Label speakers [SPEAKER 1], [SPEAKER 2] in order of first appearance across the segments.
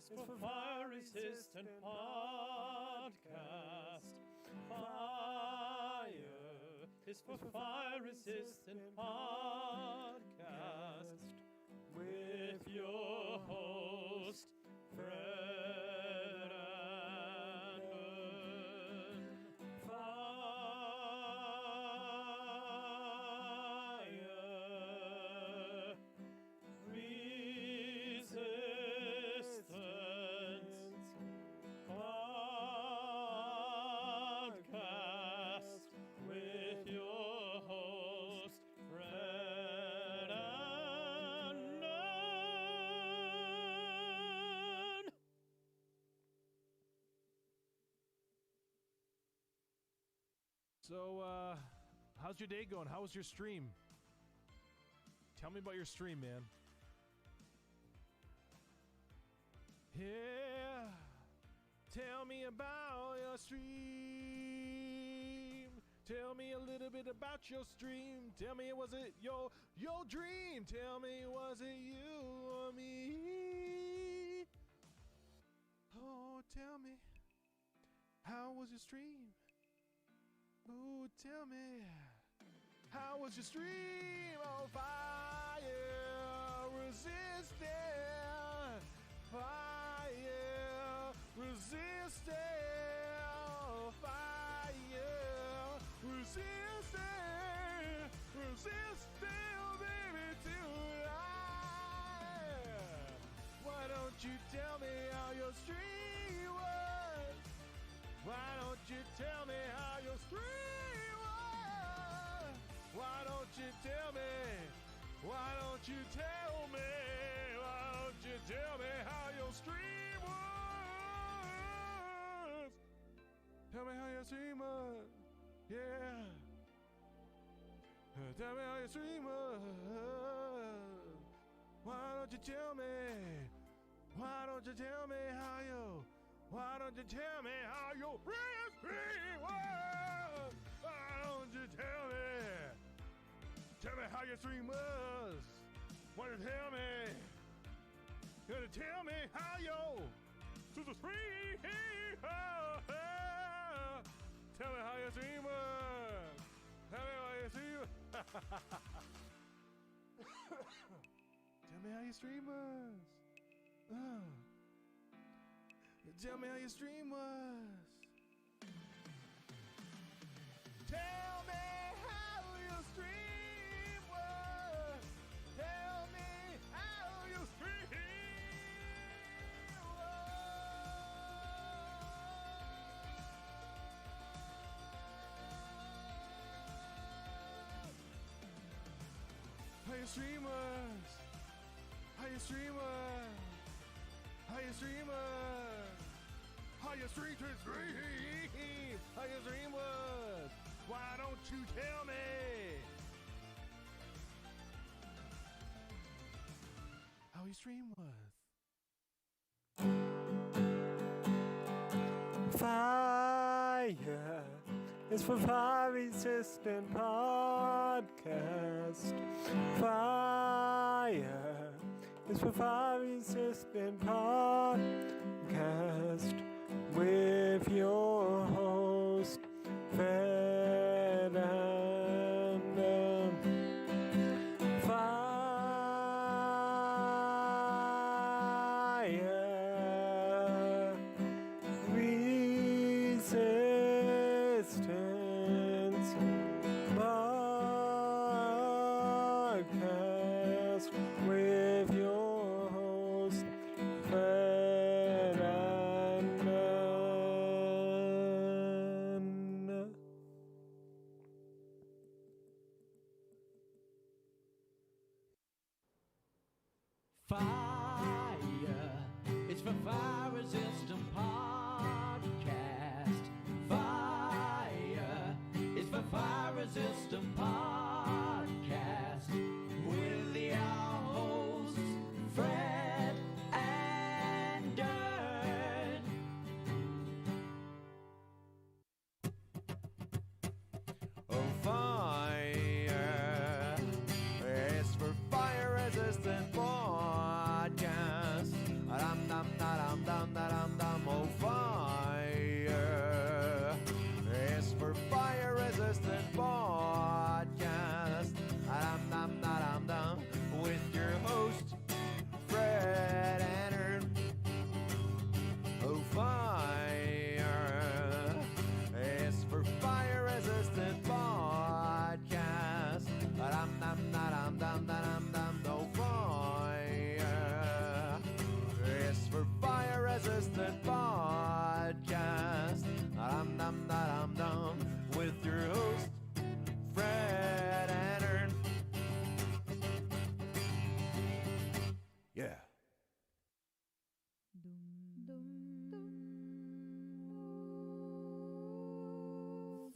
[SPEAKER 1] is for Fire Resistant Podcast. Fire is for Fire Resistant Podcast. With your host, Fred Annan. Fire Resistance Podcast with your host, Fred Annan.
[SPEAKER 2] So, how's your day going? How was your stream? Tell me about your stream, man. Yeah, tell me about your stream. Tell me a little bit about your stream. Tell me, was it your dream? Tell me, was it you or me? Oh, tell me, how was your stream? Ooh, tell me, how was your stream? Oh, fire resistant, fire resistant, fire resistant, baby, tonight. Why don't you tell me how your stream was? Why don't you tell me how your stream was? Why don't you tell me? Why don't you tell me? Why don't you tell me how your stream was? Tell me how your stream was. Yeah. Tell me how your stream was. Why don't you tell me? Why don't you tell me how your? Why don't you tell me how your real stream was? Why don't you tell me? Tell me how your stream was. Why don't you tell me? You gotta tell me how your to the stream. Tell me how your stream was. Tell me how your stream was. Tell me how your stream was. Tell me how your stream was. Tell me how your stream was. Tell me how your stream was. How your stream was. How your stream was. How your stream was. How your stream to stream. How your stream was. Why don't you tell me? How your stream was.
[SPEAKER 1] Fire is for Fire Resistant Podcast. Fire is for Fire Resistant Podcast with your host, Fred Annan. Fire Resistance Podcast with your host, Fred Annan.
[SPEAKER 3] Fire is for Fire Resistant Podcast. Fire is for Fire Resistant Podcast with your hosts, Fred and Dern.
[SPEAKER 1] Oh, fire is for Fire Resistant Podcast. Dum dum dum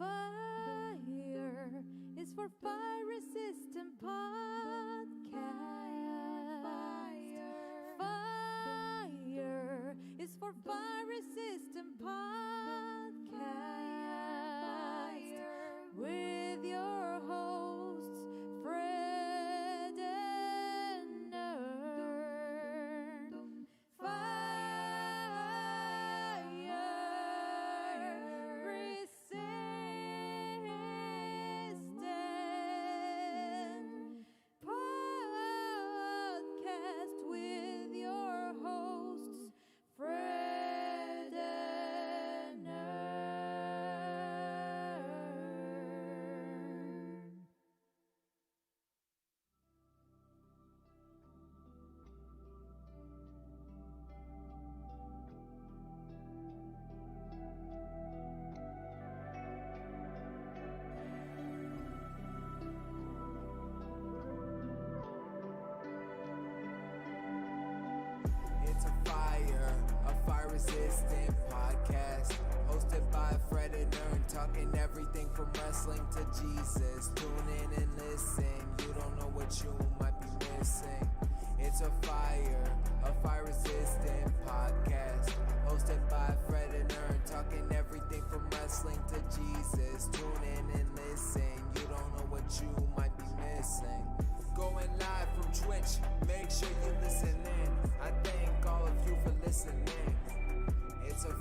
[SPEAKER 4] Fire is for fire resistant podcast. Fire is for fire resistant podcast. With your hosts, Fred and Nerd. Fire resistant podcast with your hosts, Fred and Nerd.
[SPEAKER 5] It's a fire-resistant podcast, hosted by Fred and Nerd, talking everything from wrestling to Jesus. Tune in and listen, you don't know what you might be missing. It's a fire-resistant podcast, hosted by Fred and Nerd, talking everything from wrestling to Jesus. Tune in and listen, you don't know what you might be missing. Going live from Twitch, make sure you listen in. I thank all of you for listening. It's a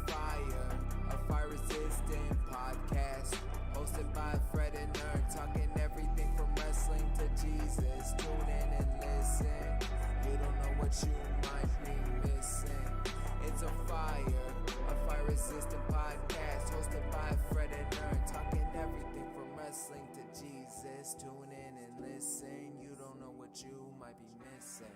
[SPEAKER 5] fire-resistant podcast, hosted by Fred and Nerd, talking everything from wrestling to Jesus. Tune in and listen, you don't know what you might be missing. It's a fire-resistant podcast, hosted by Fred and Nerd, talking everything from wrestling to Jesus. Tune in and listen, you don't know what you might be missing.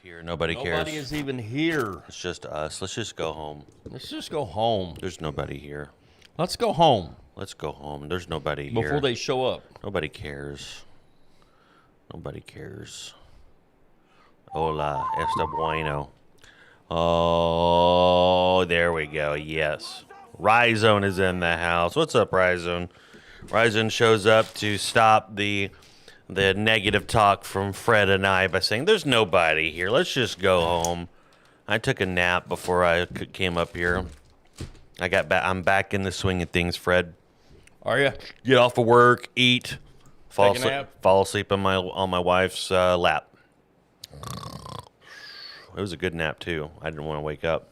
[SPEAKER 6] Here, nobody cares.
[SPEAKER 7] Nobody is even here.
[SPEAKER 6] It's just us. Let's just go home.
[SPEAKER 7] Let's just go home.
[SPEAKER 6] There's nobody here.
[SPEAKER 7] Let's go home
[SPEAKER 6] Let's go home. There's nobody here.
[SPEAKER 7] before they show up.
[SPEAKER 6] Nobody cares. Nobody cares. Hola, está bueno. Oh, there we go. Yes. Rhizone is in the house. What's up, Rhizone? Rhizone shows up to stop the negative talk from Fred and I by saying, there's nobody here. Let's just go home. I took a nap before I came up here. I got back. I'm back in the swing of things, Fred.
[SPEAKER 7] Are you?
[SPEAKER 6] Get off of work, eat, fall
[SPEAKER 7] Take a nap?
[SPEAKER 6] asleep on my wife's lap. It was a good nap too. I didn't want to wake up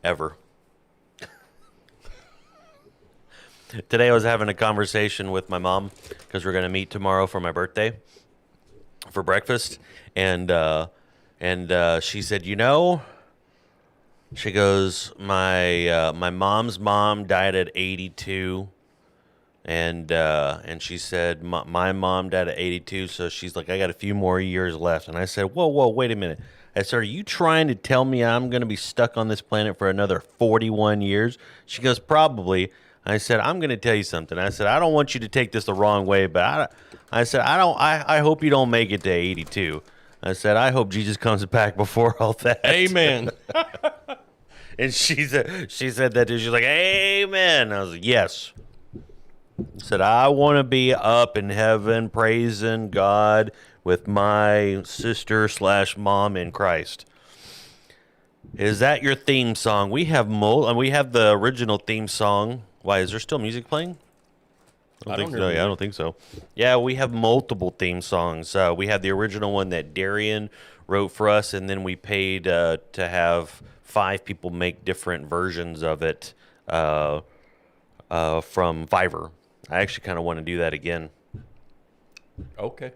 [SPEAKER 6] ever. Today I was having a conversation with my mom because we're going to meet tomorrow for my birthday for breakfast, and she said, she goes, my mom's mom died at 82, and she said my mom died at 82, so she's like, I got a few more years left. And I said, whoa, wait a minute. I said, are you trying to tell me I'm going to be stuck on this planet for another 41 years? She goes, probably. I said, I'm going to tell you something. I said, I don't want you to take this the wrong way, but I hope you don't make it to 82. I said, I hope Jesus comes back before all that.
[SPEAKER 7] Amen.
[SPEAKER 6] And she said that too. She's like, amen. I was like, yes. I said, I want to be up in heaven praising God with my sister/mom in Christ. Is that your theme song? We have the original theme song. Why, is there still music playing? I don't think so. Yeah, I don't think so. Yeah, we have multiple theme songs. We have the original one that Darian wrote for us, and then we paid to have 5 people make different versions of it from Fiverr. I actually kind of want to do that again.
[SPEAKER 7] Okay.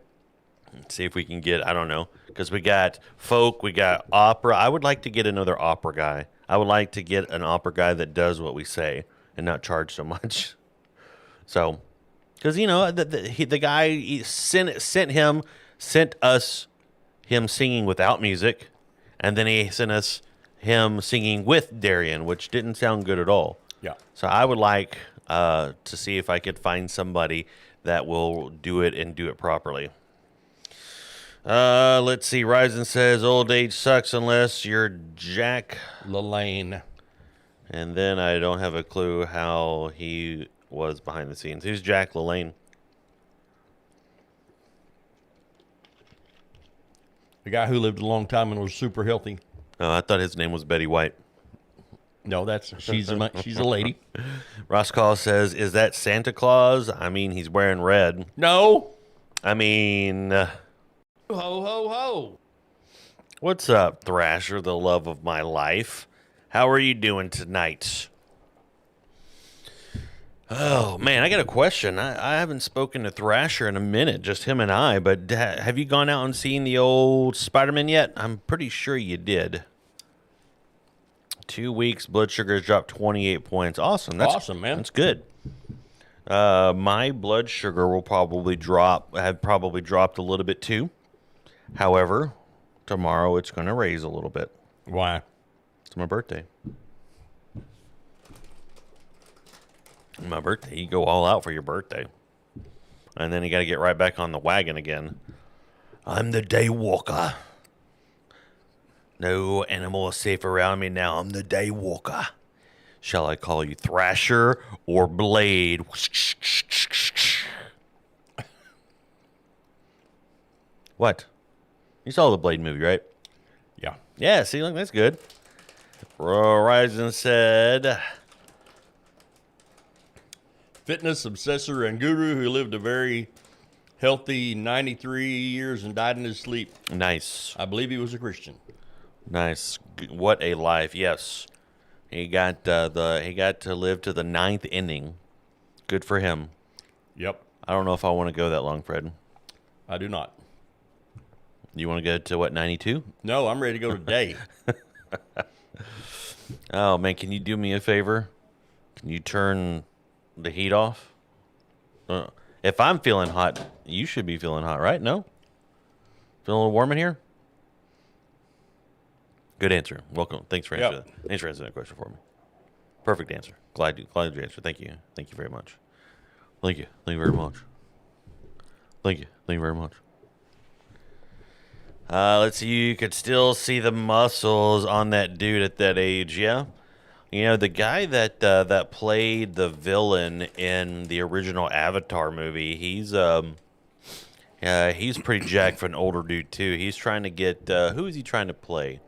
[SPEAKER 6] See if we can get, I don't know, because we got folk, we got opera. I would like to get another opera guy. I would like to get an opera guy that does what we say and not charge so much. So, because, the guy sent us him singing without music, and then he sent us him singing with Darian, which didn't sound good at all.
[SPEAKER 7] Yeah.
[SPEAKER 6] So I would like to see if I could find somebody that will do it and do it properly. Let's see. Ryzen says old age sucks unless you're Jack.
[SPEAKER 7] LaLanne.
[SPEAKER 6] And then I don't have a clue how he was behind the scenes. Who's Jack LaLanne?
[SPEAKER 7] The guy who lived a long time and was super healthy.
[SPEAKER 6] Oh, I thought his name was Betty White.
[SPEAKER 7] No, she's a lady.
[SPEAKER 6] Ross Call says, is that Santa Claus? I mean, he's wearing red.
[SPEAKER 7] No.
[SPEAKER 6] I mean,
[SPEAKER 7] Ho, ho, ho.
[SPEAKER 6] what's up, Thrasher, the love of my life? How are you doing tonight? Oh, man, I got a question. I haven't spoken to Thrasher in a minute, just him and I, but have you gone out and seen the old Spider-Man yet? I'm pretty sure you did. 2 weeks, blood sugar has dropped 28 points. Awesome. That's
[SPEAKER 7] awesome, man.
[SPEAKER 6] That's good. My blood sugar will probably have probably dropped a little bit too. However, tomorrow it's going to raise a little bit.
[SPEAKER 7] Why?
[SPEAKER 6] It's my birthday. My birthday. You go all out for your birthday. And then you got to get right back on the wagon again. I'm the day walker. No animal is safe around me now. I'm the day walker. Shall I call you Thrasher or Blade? What? You saw the Blade movie, right?
[SPEAKER 7] Yeah.
[SPEAKER 6] Yeah, see, look, that's good. Horizon said,
[SPEAKER 7] Fitness obsessor and guru who lived a very healthy 93 years and died in his sleep.
[SPEAKER 6] nice.
[SPEAKER 7] I believe he was a Christian.
[SPEAKER 6] Nice. What a life. Yes. He got to live to the 9th inning. Good for him.
[SPEAKER 7] Yep.
[SPEAKER 6] I don't know if I want to go that long, Fred.
[SPEAKER 7] I do not.
[SPEAKER 6] You want to go to what, 92?
[SPEAKER 7] No, I'm ready to go today.
[SPEAKER 6] Oh man, can you do me a favor? Can you turn the heat off? If I'm feeling hot, you should be feeling hot, right? No? Feeling a little warm in here? Good answer. Welcome. Thanks for answering that. Thanks for answering that question for me. Perfect answer. Glad you answered. Thank you. Thank you very much. Thank you. Thank you very much. Thank you. Thank you very much. Let's see. You could still see the muscles on that dude at that age. Yeah. You know, the guy that played the villain in the original Avatar movie, he's pretty jacked for an older dude too. He's trying to get who is he trying to play?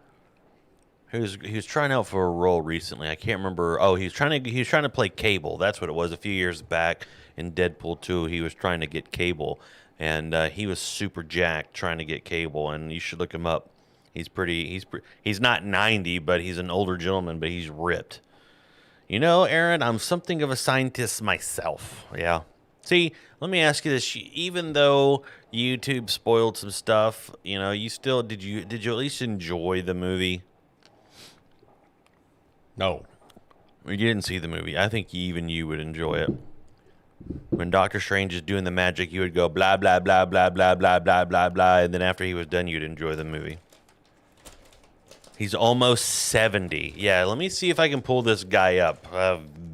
[SPEAKER 6] He was trying out for a role recently. I can't remember. Oh, he was trying to play Cable. That's what it was. A few years back in Deadpool 2, he was trying to get Cable, and he was super jacked trying to get Cable. And you should look him up. He's not 90, but he's an older gentleman, but he's ripped. You know, Aaron, I'm something of a scientist myself. Yeah. See, let me ask you this: even though YouTube spoiled some stuff, you know, you still did you at least enjoy the movie?
[SPEAKER 7] No.
[SPEAKER 6] You didn't see the movie. I think even you would enjoy it. When Doctor Strange is doing the magic, you would go blah blah blah blah blah blah blah blah blah, and then after he was done, you'd enjoy the movie. He's almost 70. Yeah, let me see if I can pull this guy up.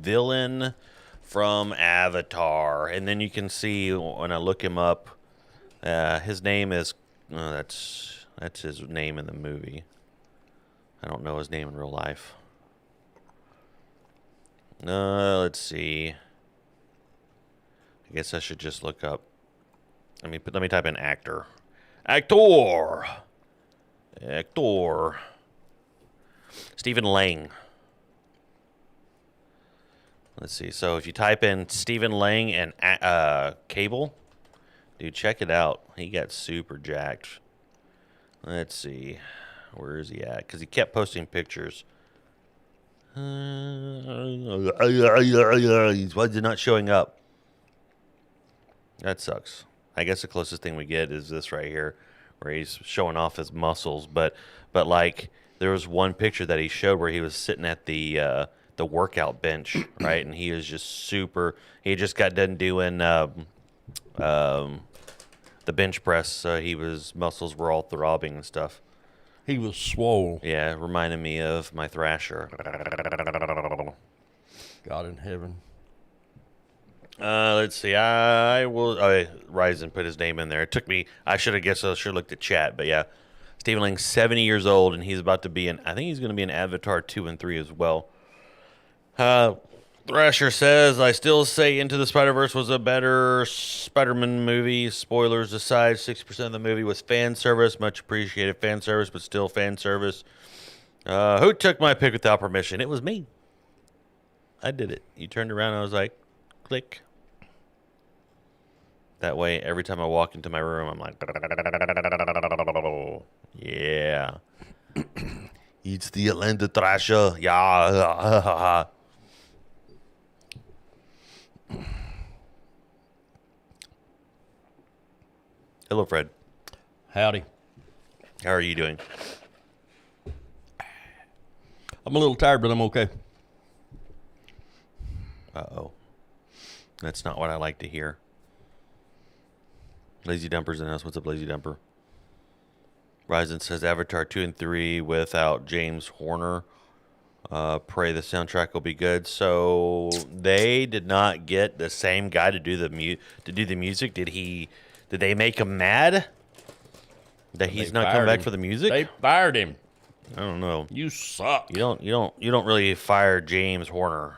[SPEAKER 6] Villain from Avatar, and then you can see when I look him up. His name is that's his name in the movie. I don't know his name in real life. Let's see. I guess I should just look up. Let me type in actor. Actor. Stephen Lang. Let's see. So if you type in Stephen Lang and Cable, dude, check it out. He got super jacked. Let's see. Where is he at? Because he kept posting pictures. Why is it not showing up? That sucks. I guess the closest thing we get is this right here, where he's showing off his muscles. But like there was one picture that he showed where he was sitting at the workout bench, right, and he was just super. He just got done doing the bench press, so his muscles were all throbbing and stuff.
[SPEAKER 7] He was swole.
[SPEAKER 6] Yeah, it reminded me of my Thrasher.
[SPEAKER 7] God in heaven.
[SPEAKER 6] Let's see. I will. Ryzen put his name in there. It took me. I should have guessed. I should have looked at chat. But yeah, Stephen Lang's 70 years old, and he's about to be in. I think he's going to be in Avatar 2 and 3 as well. Thrasher says, I still say Into the Spider-Verse was a better Spider-Man movie. Spoilers aside, 60% of the movie was fan service. Much appreciated fan service, but still fan service. Who took my pick without permission? It was me. I did it. You turned around and I was like, click. That way, every time I walk into my room, I'm like, yeah. It's the Atlanta Thrasher. Yeah. Hello, Fred.
[SPEAKER 7] Howdy.
[SPEAKER 6] How are you doing?
[SPEAKER 7] I'm a little tired, but I'm okay.
[SPEAKER 6] Uh-oh. That's not what I like to hear. Lazy Dumper's in the house. What's up, Lazy Dumper? Ryzen says Avatar 2 and 3 without James Horner. Pray the soundtrack will be good. So they did not get the same guy to do the music. Did they make him mad that he's not coming back for the music?
[SPEAKER 7] They fired him.
[SPEAKER 6] I don't know.
[SPEAKER 7] You suck.
[SPEAKER 6] You don't really fire James Horner.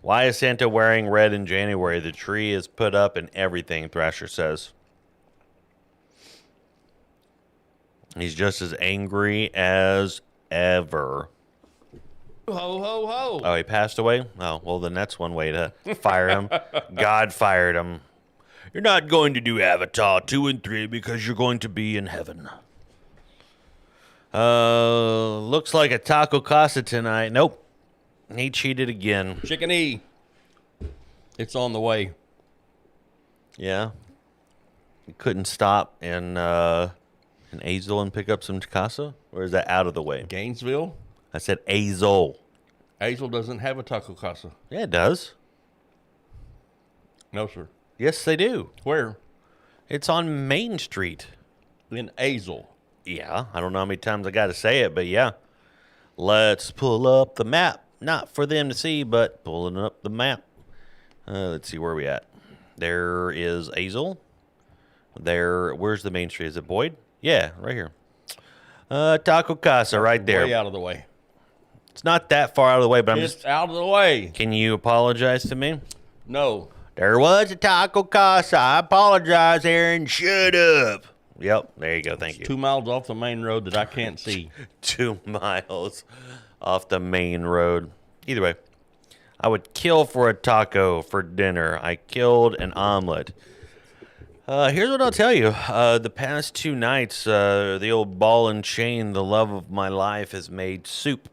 [SPEAKER 6] Why is Santa wearing red in January? The tree is put up and everything, Thrasher says. He's just as angry as ever.
[SPEAKER 7] Ho, ho, ho.
[SPEAKER 6] Oh, he passed away? Oh, well, then that's one way to fire him. God fired him. You're not going to do Avatar 2 and 3 because you're going to be in heaven. Looks like a Taco Casa tonight. Nope. He cheated again.
[SPEAKER 7] Chicken E. It's on the way.
[SPEAKER 6] Yeah. You couldn't stop in Azle and pick up some casa? Or is that out of the way?
[SPEAKER 7] Gainesville?
[SPEAKER 6] I said Azle.
[SPEAKER 7] Azle doesn't have a taco casa.
[SPEAKER 6] Yeah, it does.
[SPEAKER 7] No, sir.
[SPEAKER 6] Yes, they do.
[SPEAKER 7] Where?
[SPEAKER 6] It's on Main Street.
[SPEAKER 7] In Azle.
[SPEAKER 6] Yeah, I don't know how many times I got to say it, but yeah. Let's pull up the map. Not for them to see, but pulling up the map. Let's see where we at. There is Azle. Where's the Main Street? Is it Boyd? Yeah, right here. Taco Casa, right there.
[SPEAKER 7] Way out of the way.
[SPEAKER 6] It's not that far out of the way, but I'm
[SPEAKER 7] It's
[SPEAKER 6] just.
[SPEAKER 7] out of the way.
[SPEAKER 6] Can you apologize to me?
[SPEAKER 7] No.
[SPEAKER 6] There was a Taco Casa. I apologize, Aaron. Shut up. Yep, there you go. Thank you.
[SPEAKER 7] 2 miles off the main road that I can't see.
[SPEAKER 6] 2 miles off the main road. Either way, I would kill for a taco for dinner. I killed an omelet. Here's what I'll tell you. The past 2 nights, the old ball and chain, the love of my life, has made soup.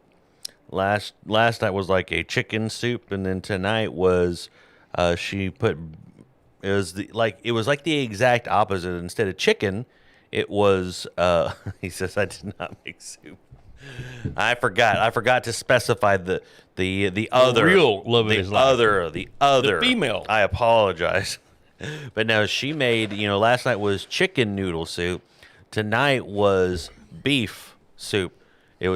[SPEAKER 6] Last night was like a chicken soup, and then tonight was she put it was like the exact opposite. Instead of chicken, it was he says I did not make soup. I forgot to specify the other
[SPEAKER 7] real love of his life.
[SPEAKER 6] The other
[SPEAKER 7] The female.
[SPEAKER 6] I apologize. But no, she made, last night was chicken noodle soup. Tonight was beef soup.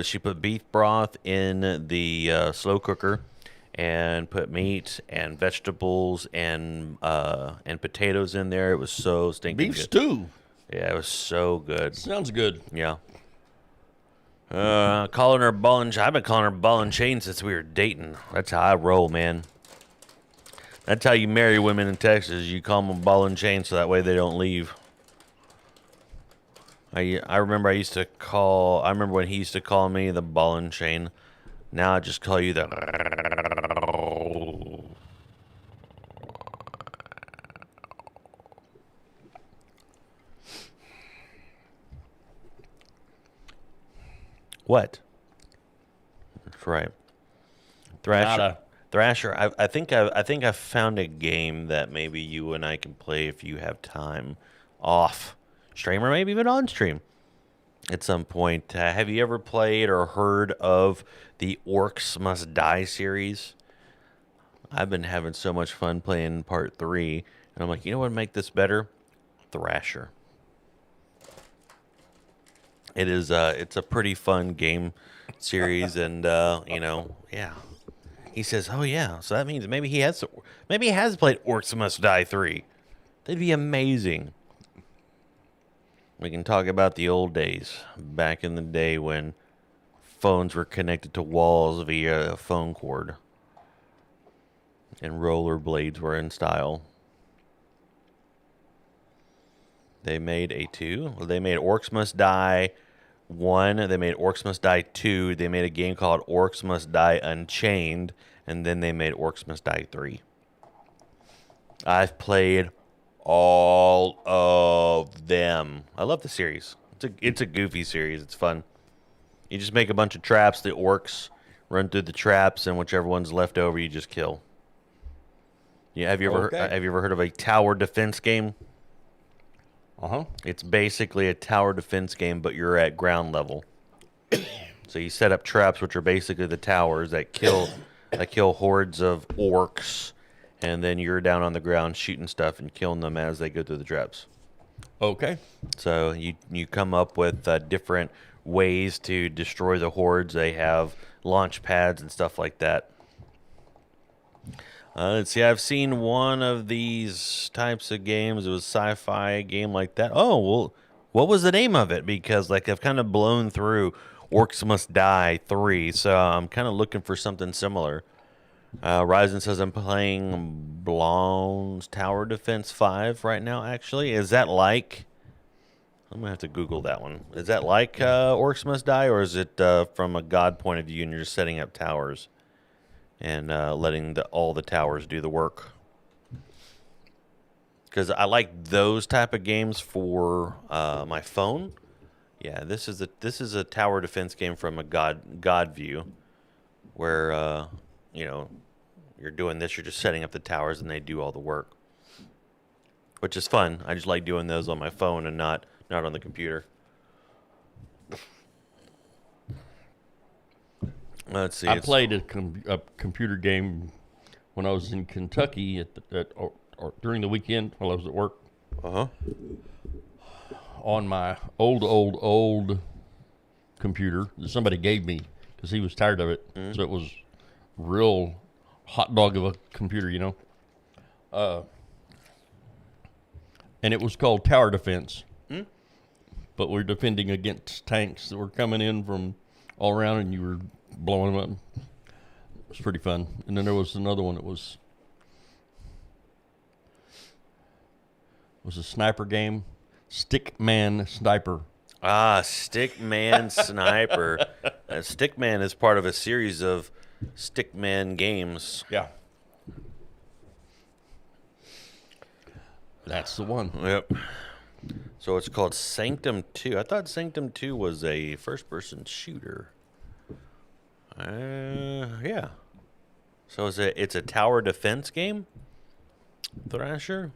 [SPEAKER 6] She put beef broth in the slow cooker and put meat and vegetables and potatoes in there. It was so stinking
[SPEAKER 7] Beef
[SPEAKER 6] good.
[SPEAKER 7] stew.
[SPEAKER 6] Yeah, it was so good.
[SPEAKER 7] Sounds good.
[SPEAKER 6] Yeah. Calling her ball and I've been calling her ball and chain since we were dating. That's how I roll, man. That's how you marry women in Texas. You call them ball and chain so that way they don't leave. I remember when he used to call me the ball and chain. Now I just call you the. What? That's right. Thrasher. I think I've found a game that maybe you and I can play if you have time off stream or maybe even on stream at some point. Have you ever played or heard of the Orcs Must Die series? I've been having so much fun playing part 3, and I'm like, you know what would make this better? Thrasher. It is it's a pretty fun game series, and yeah. He says, "Oh yeah, so that means maybe he has played Orcs Must Die 3. That'd be amazing." We can talk about the old days, back in the day when phones were connected to walls via a phone cord, and rollerblades were in style. They made a 2. They made Orcs Must Die 1. They made Orcs Must Die 2. They made a game called Orcs Must Die Unchained, and then they made Orcs Must Die 3. I've played all of them. I love the series. It's a goofy series. It's fun. You just make a bunch of traps. The orcs run through the traps, and whichever one's left over, you just kill. Yeah, have you ever heard of a tower defense game? It's basically a tower defense game, but you're at ground level. So you set up traps, which are basically the towers that kill hordes of orcs. And then you're down on the ground shooting stuff and killing them as they go through the traps.
[SPEAKER 7] Okay.
[SPEAKER 6] So you come up with different ways to destroy the hordes. They have launch pads and stuff like that. Let's see. I've seen one of these types of games. It was a sci-fi game like that. Oh, well, what was the name of it? Because like I've kind of blown through Orcs Must Die 3, so I'm kind of looking for something similar. Ryzen says I'm playing Blonde's Tower Defense 5 right now, actually. Is that like... I'm going to have to Google that one. Is that like Orcs Must Die, or is it from a god point of view and you're just setting up towers and letting all the towers do the work? Because I like those type of games for my phone. Yeah, this is a tower defense game from a god view where... you're doing this, you're just setting up the towers and they do all the work. Which is fun. I just like doing those on my phone and not on the computer. Let's see.
[SPEAKER 7] I played a computer game when I was in Kentucky or during the weekend while I was at work. On my old computer that somebody gave me because he was tired of it. So it was real hot dog of a computer, and it was called Tower Defense. But we're defending against tanks that were coming in from all around, and you were blowing them up. It was pretty fun. And then there was another one that was a sniper game, Stickman Sniper.
[SPEAKER 6] Stickman Sniper. Stickman is part of a series of Stickman games.
[SPEAKER 7] Yeah. That's the one.
[SPEAKER 6] Yep. So it's called Sanctum 2. I thought Sanctum 2 was a first-person shooter. Yeah. So it's a tower defense game? Thrasher?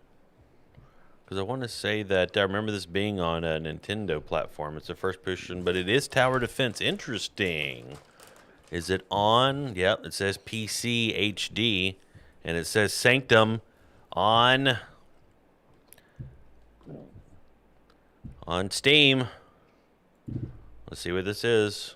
[SPEAKER 6] Because I want to say that I remember this being on a Nintendo platform. It's a first-person, but it is tower defense. Interesting. Is it on? Yep, it says PC HD, and it says Sanctum on Steam. Let's see what this is.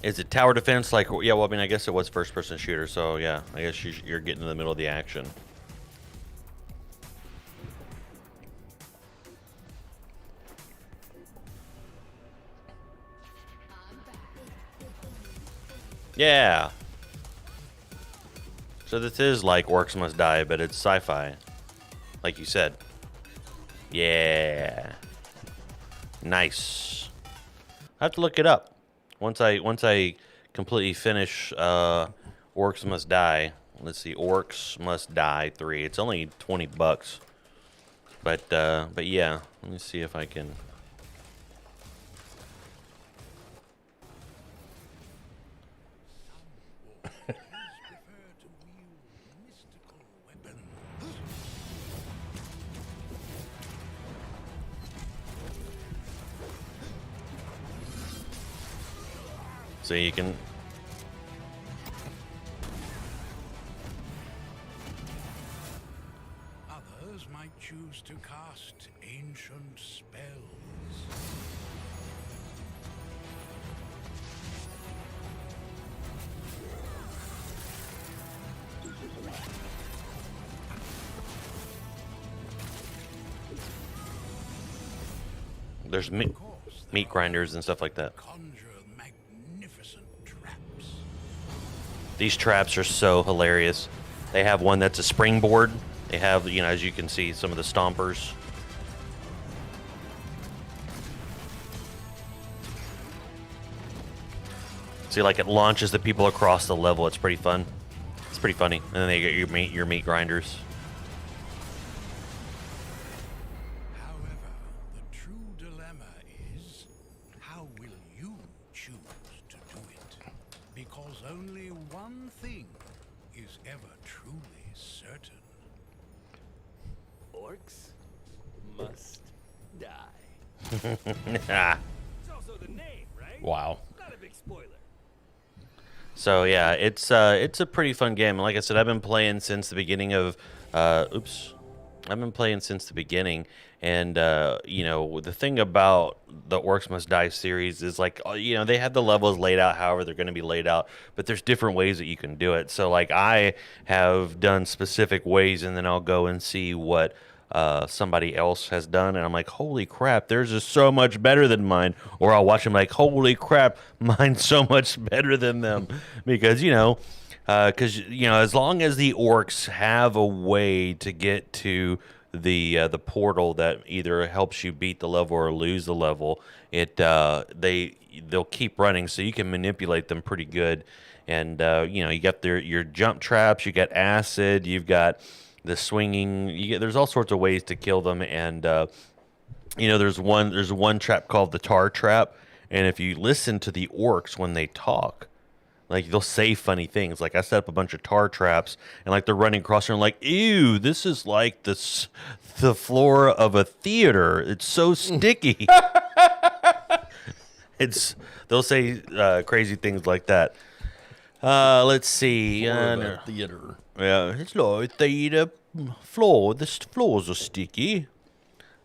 [SPEAKER 6] Is it tower defense? Like, yeah, well, I mean, I guess it was first-person shooter, so yeah, I guess you're getting in the middle of the action. Yeah. So this is like Orcs Must Die, but it's sci-fi, like you said. Yeah. Nice. I have to look it up. Once I completely finish Orcs Must Die. Let's see, Orcs Must Die 3. It's only $20, but yeah. Let me see if I can. So you can
[SPEAKER 8] others might choose to cast ancient spells.
[SPEAKER 6] There's meat grinders and stuff like that.
[SPEAKER 8] Conjure magnificent traps.
[SPEAKER 6] These traps are so hilarious. They have one that's a springboard. They have, you know, as you can see, some of the stompers. See, like it launches the people across the level. It's pretty fun. It's pretty funny. And then they get your meat grinders.
[SPEAKER 8] However, the true dilemma is, how will you choose to do it? Because only one thing is ever truly certain.
[SPEAKER 3] Orcs must die.
[SPEAKER 1] It's also the name, right?
[SPEAKER 7] Wow.
[SPEAKER 1] Not a big spoiler.
[SPEAKER 6] So yeah, it's a pretty fun game. And like I said, I've been playing since the beginning of I've been playing since the beginning, and you know, the thing about the Orcs Must Die series is, like, you know, they have the levels laid out however they're going to be laid out, but there's different ways that you can do it. So like I have done specific ways, and then I'll go and see what somebody else has done, and I'm like, holy crap, theirs is so much better than mine. Or I'll watch them like, holy crap, mine's so much better than them. Because, you know, as long as the orcs have a way to get to the portal that either helps you beat the level or lose the level, they'll keep running, so you can manipulate them pretty good. And you know, you got your jump traps, you got acid, you've got the swinging. There's all sorts of ways to kill them, and you know, there's one trap called the tar trap, and if you listen to the orcs when they talk, like, they'll say funny things. Like, I set up a bunch of tar traps, and like they're running across here, and like, ew, this is like the floor of a theater. It's so sticky. They'll say crazy things like that. Let's see.
[SPEAKER 7] Theater.
[SPEAKER 6] Yeah, it's like the floor. The floors are sticky.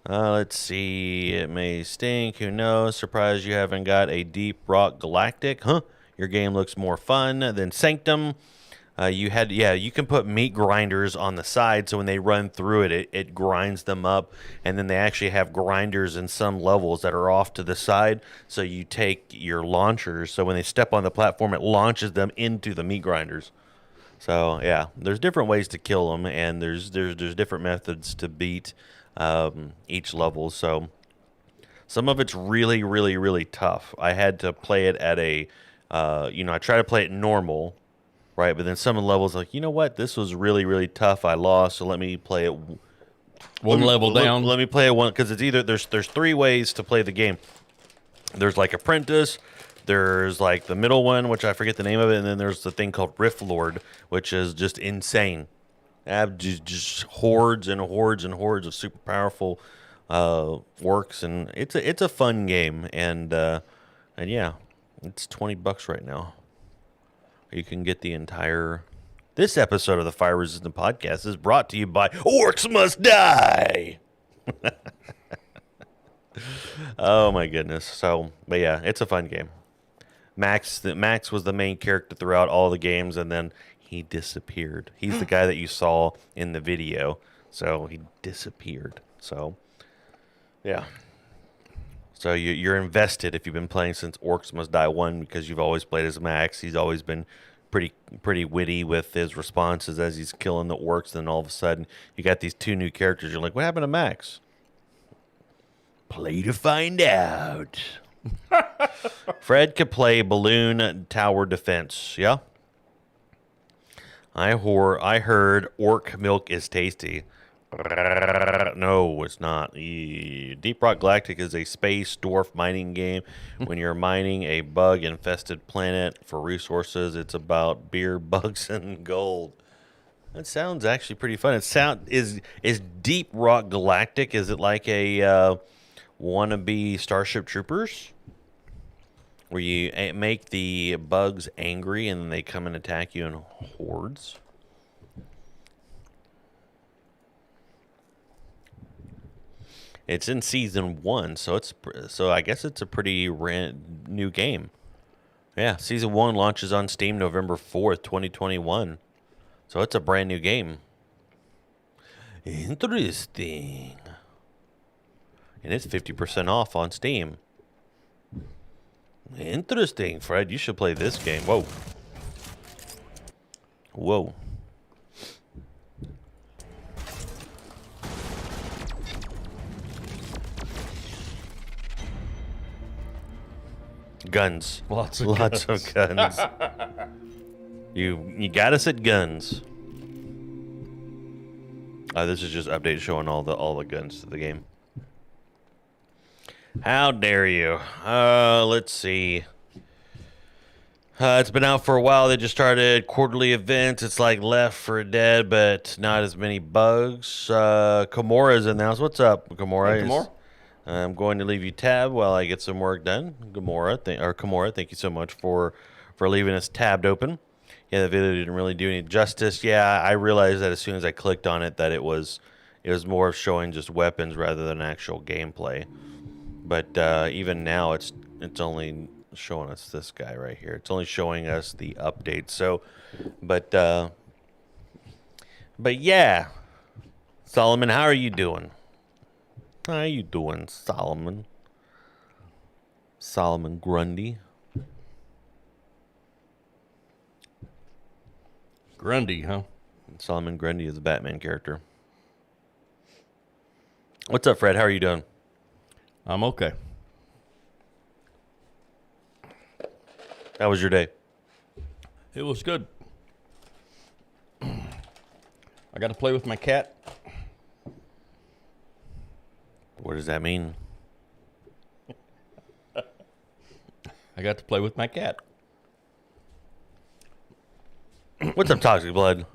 [SPEAKER 6] Let's see. It may stink. Who knows? Surprised you haven't got a Deep Rock Galactic. Huh? Your game looks more fun than Sanctum. You can put meat grinders on the side, so when they run through it grinds them up. And then they actually have grinders in some levels that are off to the side. So you take your launchers, so when they step on the platform, it launches them into the meat grinders. So yeah, there's different ways to kill them, and there's different methods to beat each level. So some of it's really, really, really tough. I had to play it at a, I try to play it normal, right? But then some of the levels, like, you know what, this was really, really tough. I lost, so let me play it
[SPEAKER 7] One level down.
[SPEAKER 6] Let me play it one, because it's either there's three ways to play the game. There's like Apprentice. There's like the middle one, which I forget the name of it, and then there's the thing called Rift Lord, which is just insane. Just hordes and hordes and hordes of super powerful orcs, and it's a fun game, and yeah, it's $20 right now. You can get the entire. This episode of the Fire Resistant Podcast is brought to you by Orcs Must Die. Oh my goodness! So, but yeah, it's a fun game. Max was the main character throughout all the games, and then he disappeared. He's the guy that you saw in the video, so he disappeared. So, yeah. So you're invested if you've been playing since Orcs Must Die 1, because you've always played as Max. He's always been pretty witty with his responses as he's killing the orcs. Then all of a sudden, you got these two new characters. You're like, what happened to Max? Play to find out. Fred could play balloon tower defense. Yeah. I heard orc milk is tasty. No, it's not. Deep Rock Galactic is a space dwarf mining game. When you're mining a bug-infested planet for resources, it's about beer, bugs, and gold. That sounds actually pretty fun. Is Deep Rock Galactic? Is it like a wannabe Starship Troopers, where you make the bugs angry and then they come and attack you in hordes? It's in season 1, so I guess it's a pretty new game. Yeah, season 1 launches on Steam November 4th, 2021. So it's a brand new game. Interesting. And it's 50% off on Steam. Interesting, Fred. You should play this game. Whoa. Whoa. Guns.
[SPEAKER 7] Lots of
[SPEAKER 6] guns. You got us at guns. This is just update showing all the guns to the game. How dare you? Let's see. It's been out for a while. They just started quarterly events. It's like Left 4 Dead, but not as many bugs. Kimura's in the house. What's up, Kimura?
[SPEAKER 7] Hey, Kimura?
[SPEAKER 6] I'm going to leave you tab while I get some work done. Kimura, thank you so much for leaving us tabbed open. Yeah, the video didn't really do any justice. Yeah, I realized that as soon as I clicked on it that it was more of showing just weapons rather than actual gameplay. But even now, it's only showing us this guy right here. It's only showing us the update. So, but yeah, Solomon, how are you doing? How you doing, Solomon? Solomon Grundy.
[SPEAKER 7] Grundy, huh?
[SPEAKER 6] Solomon Grundy is a Batman character. What's up, Fred? How are you doing?
[SPEAKER 7] I'm okay.
[SPEAKER 6] How was your day?
[SPEAKER 7] It was good. I got to play with my cat.
[SPEAKER 6] What does that mean?
[SPEAKER 7] I got to play with my cat.
[SPEAKER 6] What's up, Toxic Blood?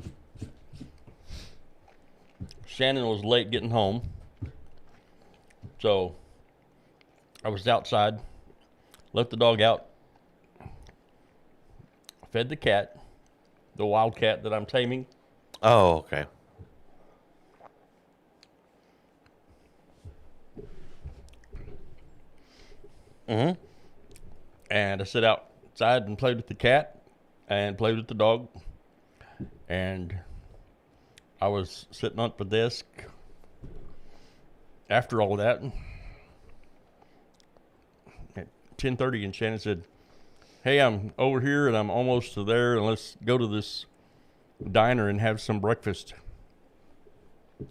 [SPEAKER 7] Shannon was late getting home. So I was outside, let the dog out, fed the cat, the wild cat that I'm taming.
[SPEAKER 6] Oh, okay. Mm-hmm.
[SPEAKER 7] And I sit outside and played with the cat and played with the dog. And I was sitting at the desk after all that at 10:30, and Shannon said, "Hey, I'm over here and I'm almost to there, and let's go to this diner and have some breakfast."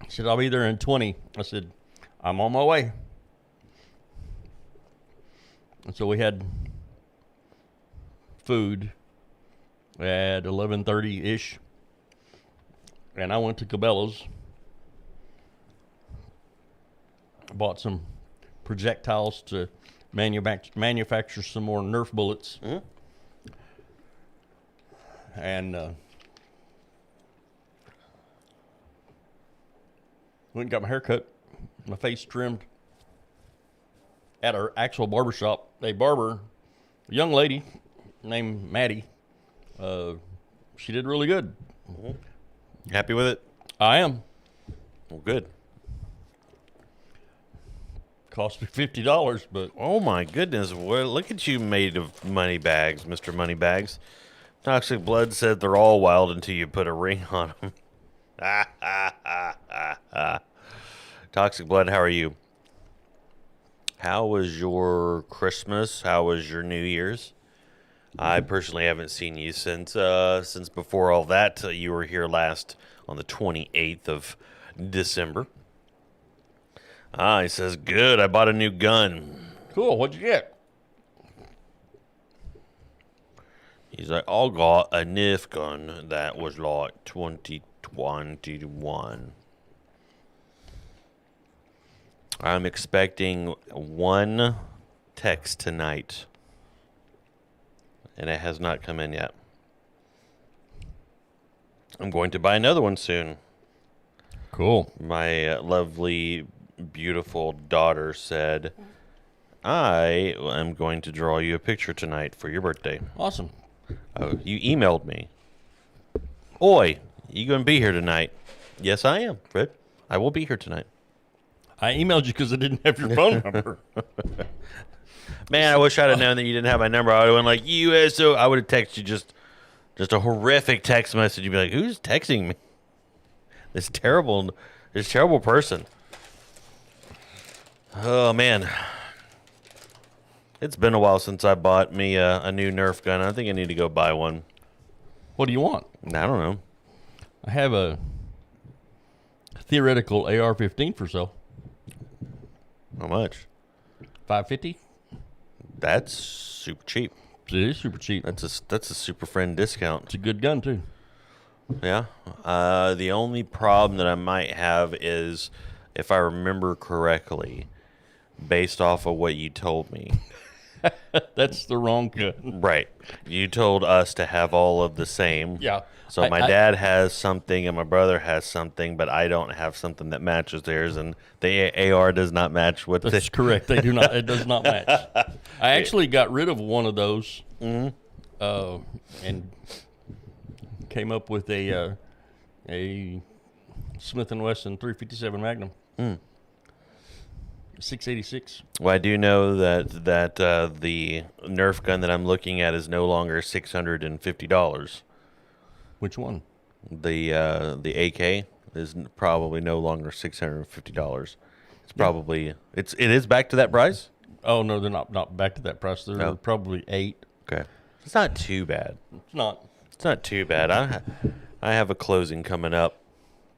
[SPEAKER 7] She said, "I'll be there in 20." I said, "I'm on my way." And so we had food at 11:30-ish, and I went to Cabela's, bought some projectiles to manufacture some more Nerf bullets.
[SPEAKER 6] Mm-hmm.
[SPEAKER 7] And went and got my hair cut, my face trimmed at our actual barbershop. A barber, a young lady named Maddie, she did really good.
[SPEAKER 6] Mm-hmm. Happy with it?
[SPEAKER 7] I am.
[SPEAKER 6] Well, good.
[SPEAKER 7] Cost me $50, but
[SPEAKER 6] Oh my goodness! Well, look at you, made of money bags, Mr. Moneybags. Toxic Blood said they're all wild until you put a ring on them. Toxic Blood, how are you? How was your Christmas? How was your New Year's? I personally haven't seen you since before all that. You were here last on the 28th of December. He says, good, I bought a new gun.
[SPEAKER 7] cool. What'd you get?
[SPEAKER 6] He's like, I got a Nerf gun that was like 2021. I'm expecting one text tonight, and it has not come in yet. I'm going to buy another one soon.
[SPEAKER 7] Cool.
[SPEAKER 6] My lovely, beautiful daughter said, I am going to draw you a picture tonight for your birthday.
[SPEAKER 7] Awesome.
[SPEAKER 6] Oh, you emailed me. Oi, you going to be here tonight? Yes, I am, Fred. I will be here tonight.
[SPEAKER 7] I emailed you because I didn't have your phone number.
[SPEAKER 6] Man, I wish I'd have known that you didn't have my number. I would have went like, USO. I would have texted you just a horrific text message. You'd be like, who's texting me? This terrible person. Oh, man. It's been a while since I bought me a new Nerf gun. I think I need to go buy one.
[SPEAKER 7] What do you want?
[SPEAKER 6] I don't know.
[SPEAKER 7] I have a theoretical AR-15 for sale.
[SPEAKER 6] How much?
[SPEAKER 7] $550.
[SPEAKER 6] That's super cheap.
[SPEAKER 7] It is super cheap.
[SPEAKER 6] That's a super friend discount.
[SPEAKER 7] It's a good gun too.
[SPEAKER 6] Yeah. The only problem that I might have is, if I remember correctly, based off of what you told me.
[SPEAKER 7] That's the wrong gun.
[SPEAKER 6] Right. You told us to have all of the same.
[SPEAKER 7] Yeah.
[SPEAKER 6] So my dad has something and my brother has something, but I don't have something that matches theirs, and the AR does not match what
[SPEAKER 7] That's correct. They do not. It does not match. I actually got rid of one of those, and came up with a Smith & Wesson 357 Magnum. 686.
[SPEAKER 6] Well, I do know that the Nerf gun that I'm looking at is no longer $650.
[SPEAKER 7] Which one?
[SPEAKER 6] The AK is probably no longer $650. It's probably it is back to that price.
[SPEAKER 7] Oh no, they're not back to that price. They're
[SPEAKER 6] No.
[SPEAKER 7] probably $8.
[SPEAKER 6] Okay, it's not too bad.
[SPEAKER 7] It's not.
[SPEAKER 6] It's not too bad. I have a closing coming up.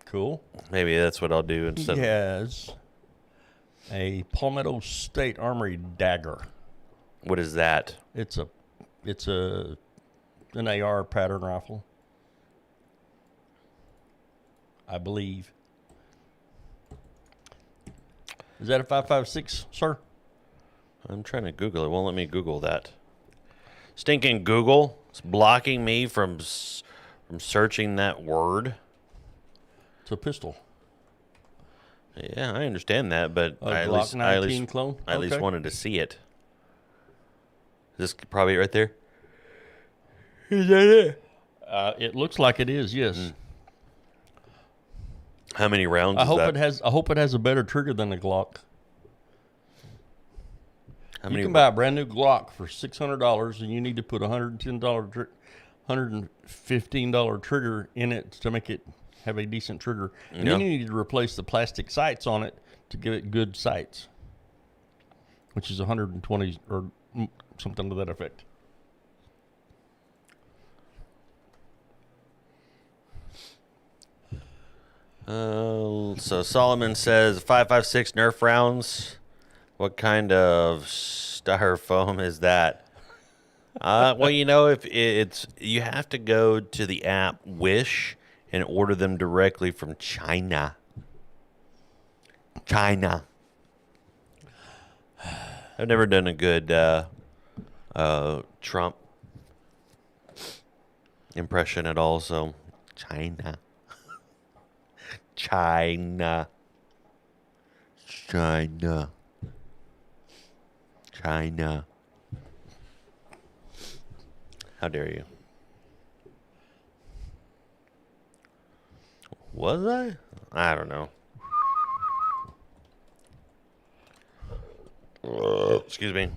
[SPEAKER 7] Cool.
[SPEAKER 6] Maybe that's what I'll do instead.
[SPEAKER 7] He has a Palmetto State Armory dagger.
[SPEAKER 6] What is that?
[SPEAKER 7] It's an AR pattern rifle, I believe. Is that a 5.56, sir?
[SPEAKER 6] I'm trying to Google it. Won't let me Google that. Stinking Google. It's blocking me from searching that word.
[SPEAKER 7] It's a pistol.
[SPEAKER 6] Yeah, I understand that, but
[SPEAKER 7] A
[SPEAKER 6] I
[SPEAKER 7] Glock 19 clone?
[SPEAKER 6] I at least
[SPEAKER 7] Okay.
[SPEAKER 6] wanted to see it. Is this probably right there? Is that it?
[SPEAKER 7] It looks like it is. Yes.
[SPEAKER 6] How many rounds?
[SPEAKER 7] I
[SPEAKER 6] is
[SPEAKER 7] hope
[SPEAKER 6] that?
[SPEAKER 7] it has. I hope it has a better trigger than the Glock.
[SPEAKER 6] How
[SPEAKER 7] You
[SPEAKER 6] many?
[SPEAKER 7] can buy a brand new Glock for $600, and you need to put $115 trigger in it to make it have a decent trigger. And then
[SPEAKER 6] Yeah.
[SPEAKER 7] you need to replace the plastic sights on it to give it good sights, which is 120 or something to that effect.
[SPEAKER 6] So Solomon says 5.56 Nerf rounds. What kind of styrofoam is that? Well, if it's you have to go to the app Wish and order them directly from China. China. I've never done a good Trump impression at all, so China. China. China. China. How dare you? Was I? I don't know. Excuse me.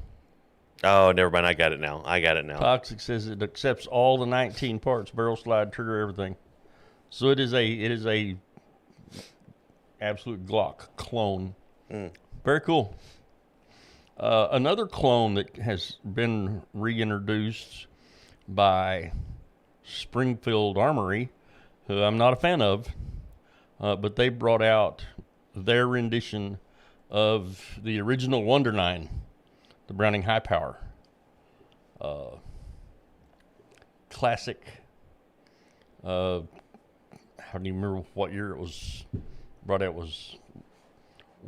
[SPEAKER 6] Oh, never mind. I got it now.
[SPEAKER 7] Toxic says it accepts all the 19 parts, barrel slide, trigger, everything. So it is a absolute Glock clone. Very cool. Another clone that has been reintroduced by Springfield Armory, who I'm not a fan of, but they brought out their rendition of the original Wonder 9, the Browning High Power. Classic. How do you remember what year it was brought out? It was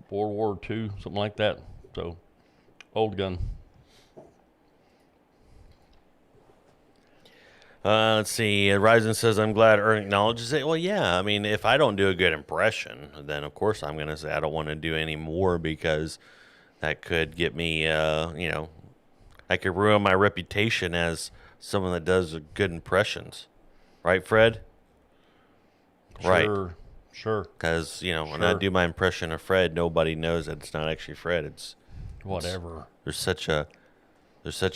[SPEAKER 7] World War II, something like that. So, old gun.
[SPEAKER 6] Let's see. Ryzen says, I'm glad Ern acknowledges it. Well, yeah. I mean, if I don't do a good impression, then of course I'm going to say I don't want to do any more because that could get me, I could ruin my reputation as someone that does good impressions. Right, Fred? Right.
[SPEAKER 7] Sure.
[SPEAKER 6] Because, when I
[SPEAKER 7] Sure.
[SPEAKER 6] do my impression of Fred, nobody knows that it's not actually Fred. It's
[SPEAKER 7] Whatever.
[SPEAKER 6] there's such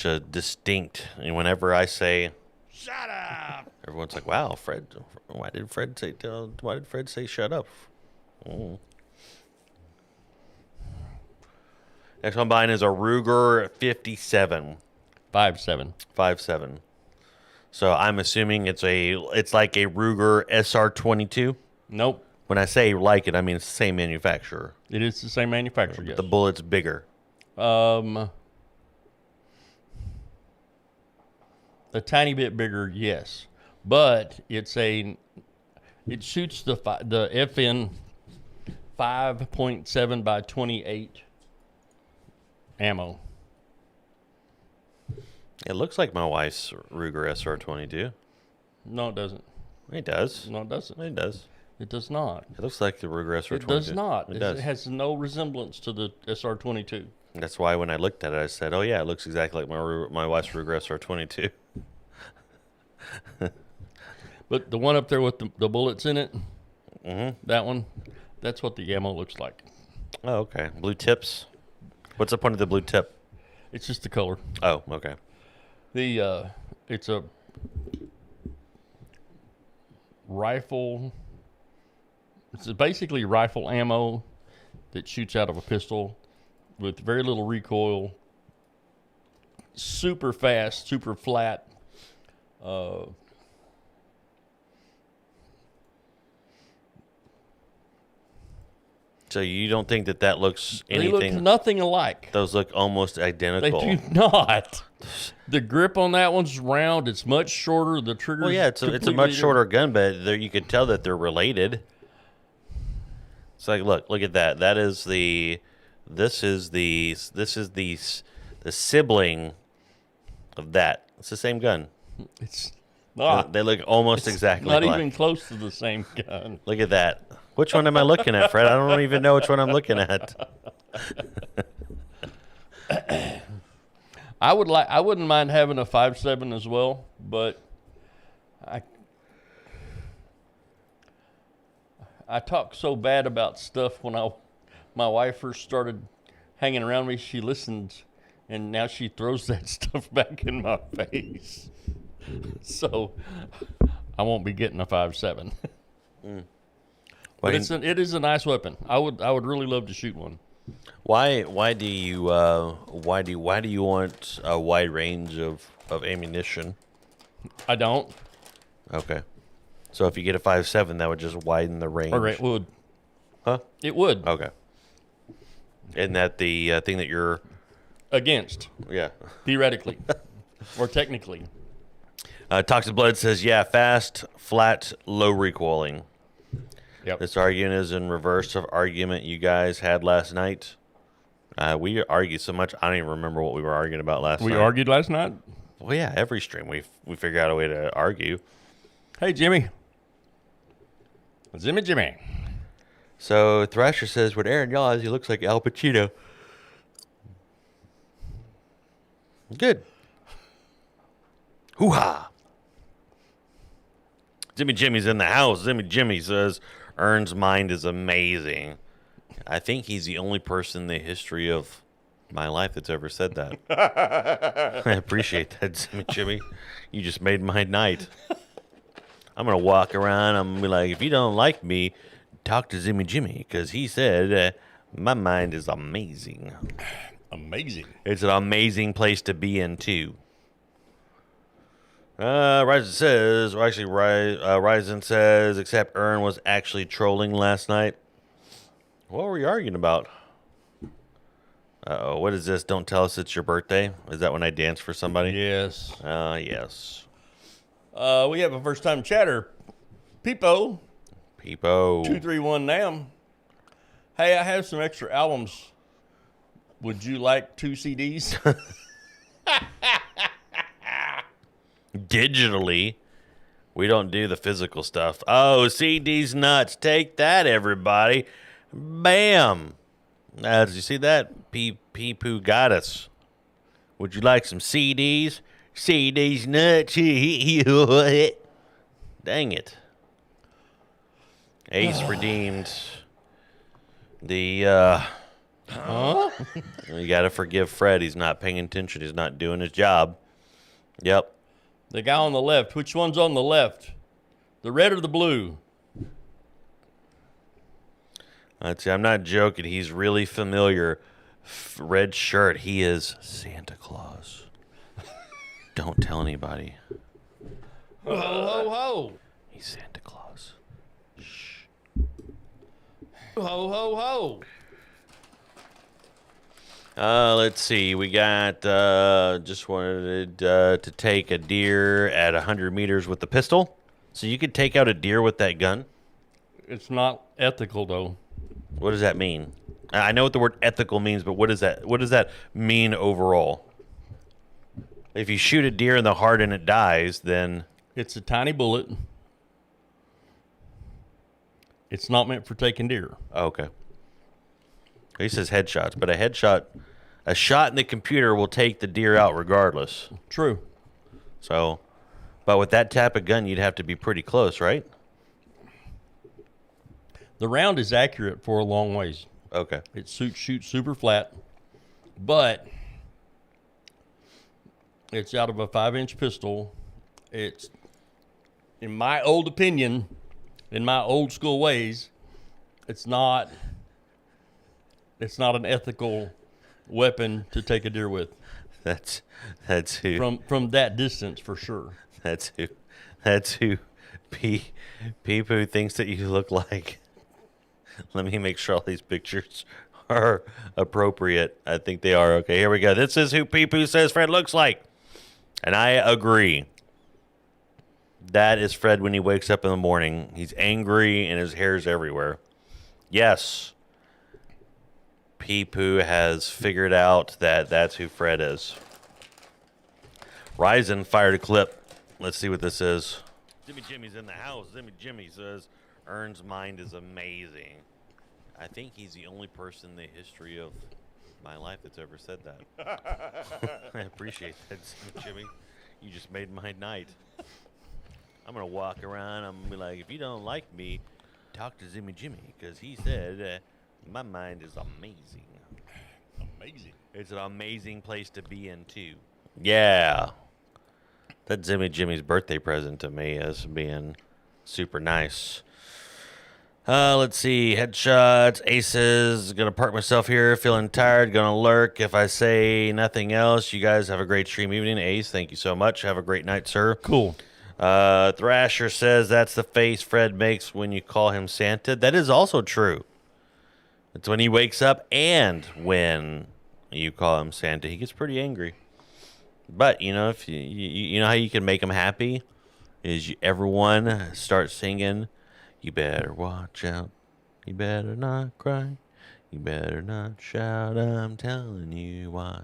[SPEAKER 6] a distinct, and whenever I say
[SPEAKER 7] Shut up.
[SPEAKER 6] everyone's like, "Wow, Fred, why did Fred say shut up?" Oh. Next one buying is a Ruger 57.
[SPEAKER 7] 5.7.
[SPEAKER 6] 5.7. So I'm assuming it's like a Ruger SR22.
[SPEAKER 7] Nope.
[SPEAKER 6] When I say like it, I mean it's the same manufacturer.
[SPEAKER 7] It is the same manufacturer, yes.
[SPEAKER 6] The bullet's bigger.
[SPEAKER 7] A tiny bit bigger, yes. But it shoots the FN 5.7 by 28 ammo.
[SPEAKER 6] It looks like my wife's Ruger SR22.
[SPEAKER 7] No, it doesn't.
[SPEAKER 6] It does.
[SPEAKER 7] No, it doesn't.
[SPEAKER 6] It does.
[SPEAKER 7] It does not.
[SPEAKER 6] It looks like the Ruger SR22.
[SPEAKER 7] It does not.
[SPEAKER 6] It does.
[SPEAKER 7] It has no resemblance to the SR22.
[SPEAKER 6] That's why when I looked at it, I said, "Oh yeah, it looks exactly like my wife's Ruger SR22."
[SPEAKER 7] But the one up there with the bullets in it, that one, that's what the ammo looks like.
[SPEAKER 6] Oh, okay. Blue tips. What's the point of the blue tip?
[SPEAKER 7] It's just the color.
[SPEAKER 6] Oh, okay.
[SPEAKER 7] It's a rifle. It's basically rifle ammo that shoots out of a pistol with very little recoil, super fast, super flat.
[SPEAKER 6] So you don't think that looks
[SPEAKER 7] They
[SPEAKER 6] anything?
[SPEAKER 7] look nothing alike.
[SPEAKER 6] Those look almost
[SPEAKER 7] They
[SPEAKER 6] identical.
[SPEAKER 7] do not. The grip on that one's round. It's much shorter. The trigger.
[SPEAKER 6] Well, yeah, it's a much shorter gun, but you could tell that they're related. It's like, look at that. This is the sibling of that. It's the same gun.
[SPEAKER 7] It's not.
[SPEAKER 6] They look almost exactly
[SPEAKER 7] Not
[SPEAKER 6] alike.
[SPEAKER 7] even close to the same gun.
[SPEAKER 6] Look at that. Which one am I looking at, Fred? I don't even know which one I'm looking at.
[SPEAKER 7] I wouldn't mind having a 5.7 as well, but I talk so bad about stuff when my wife first started hanging around me. She listened, and now she throws that stuff back in my face. So I won't be getting a 5.7. But it is a nice weapon. I would really love to shoot one.
[SPEAKER 6] Why do you want a wide range of ammunition?
[SPEAKER 7] I don't.
[SPEAKER 6] Okay. So if you get a 5.7, that would just widen the range.
[SPEAKER 7] Or it would.
[SPEAKER 6] Huh?
[SPEAKER 7] It would.
[SPEAKER 6] Okay. Isn't that the thing that you're
[SPEAKER 7] Against.
[SPEAKER 6] Yeah.
[SPEAKER 7] Theoretically. Or technically.
[SPEAKER 6] Toxic Blood says, yeah, fast, flat, low recoiling.
[SPEAKER 7] Yep.
[SPEAKER 6] This argument is in reverse of argument you guys had last night. We argued so much, I don't even remember what we were arguing about last night.
[SPEAKER 7] We argued last night?
[SPEAKER 6] Well, yeah, every stream we figure out a way to argue.
[SPEAKER 7] Hey, Jimmy. Jimmy.
[SPEAKER 6] So Thrasher says, with Aaron yaws, he looks like Al Pacino. Good. Hoo-ha. Jimmy's in the house. Jimmy says, Ern's mind is amazing. I think he's the only person in the history of my life that's ever said that. I appreciate that, Jimmy. You just made my night. I'm going to walk around. I'm going to be like, if you don't like me, talk to Jimmy, because he said, my mind is amazing.
[SPEAKER 7] Amazing.
[SPEAKER 6] It's an amazing place to be in, too. Ryzen says, or actually, Ryzen says, except Ern was actually trolling last night. What were you arguing about? Uh-oh, what is this? Don't tell us it's your birthday. Is that when I dance for somebody?
[SPEAKER 7] Yes.
[SPEAKER 6] Yes.
[SPEAKER 7] We have a first-time chatter. Peepo. 231 Nam. Hey, I have some extra albums. Would you like 2 CDs?
[SPEAKER 6] Digitally. We don't do the physical stuff. Oh, CD's nuts. Take that, everybody. Bam. Did you see that? Pee-poo got us. Would you like some CDs? CD's nuts. Dang it. Ace redeemed the.
[SPEAKER 7] Huh?
[SPEAKER 6] You got to forgive Fred. He's not paying attention. He's not doing his job. Yep.
[SPEAKER 7] The guy on the left. Which one's on the left? The red or the blue?
[SPEAKER 6] Let's see. I'm not joking. He's really familiar. Red shirt. He is Santa Claus. Don't tell anybody.
[SPEAKER 7] Ho, ho, ho.
[SPEAKER 6] He's Santa Claus. Shh.
[SPEAKER 7] Ho, ho, ho.
[SPEAKER 6] Let's see. We got, just wanted to take a deer at 100 meters with the pistol. So you could take out a deer with that gun?
[SPEAKER 7] It's not ethical, though.
[SPEAKER 6] What does that mean? I know what the word ethical means, but what does that mean overall? If you shoot a deer in the heart and it dies, then...
[SPEAKER 7] It's a tiny bullet. It's not meant for taking deer.
[SPEAKER 6] Oh, okay. He says headshots, but a shot in the computer will take the deer out regardless.
[SPEAKER 7] True.
[SPEAKER 6] So, but with that type of gun, you'd have to be pretty close, right?
[SPEAKER 7] The round is accurate for a long ways.
[SPEAKER 6] Okay.
[SPEAKER 7] It shoots super flat, but it's out of a 5-inch pistol. It's, in my old opinion, in my old school ways, it's not an ethical weapon to take a deer with.
[SPEAKER 6] That's who.
[SPEAKER 7] From that distance, for sure.
[SPEAKER 6] That's who. People thinks that you look like. Let me make sure all these pictures are appropriate. I think they are. Okay, here we go. This is who Pee-Poo says Fred looks like. And I agree. That is Fred when he wakes up in the morning. He's angry and his hair's everywhere. Yes. Pee-Poo has figured out that that's who Fred is. Ryzen fired a clip. Let's see what this is. Jimmy Jimmy's in the house. Jimmy says, Ern's mind is amazing. I think he's the only person in the history of my life that's ever said that. I appreciate that, Jimmy. You just made my night. I'm going to walk around. I'm going to be like, if you don't like me, talk to Jimmy, because he said my mind is amazing.
[SPEAKER 7] Amazing.
[SPEAKER 6] It's an amazing place to be in, too. Yeah. That's Jimmy's birthday present to me as being super nice. Let's see. Headshots, aces. Gonna park myself here. Feeling tired. Gonna lurk. If I say nothing else, you guys have a great stream evening. Ace, thank you so much. Have a great night, sir.
[SPEAKER 7] Cool.
[SPEAKER 6] Thrasher says that's the face Fred makes when you call him Santa. That is also true. It's when he wakes up and when you call him Santa. He gets pretty angry. But, you know, if you know how you can make him happy? Is everyone start singing, you better watch out, you better not cry, you better not shout, I'm telling you why.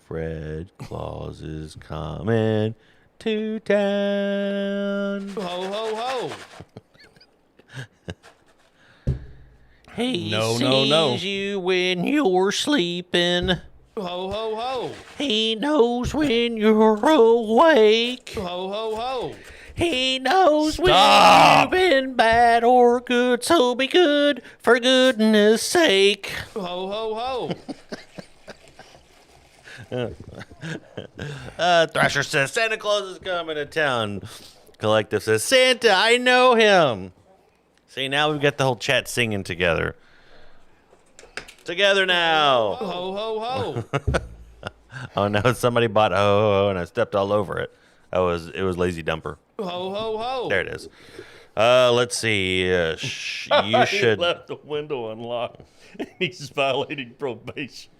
[SPEAKER 6] Fred Claus is coming to town.
[SPEAKER 7] Ho, ho, ho.
[SPEAKER 6] He
[SPEAKER 7] No,
[SPEAKER 6] sees
[SPEAKER 7] no, no.
[SPEAKER 6] you when you're sleeping.
[SPEAKER 7] Ho, ho, ho.
[SPEAKER 6] He knows when you're awake.
[SPEAKER 7] Ho, ho, ho.
[SPEAKER 6] He knows
[SPEAKER 7] Stop.
[SPEAKER 6] when you've been bad or good, so be good for goodness sake.
[SPEAKER 7] Ho, ho, ho.
[SPEAKER 6] Thrasher says, Santa Claus is coming to town. Collective says, Santa, I know him. See, now we've got the whole chat singing together. Together now.
[SPEAKER 7] Ho, ho, ho.
[SPEAKER 6] Oh, no, somebody bought ho, ho, ho, and I stepped all over it. It was Lazy Dumper.
[SPEAKER 7] Ho, ho, ho.
[SPEAKER 6] There it is. Let's see. You
[SPEAKER 7] He
[SPEAKER 6] should.
[SPEAKER 7] left the window unlocked. He's violating probation.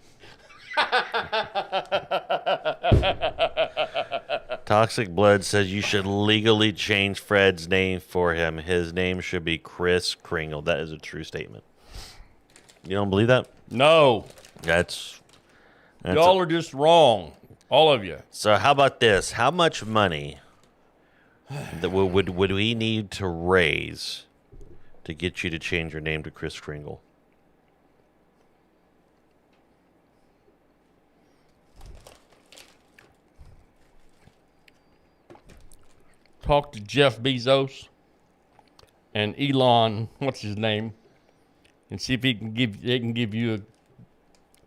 [SPEAKER 6] Toxic Blood says you should legally change Fred's name for him. His name should be Chris Kringle. That is a true statement. You don't believe that?
[SPEAKER 7] No.
[SPEAKER 6] That's
[SPEAKER 7] Y'all are just wrong. All of you.
[SPEAKER 6] So how about this? How much money that would we need to raise to get you to change your name to Chris Kringle?
[SPEAKER 7] talk to Jeff Bezos and Elon, what's his name, and see if they can give you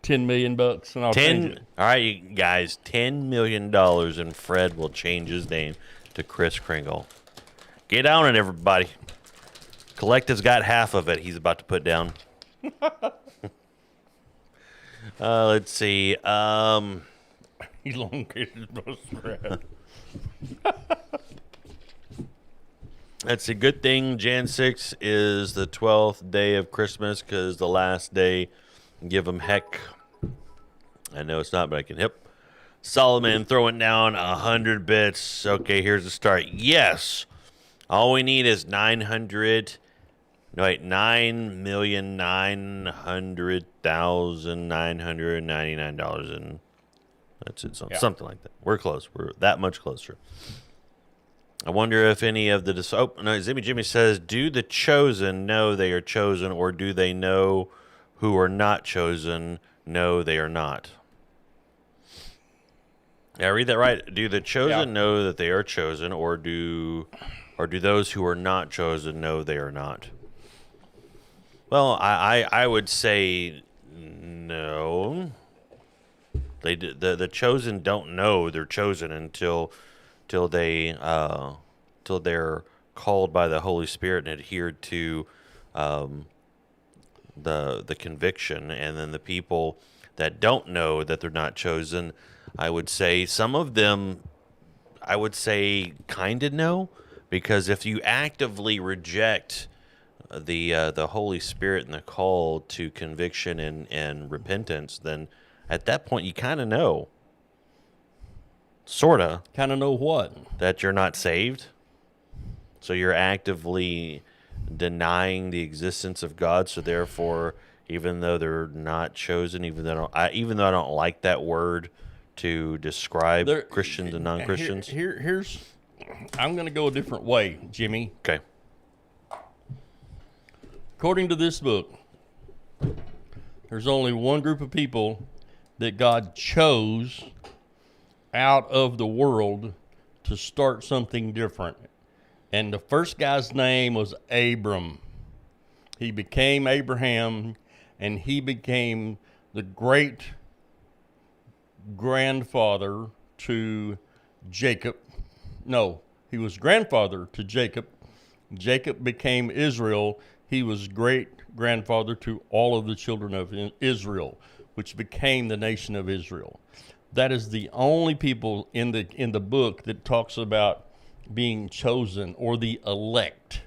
[SPEAKER 7] $10 million, and I'll change it.
[SPEAKER 6] All right, you guys, $10 million, and Fred will change his name to Kris Kringle. Get on it, everybody. Collective's got half of it. He's about to put down. Let's see.
[SPEAKER 7] Elongated muskrat.
[SPEAKER 6] That's a good thing. Jan 6 is the 12th day of Christmas because the last day, give them heck. I know it's not, but I can hip. Solomon throwing down 100 bits. Okay, here's the start. Yes. All we need is $900,900,999, and that's it. Something like that. We're close. We're that much closer. I wonder if any of the... Zimmy Jimmy says, do the chosen know they are chosen, or do they know who are not chosen know they are not? Yeah, I read that right. Do the chosen know that they are chosen, or do those who are not chosen know they are not? Well, I would say no. The chosen don't know they're chosen until they're called by the Holy Spirit and adhered to the conviction. And then the people that don't know that they're not chosen, I would say some of them, I would say kind of know, because if you actively reject the Holy Spirit and the call to conviction and repentance, then at that point you kind of know. Sorta.
[SPEAKER 7] Kind of know what?
[SPEAKER 6] That you're not saved. So you're actively denying the existence of God. So therefore, even though they're not chosen, even though I don't like that word to describe Christians and non-Christians.
[SPEAKER 7] Here's I'm going to go a different way, Jimmy.
[SPEAKER 6] Okay.
[SPEAKER 7] According to this book, there's only one group of people that God chose out of the world to start something different. And the first guy's name was Abram. He became Abraham, and he became the great grandfather to Jacob. No, he was grandfather to Jacob. Jacob became Israel. He was great grandfather to all of the children of Israel, which became the nation of Israel. That is the only people in the book that talks about being chosen or the elect.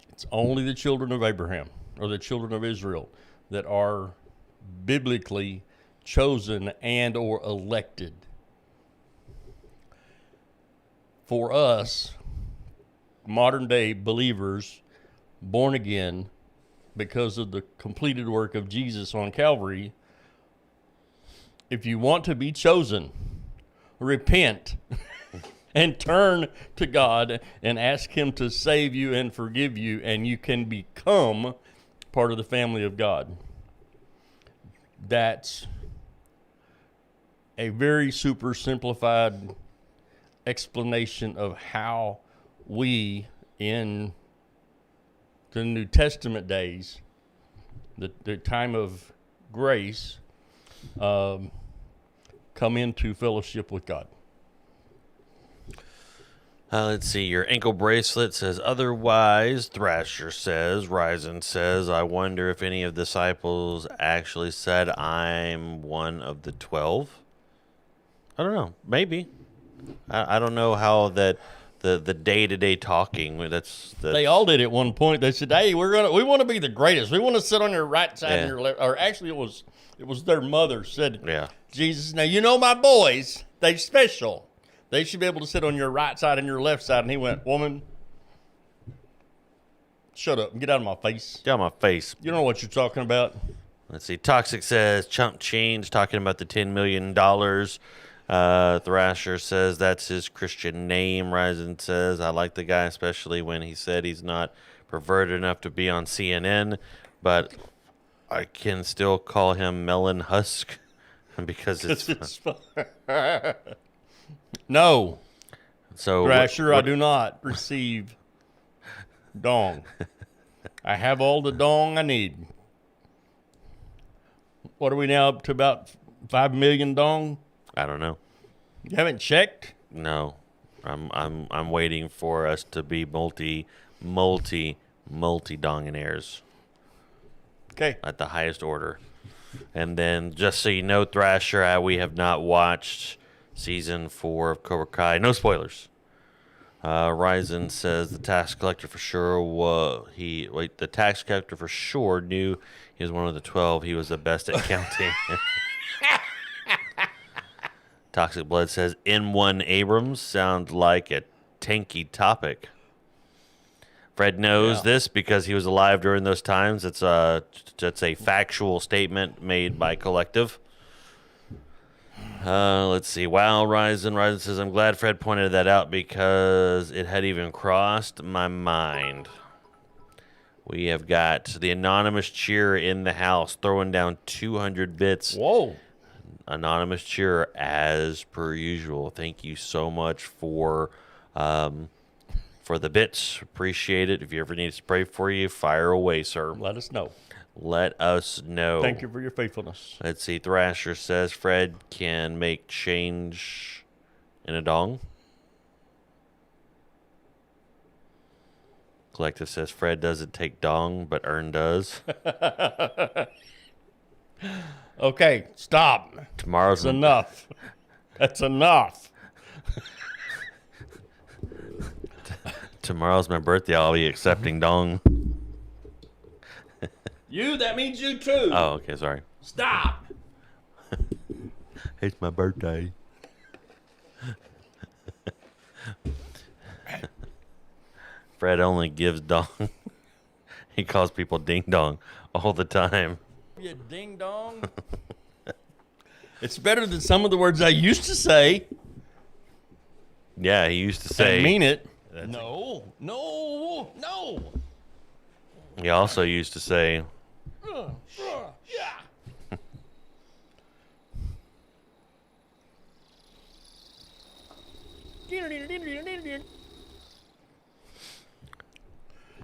[SPEAKER 7] It's only the children of Abraham or the children of Israel that are biblically chosen and or elected. For us, modern day believers, born again, because of the completed work of Jesus on Calvary, if you want to be chosen, repent and turn to God and ask Him to save you and forgive you, and you can become part of the family of God. That's a very super simplified explanation of how we, in the New Testament days, the time of grace, come into fellowship with God.
[SPEAKER 6] Let's see. Your ankle bracelet says otherwise. Thrasher says. Ryzen says, I wonder if any of the disciples actually said, I'm one of the 12. I don't know. Maybe. I don't know how that the day-to-day talking. That's
[SPEAKER 7] they all did at one point. They said, "Hey, we want to be the greatest. We want to sit on your right side and your left." Or actually, it was their mother said,
[SPEAKER 6] "Yeah,
[SPEAKER 7] Jesus. Now you know my boys. They special. They should be able to sit on your right side and your left side." And he went, "Woman, shut up and get out of my face.
[SPEAKER 6] Get out of my face.
[SPEAKER 7] You don't know what you're talking about."
[SPEAKER 6] Let's see. Toxic says chump change, talking about the $10 million. Thrasher says that's his Christian name. Ryzen says, I like the guy, especially when he said he's not perverted enough to be on CNN, but I can still call him Melon Husk because it's fun.
[SPEAKER 7] No.
[SPEAKER 6] So
[SPEAKER 7] Thrasher, I do not receive dong. I have all the dong I need. What are we now up to, about 5 million dong?
[SPEAKER 6] I don't know.
[SPEAKER 7] You haven't checked?
[SPEAKER 6] No, I'm waiting for us to be multi dongonaires
[SPEAKER 7] Okay.
[SPEAKER 6] at the highest order. And then, just so you know, Thrasher, we have not watched season 4 of Cobra Kai. No spoilers. Ryzen says the tax collector for sure the tax collector for sure knew he was one of the 12. He was the best at counting. Toxic Blood says N1 Abrams sounds like a tanky topic. Fred knows this because he was alive during those times. It's a factual statement made by Collective. Let's see. Wow, Ryzen. Ryzen says, I'm glad Fred pointed that out because it had even crossed my mind. We have got the anonymous cheer in the house throwing down 200 bits.
[SPEAKER 7] Whoa.
[SPEAKER 6] Anonymous cheer as per usual. Thank you so much for the bits. Appreciate it. If you ever need us to pray for you, fire away, sir.
[SPEAKER 7] Let us know.
[SPEAKER 6] Let us know.
[SPEAKER 7] Thank you for your faithfulness.
[SPEAKER 6] Let's see. Thrasher says Fred can make change in a dong. Collective says Fred doesn't take dong, but Ern does.
[SPEAKER 7] Okay, stop.
[SPEAKER 6] Tomorrow's
[SPEAKER 7] That's enough. That's enough.
[SPEAKER 6] Tomorrow's my birthday. I'll be accepting dong.
[SPEAKER 7] You, that means you too.
[SPEAKER 6] Oh, okay. Sorry.
[SPEAKER 7] Stop.
[SPEAKER 6] It's my birthday. Fred only gives dong. He calls people ding dong all the time.
[SPEAKER 7] You ding dong. It's better than some of the words I used to say.
[SPEAKER 6] Yeah, he used to say.
[SPEAKER 7] I mean it. No.
[SPEAKER 6] He also used to say.
[SPEAKER 7] Yeah.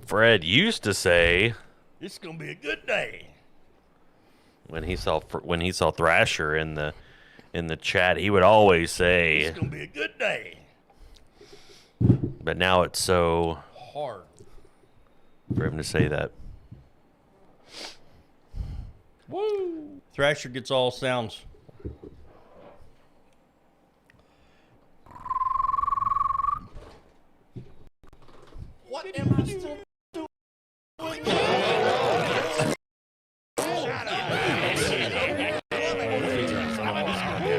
[SPEAKER 6] Fred used to say.
[SPEAKER 7] It's gonna be a good day.
[SPEAKER 6] When he saw Thrasher in the chat, he would always say.
[SPEAKER 7] It's gonna be a good day.
[SPEAKER 6] But now it's so
[SPEAKER 7] Hard.
[SPEAKER 6] for him to say that.
[SPEAKER 7] Woo! Thrasher gets all sounds. What am I still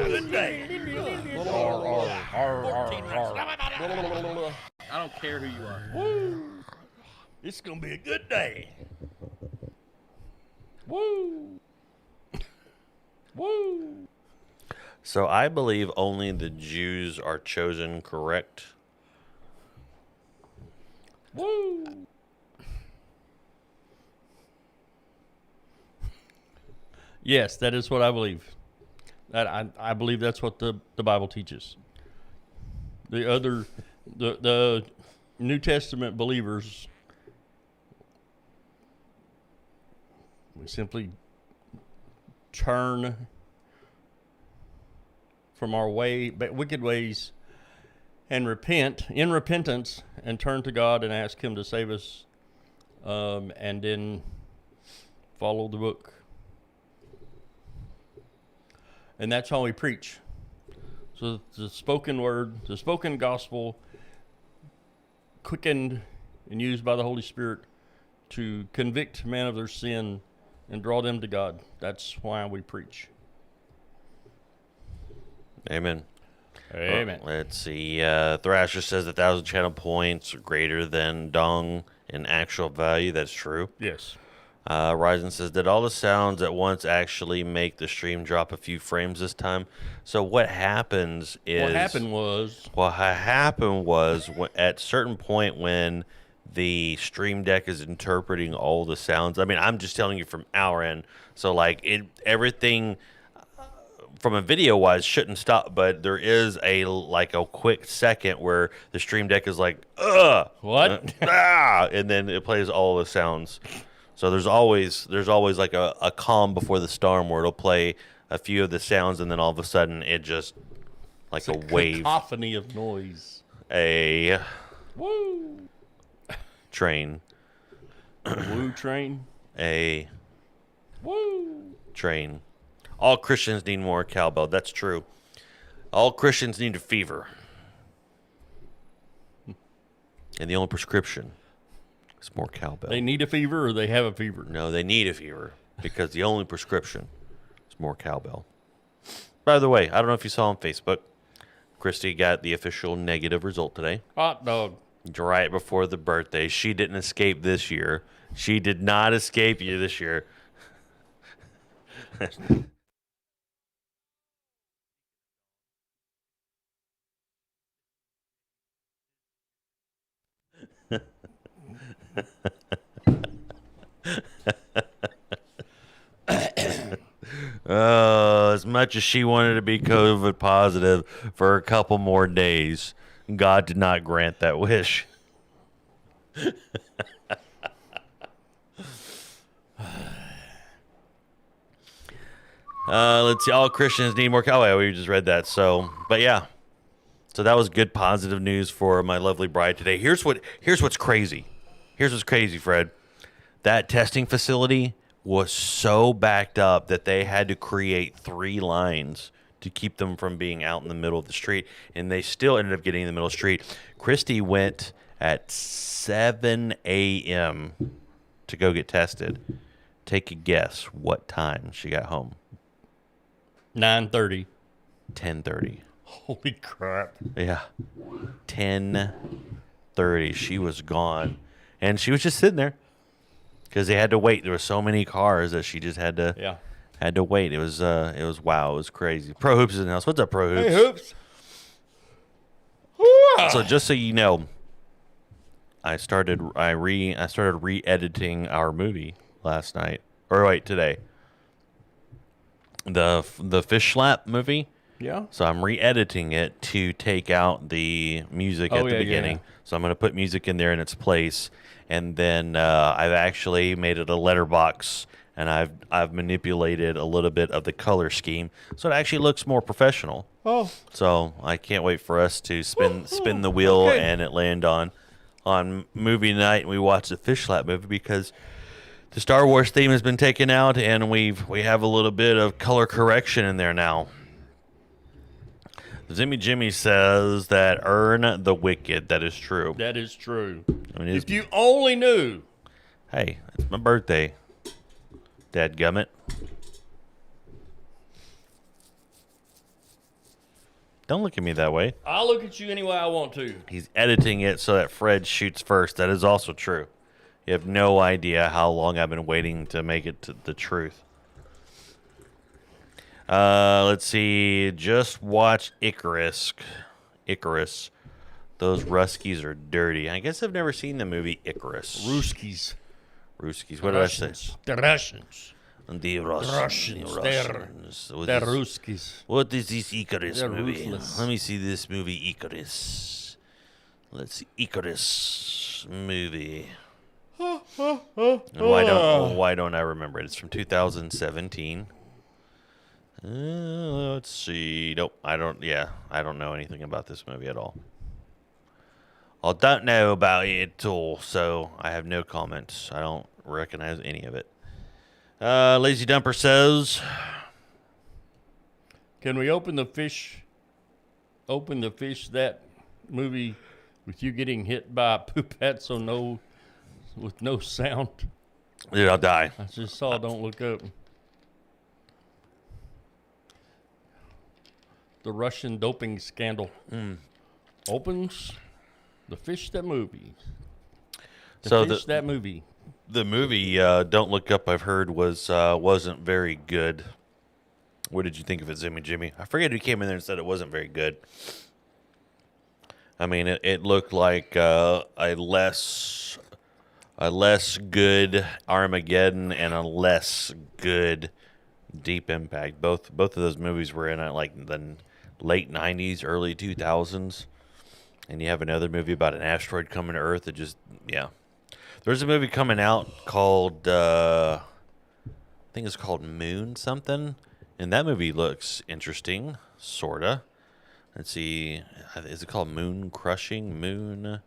[SPEAKER 7] Good day.
[SPEAKER 9] I don't care who you are.
[SPEAKER 7] Woo! It's gonna be a good day. Woo! Woo!
[SPEAKER 6] So I believe only the Jews are chosen, correct?
[SPEAKER 7] Woo! Yes, that is what I believe. I believe that's what the Bible teaches. The New Testament believers, we simply turn from our wicked ways and repent in repentance and turn to God and ask Him to save us, and then follow the book. And that's how we preach. So the spoken word, the spoken gospel, quickened and used by the Holy Spirit to convict men of their sin and draw them to God. That's why we preach.
[SPEAKER 6] Amen.
[SPEAKER 7] Amen.
[SPEAKER 6] Well, let's see. Thrasher says 1,000 channel points are greater than dong in actual value. That's true.
[SPEAKER 7] Yes.
[SPEAKER 6] Ryzen says, did all the sounds at once actually make the stream drop a few frames this time? So what happens is...
[SPEAKER 7] What happened
[SPEAKER 6] was at certain point when the Stream Deck is interpreting all the sounds. I mean, I'm just telling you from our end. So, like, everything from a video wise shouldn't stop, but there is a quick second where the stream deck is like, ugh,
[SPEAKER 7] What?
[SPEAKER 6] and then it plays all the sounds. So there's always like a calm before the storm where it'll play a few of the sounds, and then all of a sudden it just like a wave,
[SPEAKER 7] cacophony of noise.
[SPEAKER 6] a
[SPEAKER 7] Woo!
[SPEAKER 6] train,
[SPEAKER 7] Woo train.
[SPEAKER 6] a
[SPEAKER 7] Woo!
[SPEAKER 6] train. All Christians need more cowbell. That's true. All Christians need a fever. And the only prescription is more cowbell.
[SPEAKER 7] They need a fever or they have a fever?
[SPEAKER 6] No, they need a fever because the only prescription is more cowbell. By the way, I don't know if you saw on Facebook, Christy got the official negative result today.
[SPEAKER 7] Hot dog.
[SPEAKER 6] Right before the birthday. She didn't escape this year. She did not escape you this year. As much as she wanted to be COVID positive for a couple more days, God did not grant that wish. Let's see. All Christians need more. Oh, yeah, we just read that. So, but yeah. So that was good positive news for my lovely bride today. Here's what's crazy. Here's what's crazy, Fred. That testing facility was so backed up that they had to create 3 lines to keep them from being out in the middle of the street, and they still ended up getting in the middle of the street. Christy went at 7 a.m. to go get tested. Take a guess what time she got home.
[SPEAKER 7] 9:30.
[SPEAKER 6] 10:30.
[SPEAKER 7] Holy crap.
[SPEAKER 6] Yeah. 10:30. She was gone. And she was just sitting there because they had to wait. There were so many cars that she just had to wait. It was wow. It was crazy. Pro Hoops is in the house. What's up, Pro Hoops?
[SPEAKER 7] Hey, Hoops.
[SPEAKER 6] So just so you know, I started re-editing our movie last night. Or wait, today. The Fish Slap movie.
[SPEAKER 7] Yeah.
[SPEAKER 6] So I'm re-editing it to take out the music at the beginning.
[SPEAKER 7] Yeah.
[SPEAKER 6] So I'm going to put music in there in its place, and then I've actually made it a letterbox, and I've manipulated a little bit of the color scheme, so it actually looks more professional.
[SPEAKER 7] Oh.
[SPEAKER 6] So I can't wait for us to spin the wheel and it land on movie night, and we watch the Fish Slap movie because the Star Wars theme has been taken out, and we have a little bit of color correction in there now. Zimmy Jimmy says that earn the wicked. That is true.
[SPEAKER 7] That is true.
[SPEAKER 6] I mean,
[SPEAKER 7] if you only knew.
[SPEAKER 6] Hey, it's my birthday. Dadgummit. Don't look at me that way.
[SPEAKER 7] I'll look at you any way I want to.
[SPEAKER 6] He's editing it so that Fred shoots first. That is also true. You have no idea how long I've been waiting to make it to the truth. Let's see. Just watch Icarus. Those Ruskies are dirty. I guess I've never seen the movie Icarus.
[SPEAKER 7] Ruskies.
[SPEAKER 6] What did I say?
[SPEAKER 7] The Russians.
[SPEAKER 6] The
[SPEAKER 7] Russians. They're Ruskies.
[SPEAKER 6] What is this Icarus
[SPEAKER 7] They're
[SPEAKER 6] movie?
[SPEAKER 7] ruthless.
[SPEAKER 6] Let me see this movie, Icarus. Let's see, Icarus movie. Why don't I remember it? It's from 2017. Let's see. Nope, I don't know anything about this movie at all. I don't know about it at all, so I have no comments. I don't recognize any of it. Lazy Dumper says,
[SPEAKER 7] Can we open the fish that movie with you getting hit by a poopette with no sound?
[SPEAKER 6] dude, I'll die.
[SPEAKER 7] I just saw Don't Look Up. The Russian doping scandal opens the fish that movie. That movie.
[SPEAKER 6] The movie Don't Look Up, I've heard wasn't very good. What did you think of it, Zimmy Jimmy? I forget who came in there and said it wasn't very good. I mean, it looked like a less good Armageddon and a less good Deep Impact. Both of those movies were in like the late 90s, early 2000s. And you have another movie about an asteroid coming to Earth. It just, yeah. There's a movie coming out called, I think it's called Moon something. And that movie looks interesting, sorta. Let's see. Is it called Moon Crushing? Moon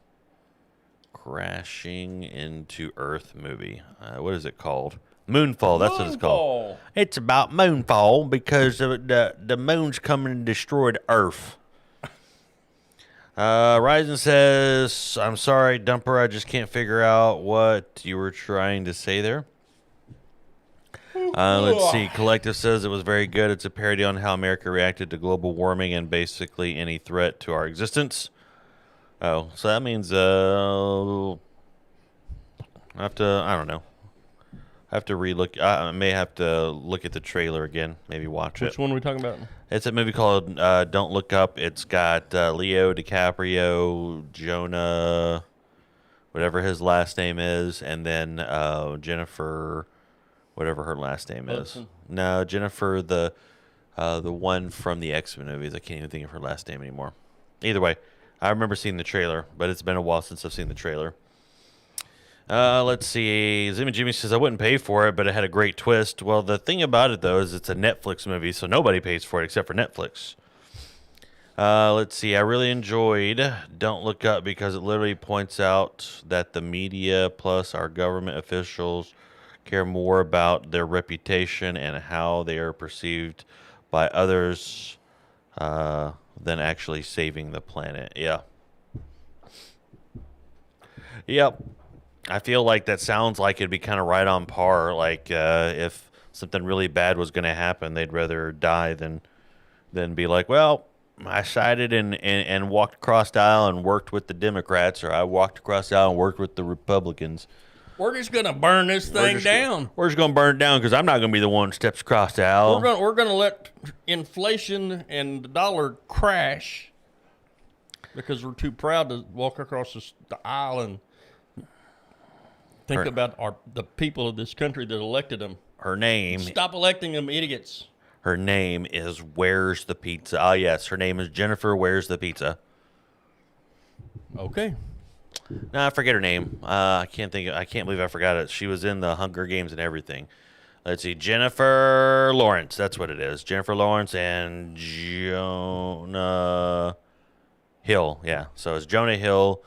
[SPEAKER 6] Crashing into Earth movie. What is it called? Moonfall. That's what it's called. It's about moonfall because the moon's coming to destroy the Earth. Ryzen says, I'm sorry, Dumper, I just can't figure out what you were trying to say there. Let's see. Collective says it was very good. It's a parody on how America reacted to global warming and basically any threat to our existence. Oh, so that means I don't know. I have to relook. I may have to look at the trailer again. Maybe watch it.
[SPEAKER 7] Which one are we talking about?
[SPEAKER 6] It's a movie called Don't Look Up. It's got Leo DiCaprio, Jonah, whatever his last name is, and then Jennifer, whatever her last name
[SPEAKER 7] Hudson?
[SPEAKER 6] is. No, Jennifer, the one from the X-Men movies. I can't even think of her last name anymore. Either way, I remember seeing the trailer, but it's been a while since I've seen the trailer. Let's see. Zimmy Jimmy says, I wouldn't pay for it, but it had a great twist. Well, the thing about it, though, is it's a Netflix movie, so nobody pays for it except for Netflix. Let's see. I really enjoyed Don't Look Up because it literally points out that the media plus our government officials care more about their reputation and how they are perceived by others than actually saving the planet. Yeah. Yep. I feel like that sounds like it'd be kind of right on par. Like if something really bad was going to happen, they'd rather die than be like, well, I sided and walked across the aisle and worked with the Democrats, or I walked across the aisle and worked with the Republicans.
[SPEAKER 7] We're just going to burn this thing down.
[SPEAKER 6] We're just going to burn it down because I'm not going to be the one who steps across the aisle.
[SPEAKER 7] We're going to let inflation and the dollar crash because we're too proud to walk across the aisle and think about the people of this country that elected them.
[SPEAKER 6] Her name.
[SPEAKER 7] Stop electing them, idiots.
[SPEAKER 6] Her name is Where's the Pizza? Ah, yes. Her name is Jennifer Where's the Pizza.
[SPEAKER 7] Okay.
[SPEAKER 6] No, I forget her name. I can't believe I forgot it. She was in the Hunger Games and everything. Let's see. Jennifer Lawrence. That's what it is. Jennifer Lawrence and Jonah Hill. Yeah. So it's Jonah Hill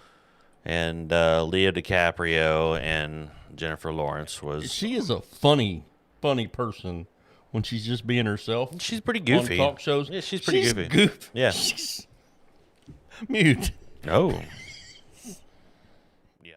[SPEAKER 6] and Leo DiCaprio and Jennifer Lawrence was.
[SPEAKER 7] She is a funny person when she's just being herself.
[SPEAKER 6] She's pretty goofy.
[SPEAKER 7] On talk shows.
[SPEAKER 6] Yeah, she's pretty goofy. Yeah.
[SPEAKER 7] She's mute.
[SPEAKER 6] Oh. Yeah.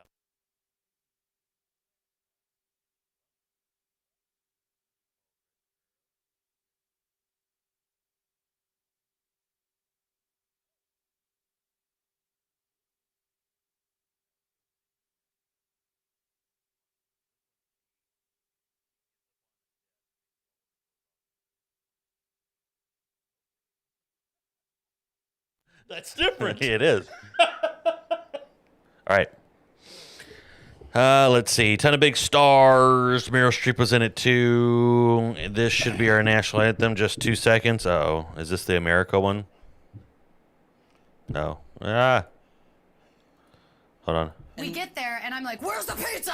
[SPEAKER 7] That's different.
[SPEAKER 6] It is. All right. Let's see. Ton of big stars. Meryl Streep was in it too. This should be our national anthem. Just 2 seconds. Uh-oh. Is this the America one? No. Hold on.
[SPEAKER 9] We get there, and I'm like, where's the pizza?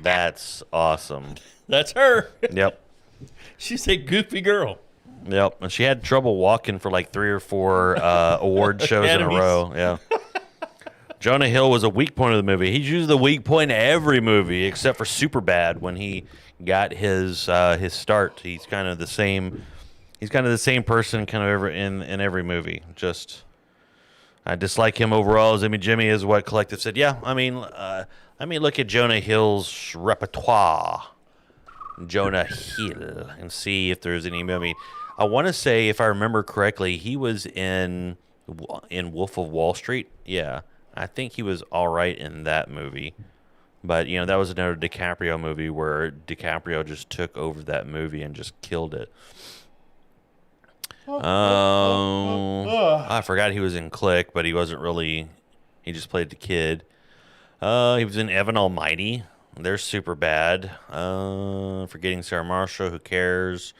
[SPEAKER 6] That's awesome.
[SPEAKER 7] That's her.
[SPEAKER 6] Yep.
[SPEAKER 7] She's a goofy girl.
[SPEAKER 6] Yep. And she had trouble walking for like 3 or 4 award shows in a
[SPEAKER 7] Academies.
[SPEAKER 6] row. Yeah. Jonah Hill was a weak point of the movie. He's usually the weak point of every movie except for Superbad when he got his start. He's kind of the same. He's kind of the same person kind of in every movie. Just I dislike him overall. Jimmy is what Collective said. Yeah, I mean, look at Jonah Hill's repertoire. Jonah Hill and see if there's any. I mean, I want to say if I remember correctly, he was in Wolf of Wall Street. Yeah, I think he was all right in that movie. But you know, that was another DiCaprio movie where DiCaprio just took over that movie and just killed it. I forgot he was in Click, but he wasn't really. He just played the kid. He was in Evan Almighty. They're super bad. Forgetting Sarah Marshall. Who cares?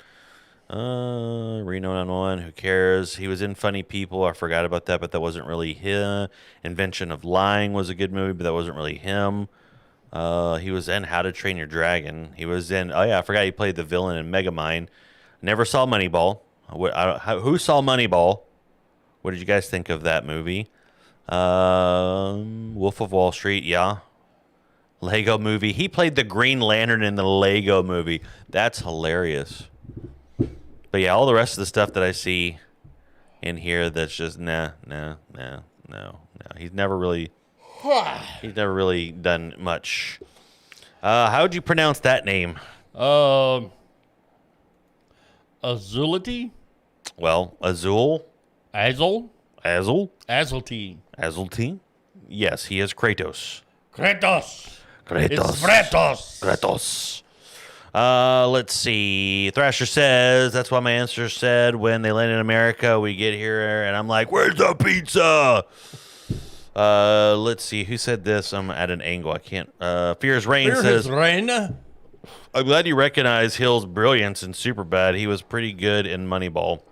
[SPEAKER 6] Reno 911. Who cares? He was in Funny People. I forgot about that, but that wasn't really him. Invention of Lying was a good movie, but that wasn't really him. He was in How to Train Your Dragon. He was in. Oh yeah, I forgot he played the villain in Megamind. Never saw Moneyball. Who saw Moneyball? What did you guys think of that movie? Wolf of Wall Street. Yeah. Lego Movie. He played the Green Lantern in the Lego Movie. That's hilarious. But yeah, all the rest of the stuff that I see in here, that's just no. He's never really done much. How would you pronounce that name?
[SPEAKER 7] Azulity?
[SPEAKER 6] Well, Azul.
[SPEAKER 7] Azul?
[SPEAKER 6] Azulty. Yes, he is Kratos.
[SPEAKER 7] Kratos.
[SPEAKER 6] Kratos.
[SPEAKER 7] It's
[SPEAKER 6] Kratos. Let's see. Thrasher says, that's why my answer said when they land in America, we get here, and I'm like, where's the pizza? Let's see. Who said this? I'm at an angle. I can't. Fear's Rain says,
[SPEAKER 7] Rain.
[SPEAKER 6] I'm glad you recognize Hill's brilliance in Superbad. He was pretty good in Moneyball.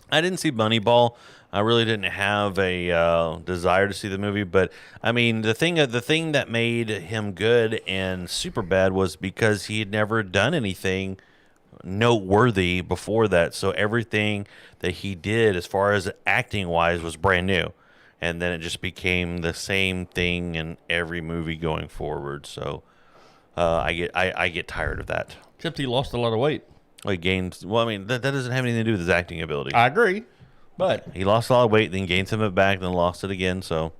[SPEAKER 6] I didn't see Moneyball. I really didn't have a desire to see the movie, but I mean, the thing that made him good in Superbad was because he had never done anything noteworthy before that. So everything that he did, as far as acting wise, was brand new, and then it just became the same thing in every movie going forward. So I get tired of that.
[SPEAKER 7] Except he lost a lot of weight.
[SPEAKER 6] Well, he gained. Well, I mean, that doesn't have anything to do with his acting ability.
[SPEAKER 7] I agree. But
[SPEAKER 6] he lost a lot of weight, then gained some of it back, then lost it again. So,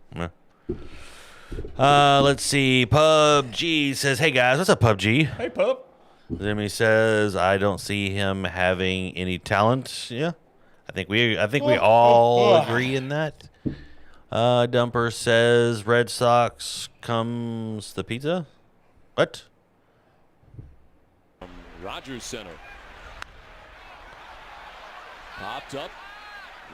[SPEAKER 6] let's see. PUBG says, "Hey guys, what's up, PUBG?"
[SPEAKER 7] Hey, pup.
[SPEAKER 6] Then he says, "I don't see him having any talent." Yeah, I think we all agree in that. Dumper says, "Red Sox comes the pizza." What?
[SPEAKER 10] Rogers Center. Popped up.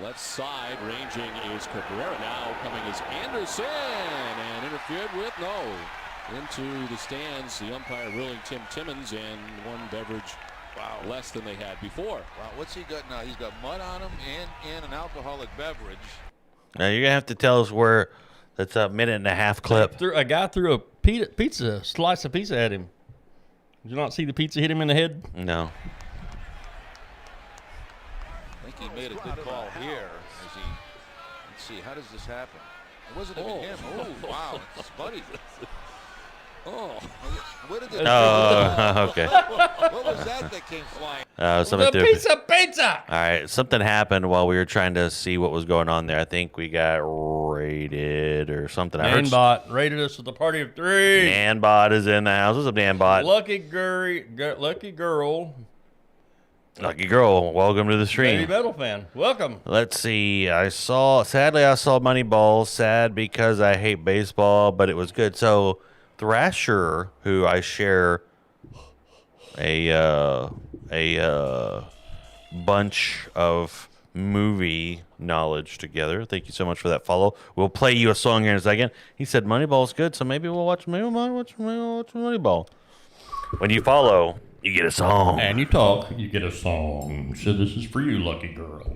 [SPEAKER 10] Left side, ranging is Cabrera. Now coming is Anderson, and interfered with, no. Into the stands, the umpire ruling Tim Timmons, and one beverage less than they had before.
[SPEAKER 11] Wow, what's he got now? He's got mud on him and an alcoholic beverage.
[SPEAKER 6] Now you're gonna have to tell us where. That's a minute and a half clip.
[SPEAKER 7] A guy threw a slice of pizza at him. Did you not see the pizza hit him in the head?
[SPEAKER 6] No.
[SPEAKER 11] I think he made a good call here. Let's see, how does this happen? It wasn't even him. Oh, wow, it's Buddy. Oh, where did it?
[SPEAKER 6] Oh, okay.
[SPEAKER 11] What was that came flying?
[SPEAKER 7] Pizza.
[SPEAKER 6] All right, something happened while we were trying to see what was going on there. I think we got raided or something.
[SPEAKER 7] Nanbot raided us with a party of 3.
[SPEAKER 6] Nanbot is in the house. What's up, Nanbot?
[SPEAKER 7] Lucky girl.
[SPEAKER 6] Lucky girl, welcome to the stream.
[SPEAKER 7] Heavy metal fan, welcome.
[SPEAKER 6] Let's see. Sadly, I saw Moneyball. Sad because I hate baseball, but it was good. So, Thrasher, who I share a bunch of movie knowledge together. Thank you so much for that follow. We'll play you a song here in a second. He said Moneyball's good, so maybe we'll watch Moneyball. When you follow, you get a song.
[SPEAKER 7] And you talk, you get a song. So this is for you, lucky girl.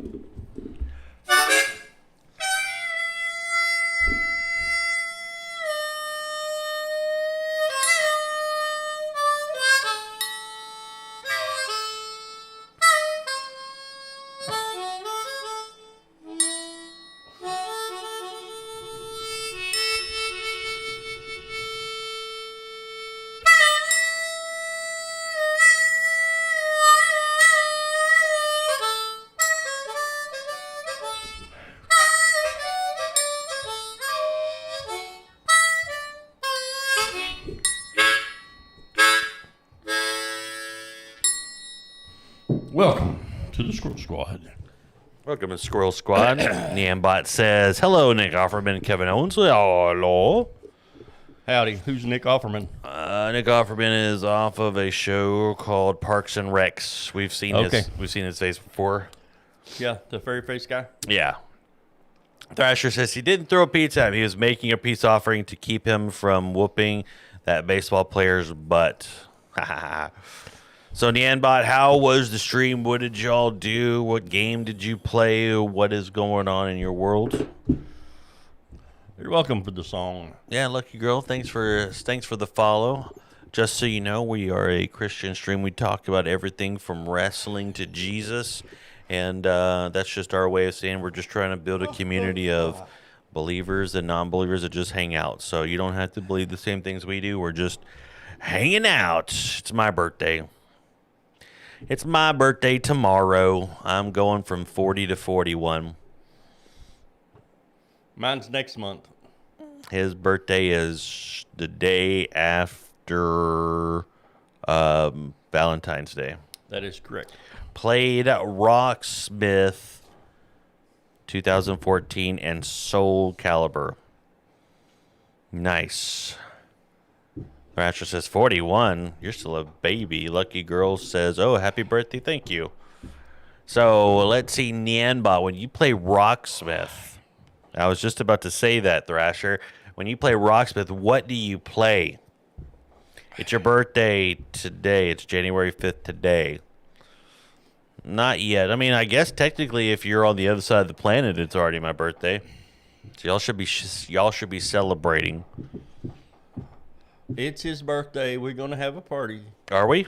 [SPEAKER 7] Welcome to the Squirrel Squad.
[SPEAKER 6] Welcome to Squirrel Squad. Nambot says, hello, Nick Offerman and Kevin Owens. Hello.
[SPEAKER 7] Howdy. Who's Nick Offerman?
[SPEAKER 6] Nick Offerman is off of a show called Parks and Recs. We've seen his face before.
[SPEAKER 7] Yeah, the fairy face guy?
[SPEAKER 6] Yeah. Thrasher says he didn't throw a pizza at him. He was making a peace offering to keep him from whooping that baseball player's butt. So, Nyanbot, how was the stream? What did y'all do? What game did you play? What is going on in your world?
[SPEAKER 7] You're welcome for the song.
[SPEAKER 6] Yeah, Lucky Girl, thanks for the follow. Just so you know, we are a Christian stream. We talk about everything from wrestling to Jesus, and that's just our way of saying we're just trying to build a community of believers and non-believers that just hang out. So you don't have to believe the same things we do. We're just hanging out. It's my birthday. It's my birthday tomorrow. I'm going from 40 to 41.
[SPEAKER 7] Mine's next month.
[SPEAKER 6] His birthday is the day after Valentine's Day.
[SPEAKER 7] That is correct.
[SPEAKER 6] Played Rocksmith 2014 and Soul Calibur. Nice. Thrasher says 41. You're still a baby. Lucky Girl says, oh, happy birthday. Thank you. So let's see, Nyanba, when you play Rocksmith, I was just about to say that, Thrasher. When you play Rocksmith, what do you play? It's your birthday today. It's January 5th today. Not yet. I mean, I guess technically if you're on the other side of the planet, it's already my birthday. So y'all should be celebrating.
[SPEAKER 7] It's his birthday. We're going to have a party.
[SPEAKER 6] Are we?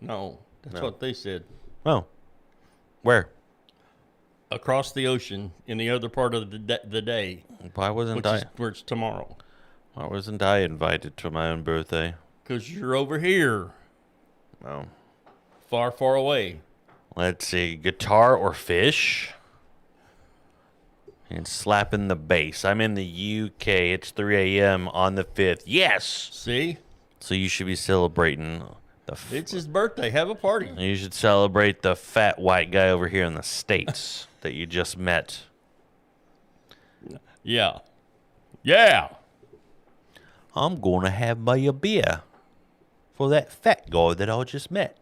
[SPEAKER 7] No, that's
[SPEAKER 6] No.
[SPEAKER 7] what they said.
[SPEAKER 6] Oh. Where?
[SPEAKER 7] Across the ocean in the other part of the day.
[SPEAKER 6] Why wasn't I?
[SPEAKER 7] Where it's tomorrow.
[SPEAKER 6] Why wasn't I invited to my own birthday?
[SPEAKER 7] Because you're over here.
[SPEAKER 6] Oh.
[SPEAKER 7] Far, far away.
[SPEAKER 6] Let's see. Guitar or fish? And slapping the bass. I'm in the UK. It's 3 a.m. on the 5th. Yes!
[SPEAKER 7] See?
[SPEAKER 6] So you should be celebrating
[SPEAKER 7] it's his birthday. Have a party.
[SPEAKER 6] You should celebrate the fat white guy over here in the States that you just met.
[SPEAKER 7] Yeah. Yeah.
[SPEAKER 6] I'm going to have me a beer for that fat guy that I just met.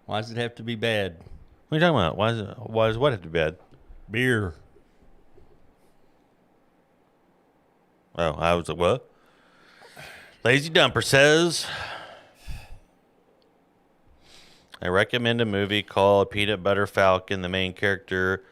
[SPEAKER 7] Why does it have to be bad?
[SPEAKER 6] What are you talking about? Why does what have to be bad?
[SPEAKER 7] Beer.
[SPEAKER 6] Oh, I was like, what? Lazy Dumper says, I recommend a movie called Peanut Butter Falcon. The main character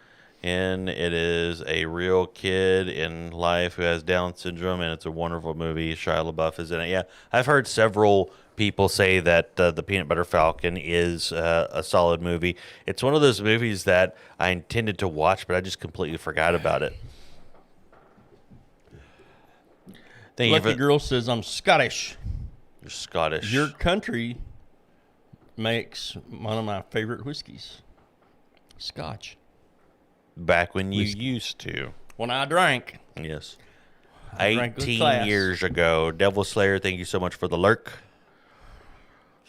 [SPEAKER 6] in it is a real kid in life who has Down syndrome, and it's a wonderful movie. Shia LaBeouf is in it. Yeah, I've heard several people say that the Peanut Butter Falcon is a solid movie. It's one of those movies that I intended to watch, but I just completely forgot about it.
[SPEAKER 7] Lucky Girl says, I'm Scottish.
[SPEAKER 6] You're Scottish.
[SPEAKER 7] Your country makes one of my favorite whiskeys. Scotch.
[SPEAKER 6] Back when you used to.
[SPEAKER 7] When I drank.
[SPEAKER 6] Yes.
[SPEAKER 7] I drank with
[SPEAKER 6] 18
[SPEAKER 7] class.
[SPEAKER 6] years ago. Devil Slayer, thank you so much for the lurk.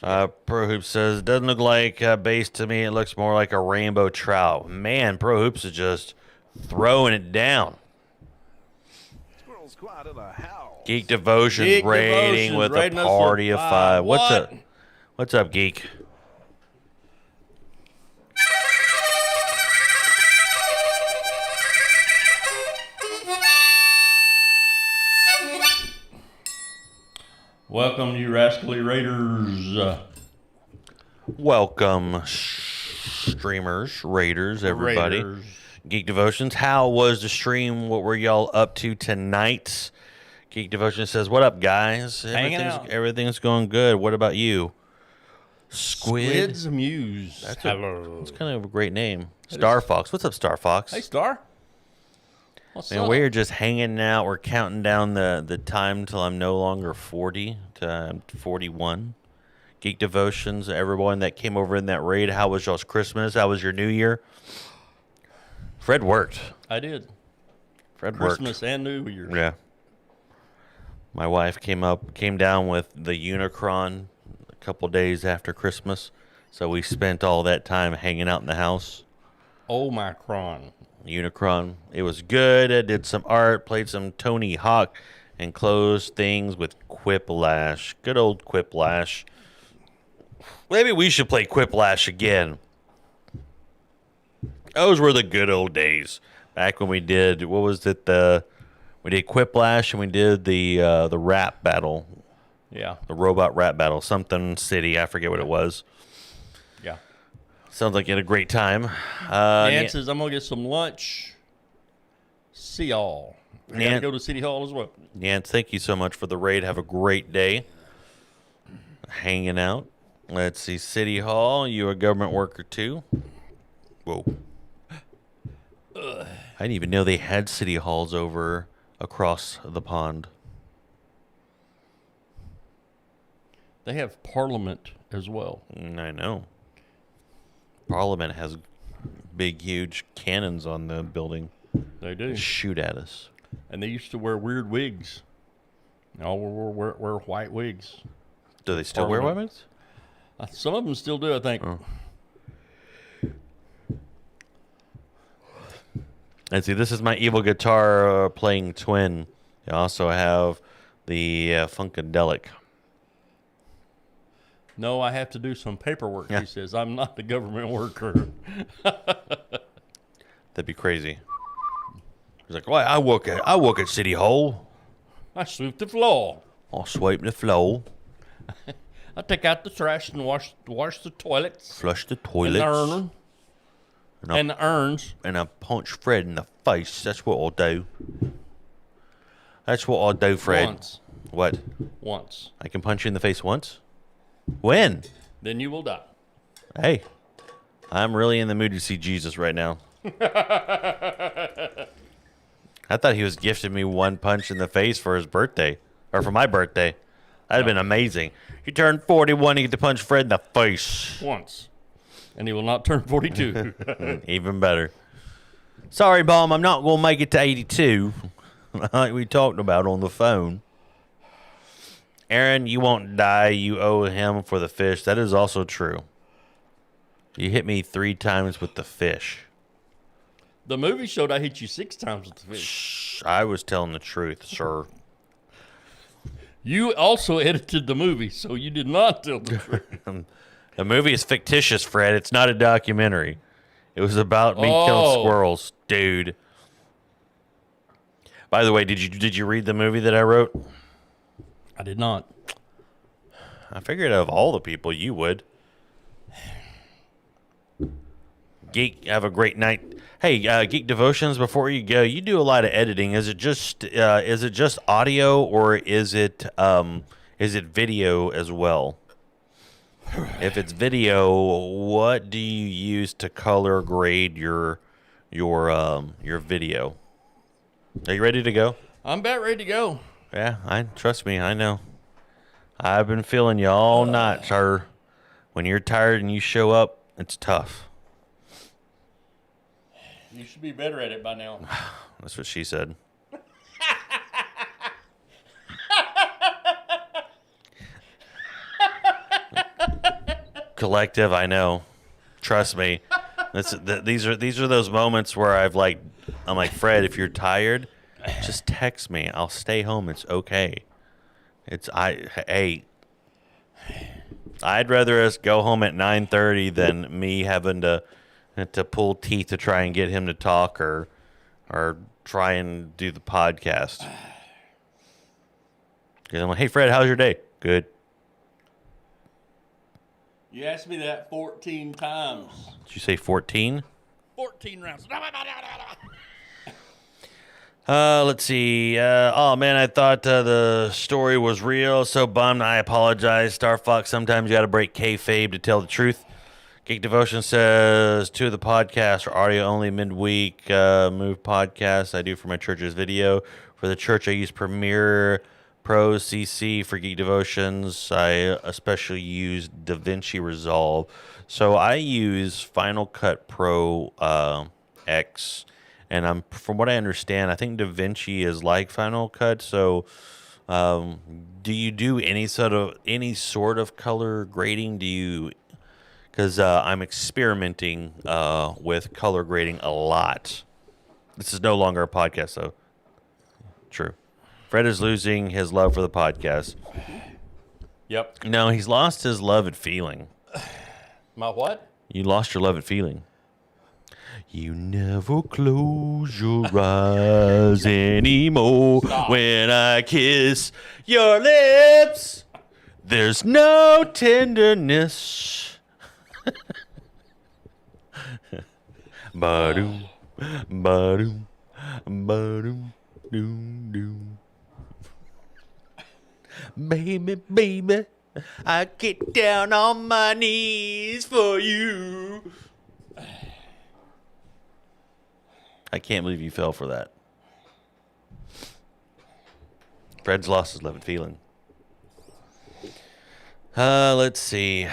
[SPEAKER 6] Pro Hoops says, doesn't look like bass to me. It looks more like a rainbow trout. Man, Pro Hoops is just throwing it down.
[SPEAKER 2] Squirrel Squad of the house.
[SPEAKER 6] Geek Devotions
[SPEAKER 7] Geek
[SPEAKER 6] rating
[SPEAKER 7] Devotions
[SPEAKER 6] with a
[SPEAKER 7] rating us
[SPEAKER 6] party
[SPEAKER 7] with
[SPEAKER 6] of 5.
[SPEAKER 7] five.
[SPEAKER 6] What's
[SPEAKER 7] What?
[SPEAKER 6] up? What's up, Geek?
[SPEAKER 7] Welcome, you rascally raiders.
[SPEAKER 6] Welcome, streamers, raiders, everybody.
[SPEAKER 7] Raiders.
[SPEAKER 6] Geek Devotions, how was the stream? What were y'all up to tonight? Geek Devotion says, what up, guys?
[SPEAKER 7] Hanging out.
[SPEAKER 6] Everything's going good. What about you?
[SPEAKER 7] Squid's Muse.
[SPEAKER 6] That's
[SPEAKER 7] Hello.
[SPEAKER 6] That's kind of a great name. Star Fox. What's up, Star Fox?
[SPEAKER 7] Hey, Star. What's
[SPEAKER 6] Man,
[SPEAKER 7] up?
[SPEAKER 6] we're just hanging out. We're counting down the time till I'm no longer 40 to I'm 41. Geek Devotions, everyone that came over in that raid, how was y'all's Christmas? How was your New Year? Fred worked.
[SPEAKER 7] I did.
[SPEAKER 6] Fred
[SPEAKER 7] Christmas
[SPEAKER 6] worked.
[SPEAKER 7] and New Year's.
[SPEAKER 6] Yeah. My wife came down with the Unicron a couple days after Christmas, so we spent all that time hanging out in the house.
[SPEAKER 7] Omicron.
[SPEAKER 6] Unicron. It was good. I did some art, played some Tony Hawk, and closed things with Quiplash. Good old Quiplash. Maybe we should play Quiplash again. Those were the good old days. Back when we did, what was it, We did Quiplash, and we did the rap battle.
[SPEAKER 7] Yeah.
[SPEAKER 6] The robot rap battle. Something City. I forget what it was.
[SPEAKER 7] Yeah.
[SPEAKER 6] Sounds like you had a great time.
[SPEAKER 7] Nan says, I'm going to get some lunch. See y'all. I got to go to City Hall as well.
[SPEAKER 6] Nance, thank you so much for the raid. Have a great day. Hanging out. Let's see. City Hall. You a government worker too? Whoa. I didn't even know they had city halls over across the pond.
[SPEAKER 7] They have Parliament as well.
[SPEAKER 6] I know. Parliament has big, huge cannons on the building.
[SPEAKER 7] They do.
[SPEAKER 6] Shoot at us.
[SPEAKER 7] And they used to wear weird wigs. All wear white wigs.
[SPEAKER 6] Do they still wear white wigs?
[SPEAKER 7] Some of them still do, I think.
[SPEAKER 6] Oh. Let's see. This is my evil guitar playing twin. I also have the Funkadelic.
[SPEAKER 7] No, I have to do some paperwork. Yeah. He says, I'm not a government worker.
[SPEAKER 6] That'd be crazy. He's like, well, I work at City Hall.
[SPEAKER 7] I sweep the floor.
[SPEAKER 6] I'll sweep the floor.
[SPEAKER 7] I take out the trash and wash the toilets.
[SPEAKER 6] Flush the toilets.
[SPEAKER 7] And the urns.
[SPEAKER 6] And I punch Fred in the face. That's what I'll do. That's what I'll do, Fred.
[SPEAKER 7] Once.
[SPEAKER 6] What?
[SPEAKER 7] Once.
[SPEAKER 6] I can punch you in the face once? When?
[SPEAKER 7] Then you will die.
[SPEAKER 6] Hey, I'm really in the mood to see Jesus right now. I thought he was gifting me one punch in the face for his birthday. Or for my birthday. That'd have been amazing. You turn 41, you get to punch Fred in the face.
[SPEAKER 7] Once. And he will not turn 42.
[SPEAKER 6] Even better. Sorry, Mom, I'm not going to make it to 82. Like we talked about on the phone. Aaron, you won't die. You owe him for the fish. That is also true. You hit me 3 times with the fish.
[SPEAKER 7] The movie showed I hit you 6 times with the fish.
[SPEAKER 6] Shh, I was telling the truth, sir.
[SPEAKER 7] You also edited the movie, so you did not tell the truth.
[SPEAKER 6] The movie is fictitious, Fred. It's not a documentary. It was about me killing squirrels, dude. By the way, did you read the movie that I wrote?
[SPEAKER 7] I did not.
[SPEAKER 6] I figured of all the people, you would. Geek, have a great night. Hey, Geek Devotions, before you go, you do a lot of editing. Is it just audio, or is it video as well? If it's video, what do you use to color grade your video? Are you ready to go?
[SPEAKER 7] I'm about ready to go.
[SPEAKER 6] Yeah, trust me, I know. I've been feeling you all night, sir. When you're tired and you show up, it's tough.
[SPEAKER 7] You should be better at it by now.
[SPEAKER 6] That's what she said. Collective, I know. Trust me. These are those moments where I'm like, Fred, if you're tired, just text me. I'll stay home. It's okay. I'd rather us go home at 9:30 than me having to pull teeth to try and get him to talk or try and do the podcast. Because I'm like, hey, Fred, how's your day? Good.
[SPEAKER 7] You asked me that 14 times.
[SPEAKER 6] Did you say 14?
[SPEAKER 7] 14 rounds.
[SPEAKER 6] Let's see. Oh, man, I thought the story was real. So bummed. I apologize. Star Fox, sometimes you got to break kayfabe to tell the truth. Geek Devotion says, 2 of the podcasts are audio only midweek move podcasts I do for my church's video. For the church, I use Premiere Pro CC. For Geek Devotions, I especially use DaVinci Resolve. So I use Final Cut Pro X. And from what I understand, I think DaVinci is like Final Cut. So do you do any sort of color grading? Because I'm experimenting with color grading a lot. This is no longer a podcast, though. True. Fred is losing his love for the podcast.
[SPEAKER 7] Yep.
[SPEAKER 6] No, he's lost his love and feeling.
[SPEAKER 7] My what?
[SPEAKER 6] You lost your love and feeling. You never close your eyes anymore when I kiss your lips. There's no tenderness. Ba-doom, ba-doom, ba-doom, doom, doom. Baby, baby, I get down on my knees for you. I can't believe you fell for that. Fred's lost his love and feeling. Let's see.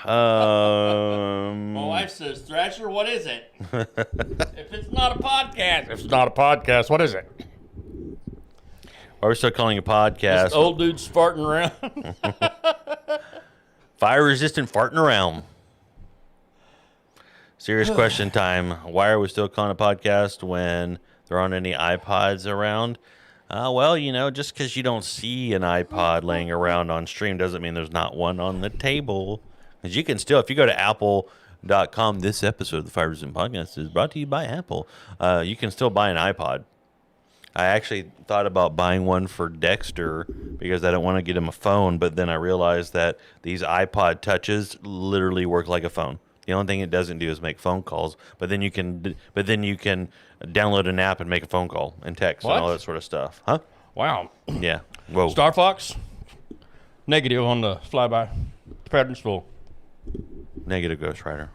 [SPEAKER 7] My wife says, Thrasher, what is it? If it's not a podcast, what is it?
[SPEAKER 6] Why are we still calling it a podcast?
[SPEAKER 7] Just old dudes farting around.
[SPEAKER 6] Fire-resistant farting around. Serious question time. Why are we still calling it a podcast when there aren't any iPods around? Well, just because you don't see an iPod laying around on stream doesn't mean there's not one on the table. Because you can still, if you go to apple.com, this episode of the Fire Resistant Podcast is brought to you by Apple. You can still buy an iPod. I actually thought about buying one for Dexter because I don't want to get him a phone, but then I realized that these iPod touches literally work like a phone. The only thing it doesn't do is make phone calls, but then you can download an app and make a phone call and text and all that sort of stuff. Huh?
[SPEAKER 7] Wow.
[SPEAKER 6] Yeah. Whoa.
[SPEAKER 7] Star Fox? Negative on the flyby. The pattern's full.
[SPEAKER 6] Negative, Ghost Rider.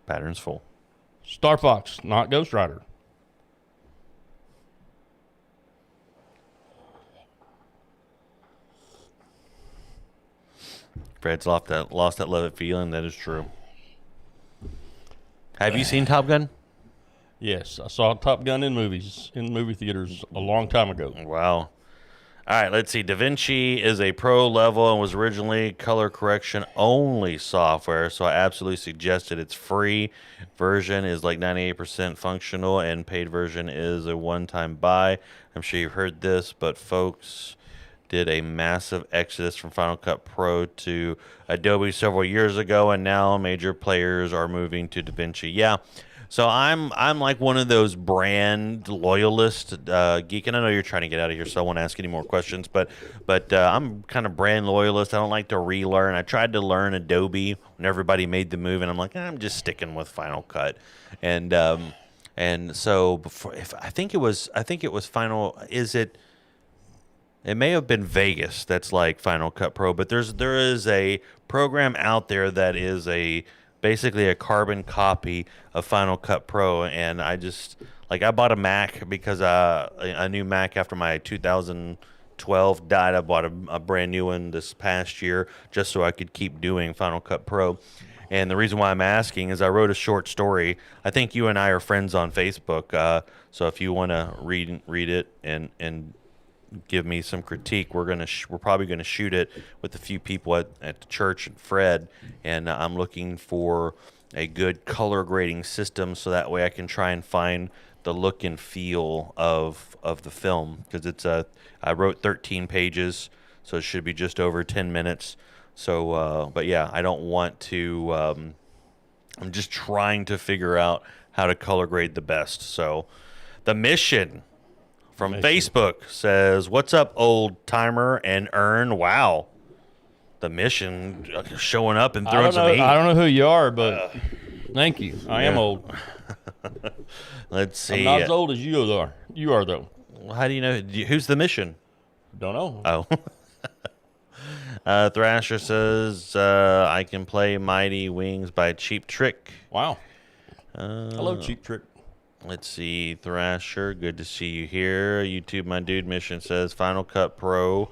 [SPEAKER 6] Pattern's full.
[SPEAKER 7] Star Fox, not Ghost Rider.
[SPEAKER 6] Fred's lost that love and feeling. That is true. Have you seen Top Gun?
[SPEAKER 7] Yes, I saw Top Gun in movie theaters a long time ago.
[SPEAKER 6] Wow. All right, let's see. DaVinci is a pro level and was originally color correction only software, so I absolutely suggested it's free. Version is like 98% functional, and paid version is a one-time buy. I'm sure you've heard this, but folks did a massive exodus from Final Cut Pro to Adobe several years ago, and now major players are moving to DaVinci. Yeah, so I'm like one of those brand loyalist geek, and I know you're trying to get out of here, so I won't ask any more questions. But I'm kind of brand loyalist. I don't like to relearn. I tried to learn Adobe when everybody made the move, and I'm like, I'm just sticking with Final Cut, and so before, I think it was Final. It may have been Vegas that's like Final Cut Pro, but there is a program out there that is basically a carbon copy of Final Cut Pro, and I bought a Mac because a new Mac after my 2012 died. I bought a brand new one this past year just so I could keep doing Final Cut Pro. And the reason why I'm asking is I wrote a short story. I think you and I are friends on Facebook, so if you want to read it and give me some critique, we're probably gonna shoot it with a few people at the church and Fred, and I'm looking for a good color grading system so that way I can try and find the look and feel of the film, because I wrote 13 pages, so it should be just over 10 minutes. So but yeah, I don't want to I'm just trying to figure out how to color grade the best. So the mission from Facebook says, "What's up, old timer and earn?" Wow, the mission showing up and throwing some heat.
[SPEAKER 7] I don't know who you are, but thank you. I am old.
[SPEAKER 6] Let's see.
[SPEAKER 7] I'm not as old as you are. You are though.
[SPEAKER 6] Well, how do you know? Who's the mission?
[SPEAKER 7] Don't know.
[SPEAKER 6] Oh. Thrasher says, "I can play Mighty Wings by Cheap Trick."
[SPEAKER 7] Wow. Hello, Cheap Trick.
[SPEAKER 6] Let's see, Thrasher, good to see you here. YouTube, my dude, mission says Final Cut Pro,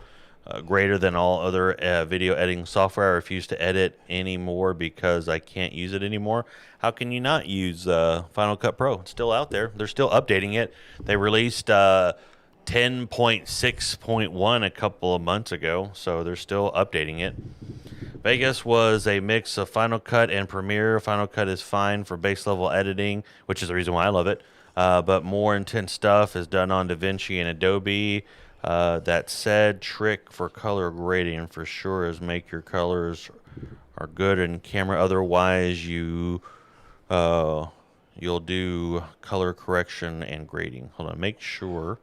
[SPEAKER 6] greater than all other video editing software. I refuse to edit anymore because I can't use it anymore. How can you not use Final Cut Pro? It's still out there. They're still updating it. They released 10.6.1 a couple of months ago, so they're still updating it. Vegas was a mix of Final Cut and Premiere. Final Cut is fine for base level editing, which is the reason why I love it. But more intense stuff is done on DaVinci and Adobe. That said, trick for color grading for sure is make your colors are good in camera. Otherwise, you you'll do color correction and grading. Hold on. Make sure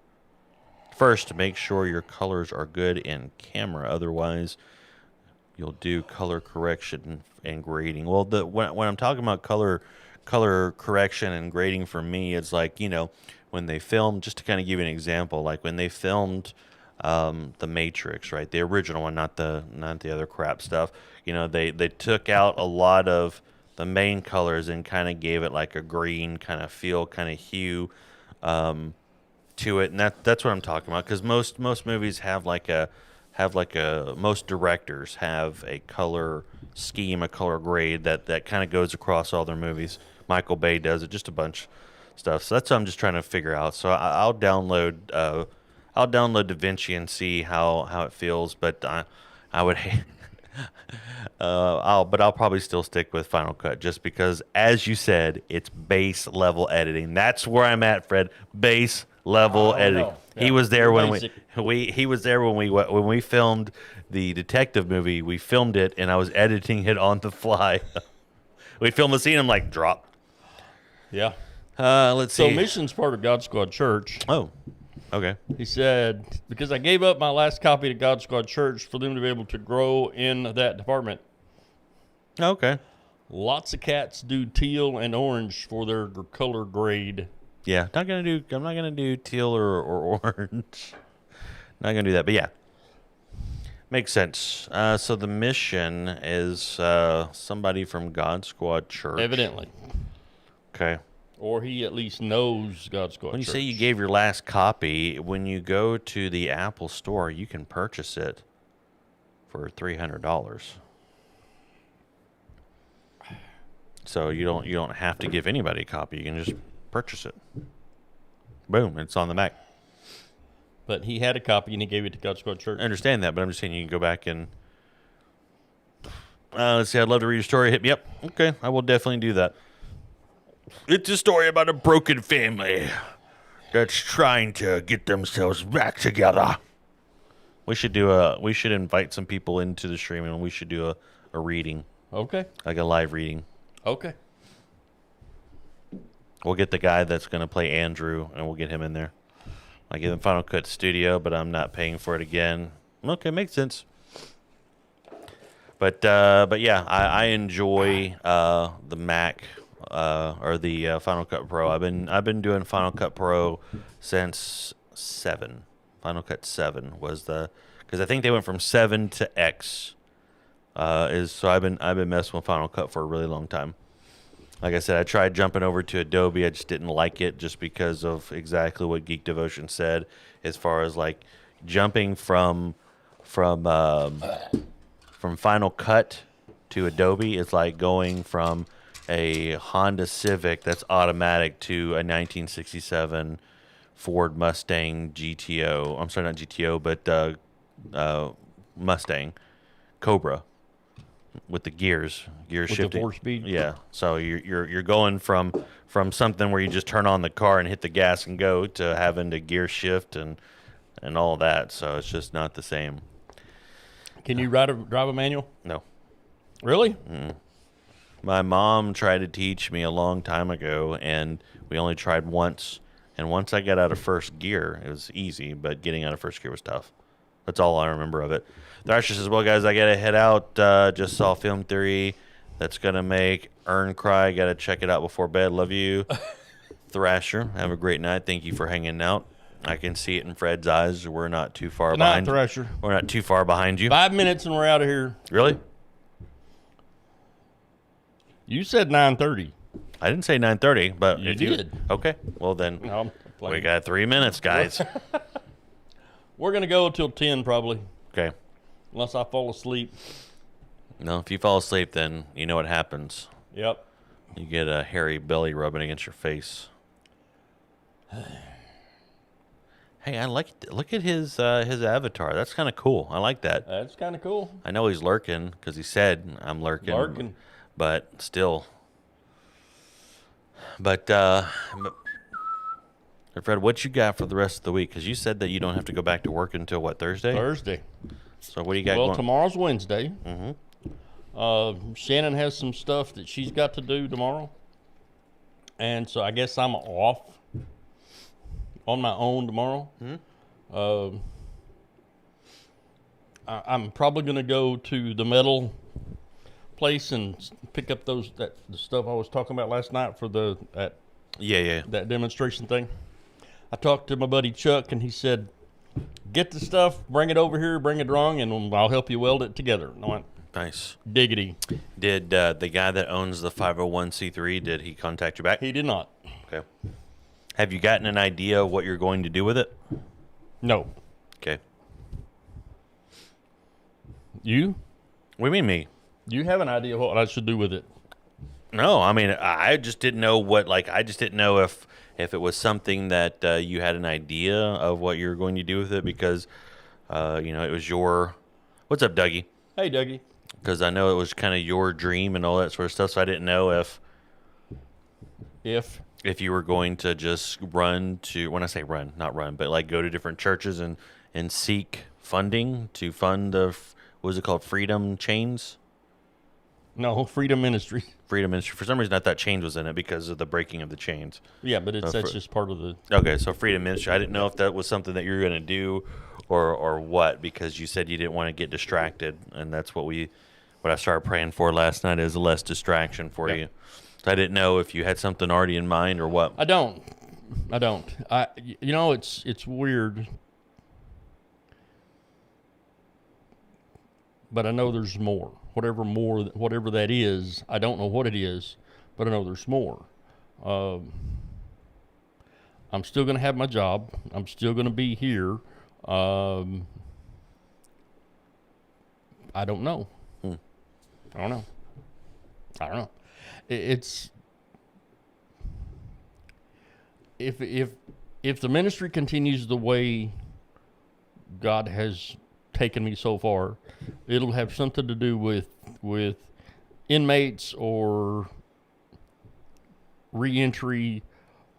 [SPEAKER 6] your colors are good in camera. Otherwise, you'll do color correction and grading. Well, when I'm talking about color correction and grading for me, it's like, when they filmed, just to kind of give you an example, like when they filmed The Matrix, right? The original one, not the other crap stuff. They took out a lot of the main colors and kind of gave it like a green kind of feel, kind of hue to it, and that's what I'm talking about. Because most movies have most directors have a color scheme, a color grade that kind of goes across all their movies. Michael Bay does it, just a bunch of stuff. So that's what I'm just trying to figure out. So I'll download DaVinci and see how it feels. But I would hate. I'll probably still stick with Final Cut, just because, as you said, it's base level editing. That's where I'm at, Fred. Base level editing.
[SPEAKER 7] Yeah,
[SPEAKER 6] he was there when
[SPEAKER 7] basic.
[SPEAKER 6] he was there when we filmed the detective movie. We filmed it, and I was editing it on the fly. We filmed the scene. I'm like, drop.
[SPEAKER 7] Yeah.
[SPEAKER 6] Let's see.
[SPEAKER 7] So Mission's part of God Squad Church.
[SPEAKER 6] Oh, okay.
[SPEAKER 7] He said, because I gave up my last copy to God Squad Church for them to be able to grow in that department.
[SPEAKER 6] Okay.
[SPEAKER 7] Lots of cats do teal and orange for their color grade.
[SPEAKER 6] Yeah, I'm not gonna do teal or orange. Not gonna do that, but yeah, makes sense. So the mission is somebody from God Squad Church,
[SPEAKER 7] Evidently.
[SPEAKER 6] Okay.
[SPEAKER 7] Or he at least knows God Squad Church.
[SPEAKER 6] When you say you gave your last copy, when you go to the Apple Store, you can purchase it for $300. So you don't have to give anybody a copy. You can just purchase it. Boom, it's on the Mac.
[SPEAKER 7] But he had a copy and he gave it to God Squad Church.
[SPEAKER 6] I understand that, but I'm just saying you can go back and let's see. I'd love to read your story. Hit me up. Okay, I will definitely do that. It's a story about a broken family that's trying to get themselves back together. We should invite some people into the stream, and we should do a reading.
[SPEAKER 7] Okay.
[SPEAKER 6] Like a live reading.
[SPEAKER 7] Okay.
[SPEAKER 6] We'll get the guy that's going to play Andrew, and we'll get him in there. I give him Final Cut Studio, but I'm not paying for it again. Okay, makes sense. But yeah, I enjoy the Mac or the Final Cut Pro. I've been doing Final Cut Pro since 7. Final Cut 7 was because I think they went from 7 to X. So I've been messing with Final Cut for a really long time. Like I said, I tried jumping over to Adobe. I just didn't like it, just because of exactly what Geek Devotion said, as far as like jumping from Final Cut to Adobe. It's like going from a Honda Civic that's automatic to a 1967 Ford Mustang GTO. I'm sorry, not GTO, but Mustang Cobra. With the gears shifting,
[SPEAKER 7] the 4-speed.
[SPEAKER 6] Yeah, so you're going from something where you just turn on the car and hit the gas and go, to having to gear shift and all that. So it's just not the same.
[SPEAKER 7] Can you drive a manual?
[SPEAKER 6] No.
[SPEAKER 7] Really?
[SPEAKER 6] Mm. My mom tried to teach me a long time ago, and we only tried once. And once I got out of first gear, it was easy, but getting out of first gear was tough. That's all I remember of it. Thrasher says, well, guys, I got to head out. Just saw Film Theory. That's going to make Earn cry. Got to check it out before bed. Love you. Thrasher, have a great night. Thank you for hanging out. I can see it in Fred's eyes. We're not too far
[SPEAKER 7] Good night,
[SPEAKER 6] behind
[SPEAKER 7] Thrasher.
[SPEAKER 6] We're not too far behind you.
[SPEAKER 7] 5 minutes and we're out of here.
[SPEAKER 6] Really?
[SPEAKER 7] You said 9:30.
[SPEAKER 6] I didn't say 9:30, but
[SPEAKER 7] You
[SPEAKER 6] if
[SPEAKER 7] did.
[SPEAKER 6] Okay, well then,
[SPEAKER 7] No,
[SPEAKER 6] we got 3 minutes, guys.
[SPEAKER 7] We're going to go till 10 probably,
[SPEAKER 6] Okay.
[SPEAKER 7] unless I fall asleep.
[SPEAKER 6] No, if you fall asleep, then you know what happens.
[SPEAKER 7] Yep.
[SPEAKER 6] You get a hairy belly rubbing against your face. Hey, I like it. Look at his avatar. That's kind of cool. I like that.
[SPEAKER 7] That's kind of cool.
[SPEAKER 6] I know he's lurking because he said I'm lurking.
[SPEAKER 7] Lurking.
[SPEAKER 6] But still. But Fred, what you got for the rest of the week? Because you said that you don't have to go back to work until what, Thursday?
[SPEAKER 7] Thursday.
[SPEAKER 6] So what do you got
[SPEAKER 7] Well,
[SPEAKER 6] going?
[SPEAKER 7] tomorrow's Wednesday.
[SPEAKER 6] Mm-hmm.
[SPEAKER 7] Shannon has some stuff that she's got to do tomorrow. And so I guess I'm off on my own tomorrow. I'm probably going to go to the metal place and pick up the stuff I was talking about last night for that demonstration thing. I talked to my buddy Chuck, and he said, "Get the stuff, bring it over here, bring it wrong, and I'll help you weld it together." And I went,
[SPEAKER 6] nice.
[SPEAKER 7] Diggity.
[SPEAKER 6] Did the guy that owns the 501c3, did he contact you back?
[SPEAKER 7] He did not.
[SPEAKER 6] Okay. Have you gotten an idea of what you're going to do with it?
[SPEAKER 7] No.
[SPEAKER 6] Okay.
[SPEAKER 7] You?
[SPEAKER 6] What do you mean me?
[SPEAKER 7] You have an idea what I should do with it?
[SPEAKER 6] No, I mean, I just didn't know I just didn't know if it was something that you had an idea of what you were going to do with it because, it was your... What's up, Dougie?
[SPEAKER 7] Hey, Dougie.
[SPEAKER 6] Because I know it was kind of your dream and all that sort of stuff, so I didn't know if you were going to just run to... When I say run, not run, but like go to different churches and seek funding to fund the... What was it called? Freedom Chains?
[SPEAKER 7] No, Freedom Ministry.
[SPEAKER 6] Freedom Ministry. For some reason, I thought chains was in it because of the breaking of the chains.
[SPEAKER 7] Yeah, but that's just part of the...
[SPEAKER 6] Okay, so Freedom Ministry. I didn't know if that was something that you were going to do or what, because you said you didn't want to get distracted, and that's what I started praying for last night is less distraction for you. So I didn't know if you had something already in mind or what.
[SPEAKER 7] I don't. It's weird. But I know there's more. Whatever that is, I don't know what it is, but I know there's more. I'm still going to have my job. I'm still going to be here. I don't know. I don't know. It's if the ministry continues the way God has taken me so far, it'll have something to do with inmates or reentry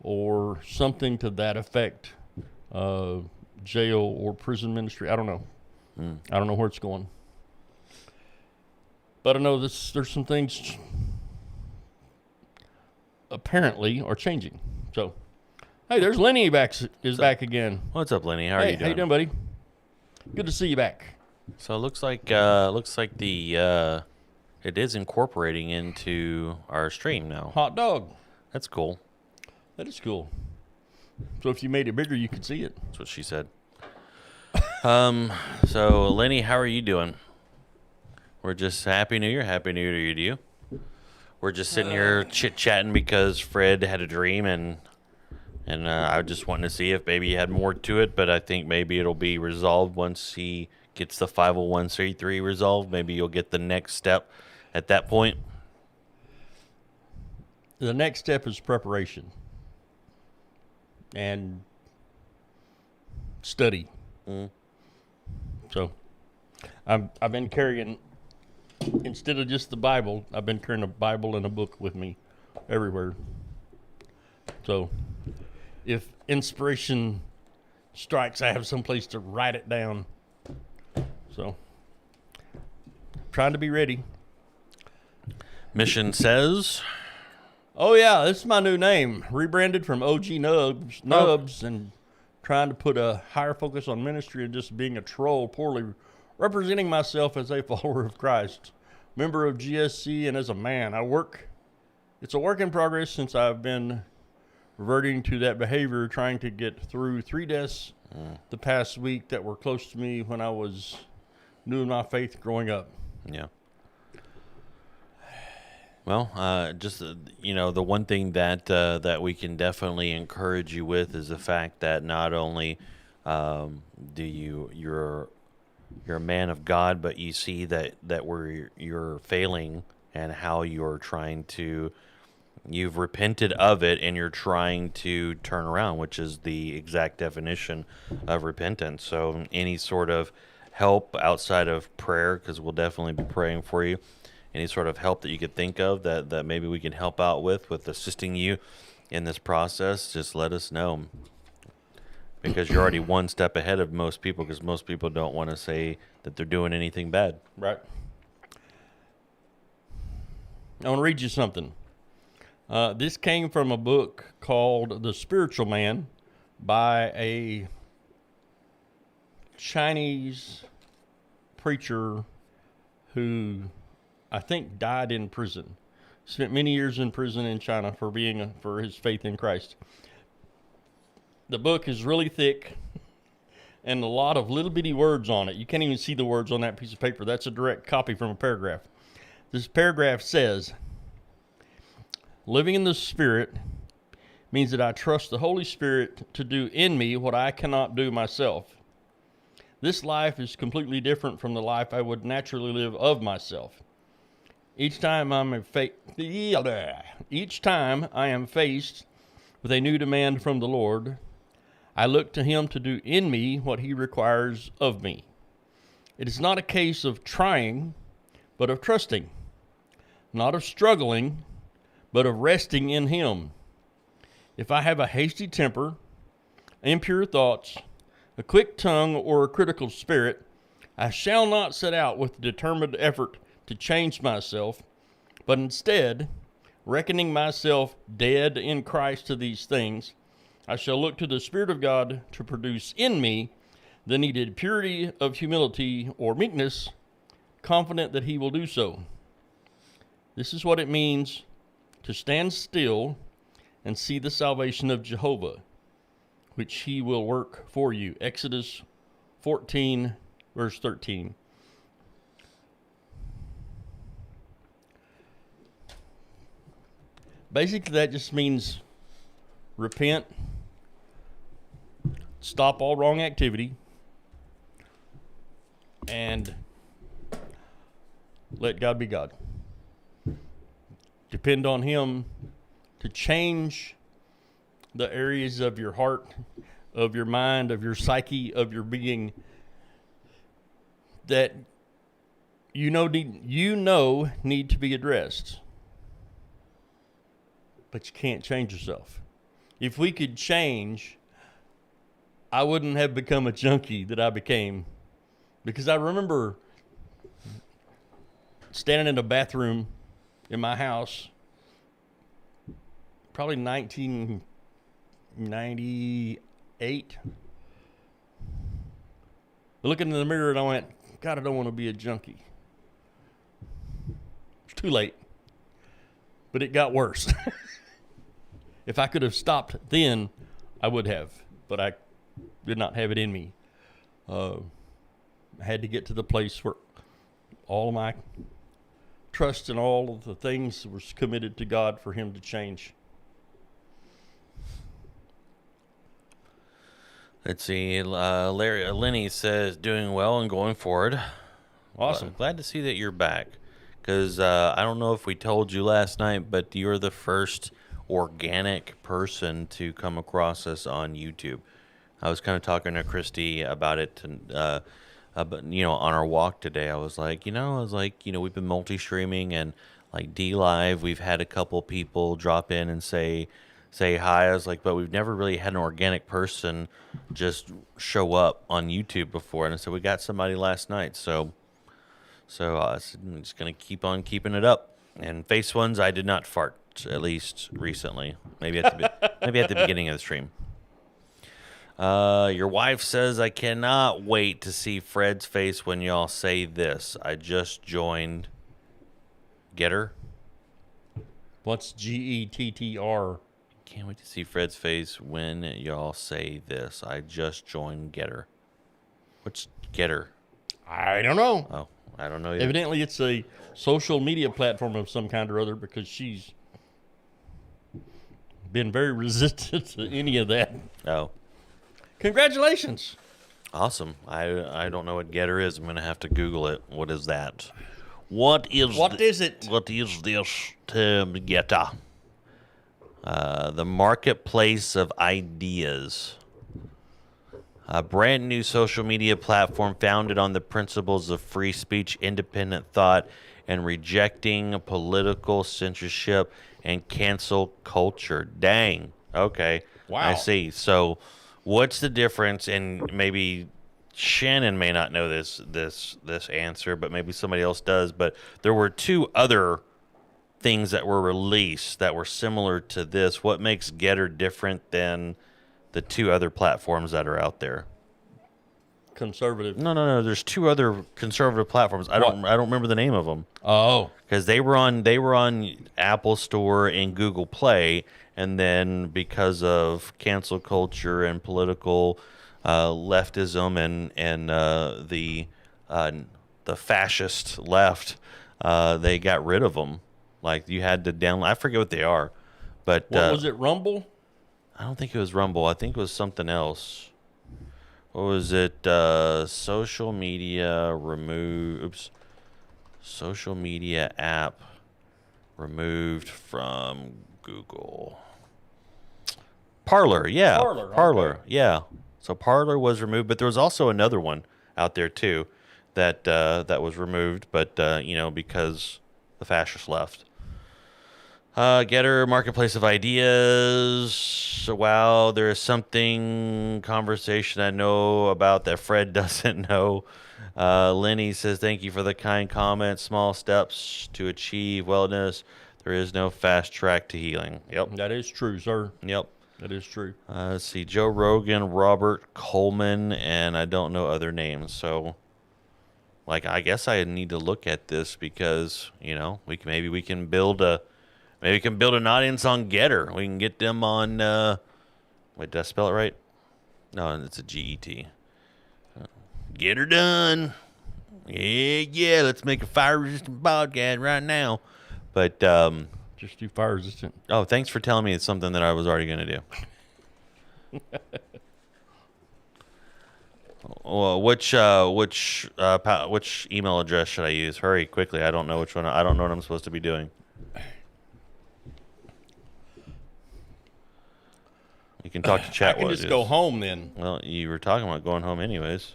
[SPEAKER 7] or something to that effect, jail or prison ministry. I don't know. I don't know where it's going. But I know there's some things apparently are changing. So, hey, there's Lenny back back again.
[SPEAKER 6] What's up, Lenny? How are you doing?
[SPEAKER 7] How you doing, buddy? Good to see you back.
[SPEAKER 6] So it looks like it is incorporating into our stream now.
[SPEAKER 7] Hot dog.
[SPEAKER 6] That's cool.
[SPEAKER 7] That is cool. So if you made it bigger, you could see it.
[SPEAKER 6] That's what she said. So Lenny, how are you doing? We're just Happy New Year. Happy New Year to you. We're just sitting here chit-chatting because Fred had a dream and I just wanted to see if maybe he had more to it, but I think maybe it'll be resolved once he gets the 501c3 resolved. Maybe you'll get the next step at that point.
[SPEAKER 7] The next step is preparation and study. So I've been carrying, instead of just the Bible, I've been carrying a Bible and a book with me everywhere. So if inspiration strikes, I have some place to write it down. So, trying to be ready.
[SPEAKER 6] Mission says,
[SPEAKER 7] "Oh yeah, this is my new name. Rebranded from OG Nubs, and trying to put a higher focus on ministry and just being a troll, poorly representing myself as a follower of Christ, member of GSC, and as a man. It's a work in progress since I've been reverting to that behavior, trying to get through 3 deaths the past week that were close to me when I was new in my faith growing up."
[SPEAKER 6] Yeah. Well, the one thing that we can definitely encourage you with is the fact that not only you're a man of God, but you see that you're failing and how you're trying to. You've repented of it and you're trying to turn around, which is the exact definition of repentance. So any sort of help outside of prayer, because we'll definitely be praying for you, any sort of help that you could think of that maybe we can help out with assisting you in this process, just let us know. Because you're already one step ahead of most people, because most people don't want to say that they're doing anything bad.
[SPEAKER 7] Right. I want to read you something. This came from a book called The Spiritual Man by a Chinese preacher who I think died in prison. Spent many years in prison in China for his faith in Christ. The book is really thick and a lot of little bitty words on it. You can't even see the words on that piece of paper. That's a direct copy from a paragraph. This paragraph says, living in the Spirit means that I trust the Holy Spirit to do in me what I cannot do myself. This life is completely different from the life I would naturally live of myself. Each time I am faced with a new demand from the Lord, I look to Him to do in me what He requires of me. It is not a case of trying, but of trusting. Not of struggling, but of resting in Him. If I have a hasty temper, impure thoughts, a quick tongue, or a critical spirit, I shall not set out with determined effort to change myself, but instead, reckoning myself dead in Christ to these things, I shall look to the Spirit of God to produce in me the needed purity of humility or meekness, confident that He will do so. This is what it means to stand still and see the salvation of Jehovah, which He will work for you. Exodus 14, verse 13. Basically, that just means repent, stop all wrong activity, and let God be God. Depend on Him to change the areas of your heart, of your mind, of your psyche, of your being that you know need to be addressed. But you can't change yourself. If we could change, I wouldn't have become a junkie that I became. Because I remember standing in a bathroom in my house, probably 1998. Looking in the mirror and I went, God, I don't want to be a junkie. It's too late. But it got worse. If I could have stopped then, I would have. But I did not have it in me. I had to get to the place where all of my trust and all of the things was committed to God for Him to change.
[SPEAKER 6] Let's see. Lenny says, doing well and going forward.
[SPEAKER 7] Awesome.
[SPEAKER 6] Glad to see that you're back. Because I don't know if we told you last night, but you're the first organic person to come across us on YouTube. I was kind of talking to Christy about it, on our walk today. I was like, we've been multi-streaming and like D Live. We've had a couple people drop in and say hi. I was like, but we've never really had an organic person just show up on YouTube before. And so we got somebody last night. So I'm just going to keep on keeping it up. And face ones, I did not fart, at least recently. Maybe at the beginning of the stream. Your wife says, I cannot wait to see Fred's face when y'all say this. I just joined. Get her?
[SPEAKER 7] What's GETTR?
[SPEAKER 6] Can't wait to see Fred's face when y'all say this. I just joined Getter. What's Getter?
[SPEAKER 7] I don't know.
[SPEAKER 6] Oh, I don't know yet.
[SPEAKER 7] Evidently, it's a social media platform of some kind or other because she's been very resistant to any of that.
[SPEAKER 6] Oh.
[SPEAKER 7] Congratulations.
[SPEAKER 6] Awesome. I don't know what Getter is. I'm going to have to Google it. What is that? What is it? What is this term, Getter? The marketplace of ideas. A brand new social media platform founded on the principles of free speech, independent thought, and rejecting political censorship and cancel culture. Dang. Okay.
[SPEAKER 7] Wow.
[SPEAKER 6] I see. So what's the difference? And maybe Shannon may not know this answer, but maybe somebody else does. But there were two other things that were released that were similar to this. What makes Getter different than the two other platforms that are out there?
[SPEAKER 7] Conservative.
[SPEAKER 6] No. There's two other conservative platforms. I don't remember the name of them.
[SPEAKER 7] Oh,
[SPEAKER 6] because they were on Apple Store and Google Play, and then because of cancel culture and political leftism and the fascist left, they got rid of them. Like you had to download. I forget what they are, but
[SPEAKER 7] what was it? Rumble?
[SPEAKER 6] I don't think it was Rumble. I think it was something else. What was it? Social media remove. Oops. Social media app removed from Google. Parler, yeah. Parler, okay. Yeah. So Parler was removed, but there was also another one out there too that that was removed, but because the fascists left. Getter, Marketplace of Ideas. So, wow, there is something conversation I know about that Fred doesn't know. Lenny says, thank you for the kind comment. Small steps to achieve wellness. There is no fast track to healing. Yep.
[SPEAKER 7] That is true, sir.
[SPEAKER 6] Yep.
[SPEAKER 7] That is true.
[SPEAKER 6] Let's see. Joe Rogan, Robert Coleman, and I don't know other names. So, I guess I need to look at this because, maybe we can build an audience on Getter. We can get them on, wait, did I spell it right? No, it's a G-E-T. Get her done. Yeah, let's make a fire-resistant podcast right now. But,
[SPEAKER 7] just do fire-resistant.
[SPEAKER 6] Oh, thanks for telling me it's something that I was already going to do. Well, which email address should I use? Hurry, quickly. I don't know which one. I don't know what I'm supposed to be doing. You can talk to chat.
[SPEAKER 7] I can just go home then.
[SPEAKER 6] Well, you were talking about going home anyways.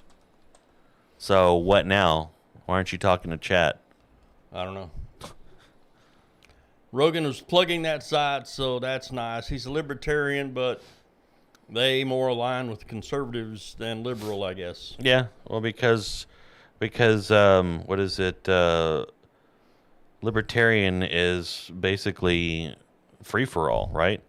[SPEAKER 6] So what now? Why aren't you talking to chat?
[SPEAKER 7] I don't know. Rogan was plugging that site, so that's nice. He's a libertarian, but they more align with conservatives than liberal, I guess.
[SPEAKER 6] Yeah, well, because what is it? Libertarian is basically free for all, right?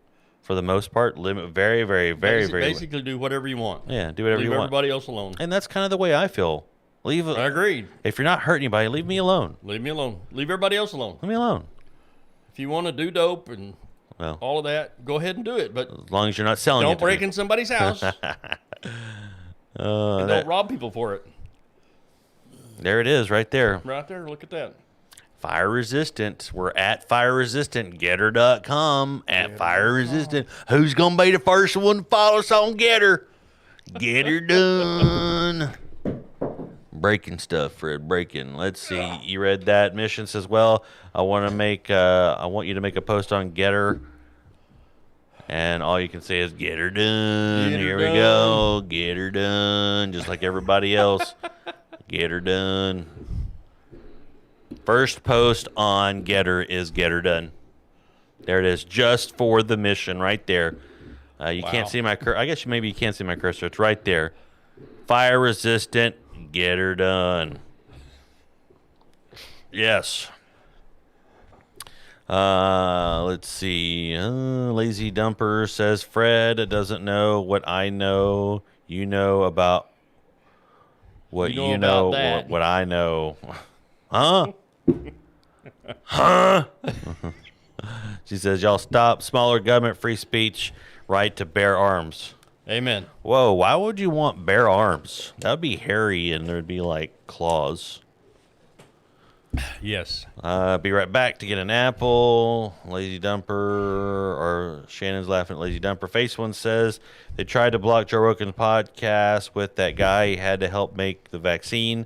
[SPEAKER 6] For the most part, very, very, very, very.
[SPEAKER 7] Basically, do whatever you want.
[SPEAKER 6] Yeah, do whatever you want.
[SPEAKER 7] Leave everybody else alone.
[SPEAKER 6] And that's kind of the way I feel.
[SPEAKER 7] I agreed.
[SPEAKER 6] If you're not hurting anybody, leave me alone.
[SPEAKER 7] Leave me alone. Leave everybody else alone.
[SPEAKER 6] Leave me alone.
[SPEAKER 7] If you want to do dope and all of that, go ahead and do it. But
[SPEAKER 6] as long as you're not selling it.
[SPEAKER 7] Don't break in somebody's house. And don't rob people for it.
[SPEAKER 6] There it is, right there.
[SPEAKER 7] Right there. Look at that.
[SPEAKER 6] Fire Resistant. We're at Fire Resistant. Getter.com at Fire Resistant. Who's going to be the first one to follow us on Getter? Get her done. Breaking stuff, Fred. Breaking. Let's see. You read that. Mission says, well, I want you to make a post on Getter. And all you can say is, get her done. Here we go. Get her done. Just like everybody else. Get her done. First post on Getter is Get Her Done. There it is, just for the mission right there. You can't see my cursor. I guess maybe you can't see my cursor. It's right there. Fire resistant, Get Her Done. Yes. Let's see. Lazy Dumper says, Fred doesn't know what I know. You know about what you know what I know. Huh? Huh? She says, y'all stop smaller government, free speech, right to bear arms.
[SPEAKER 7] Amen.
[SPEAKER 6] Whoa, why would you want bear arms? That would be hairy and there'd be like claws.
[SPEAKER 7] Yes.
[SPEAKER 6] Be right back to get an apple. Lazy Dumper, or Shannon's laughing at Lazy Dumper. Face One says they tried to block Joe Rogan's podcast with that guy. He had to help make the vaccine.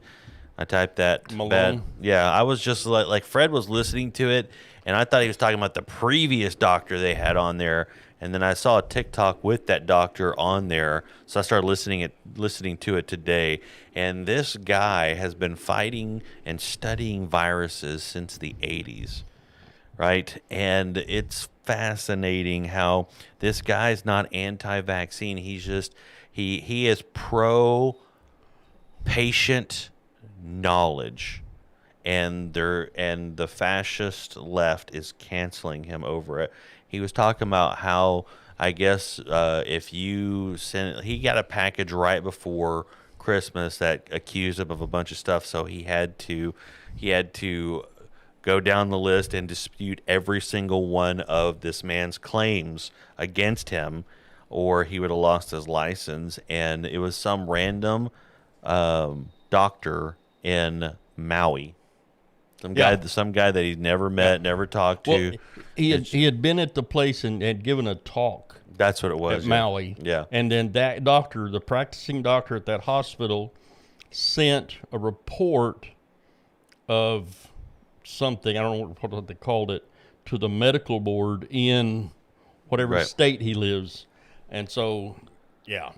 [SPEAKER 6] I typed that.
[SPEAKER 7] Malone.
[SPEAKER 6] Bad. Yeah, I was just like Fred was listening to it, and I thought he was talking about the previous doctor they had on there. And then I saw a TikTok with that doctor on there, so I started listening to it today. And this guy has been fighting and studying viruses since the 80s, right? And it's fascinating how this guy's not anti-vaccine. He's just he is pro-patient knowledge and the fascist left is canceling him over it. He was talking about how, I guess, if you send, he got a package right before Christmas that accused him of a bunch of stuff, so he had to go down the list and dispute every single one of this man's claims against him, or he would have lost his license. And it was some random doctor in Maui, some guy that he'd never met, never talked to.
[SPEAKER 7] Well, he had been at the place and had given a talk.
[SPEAKER 6] That's what it was.
[SPEAKER 7] At Maui.
[SPEAKER 6] Yeah.
[SPEAKER 7] And then that doctor, the practicing doctor at that hospital, sent a report of something, I don't know what they called it, to the medical board in whatever state he lives. And so, yeah.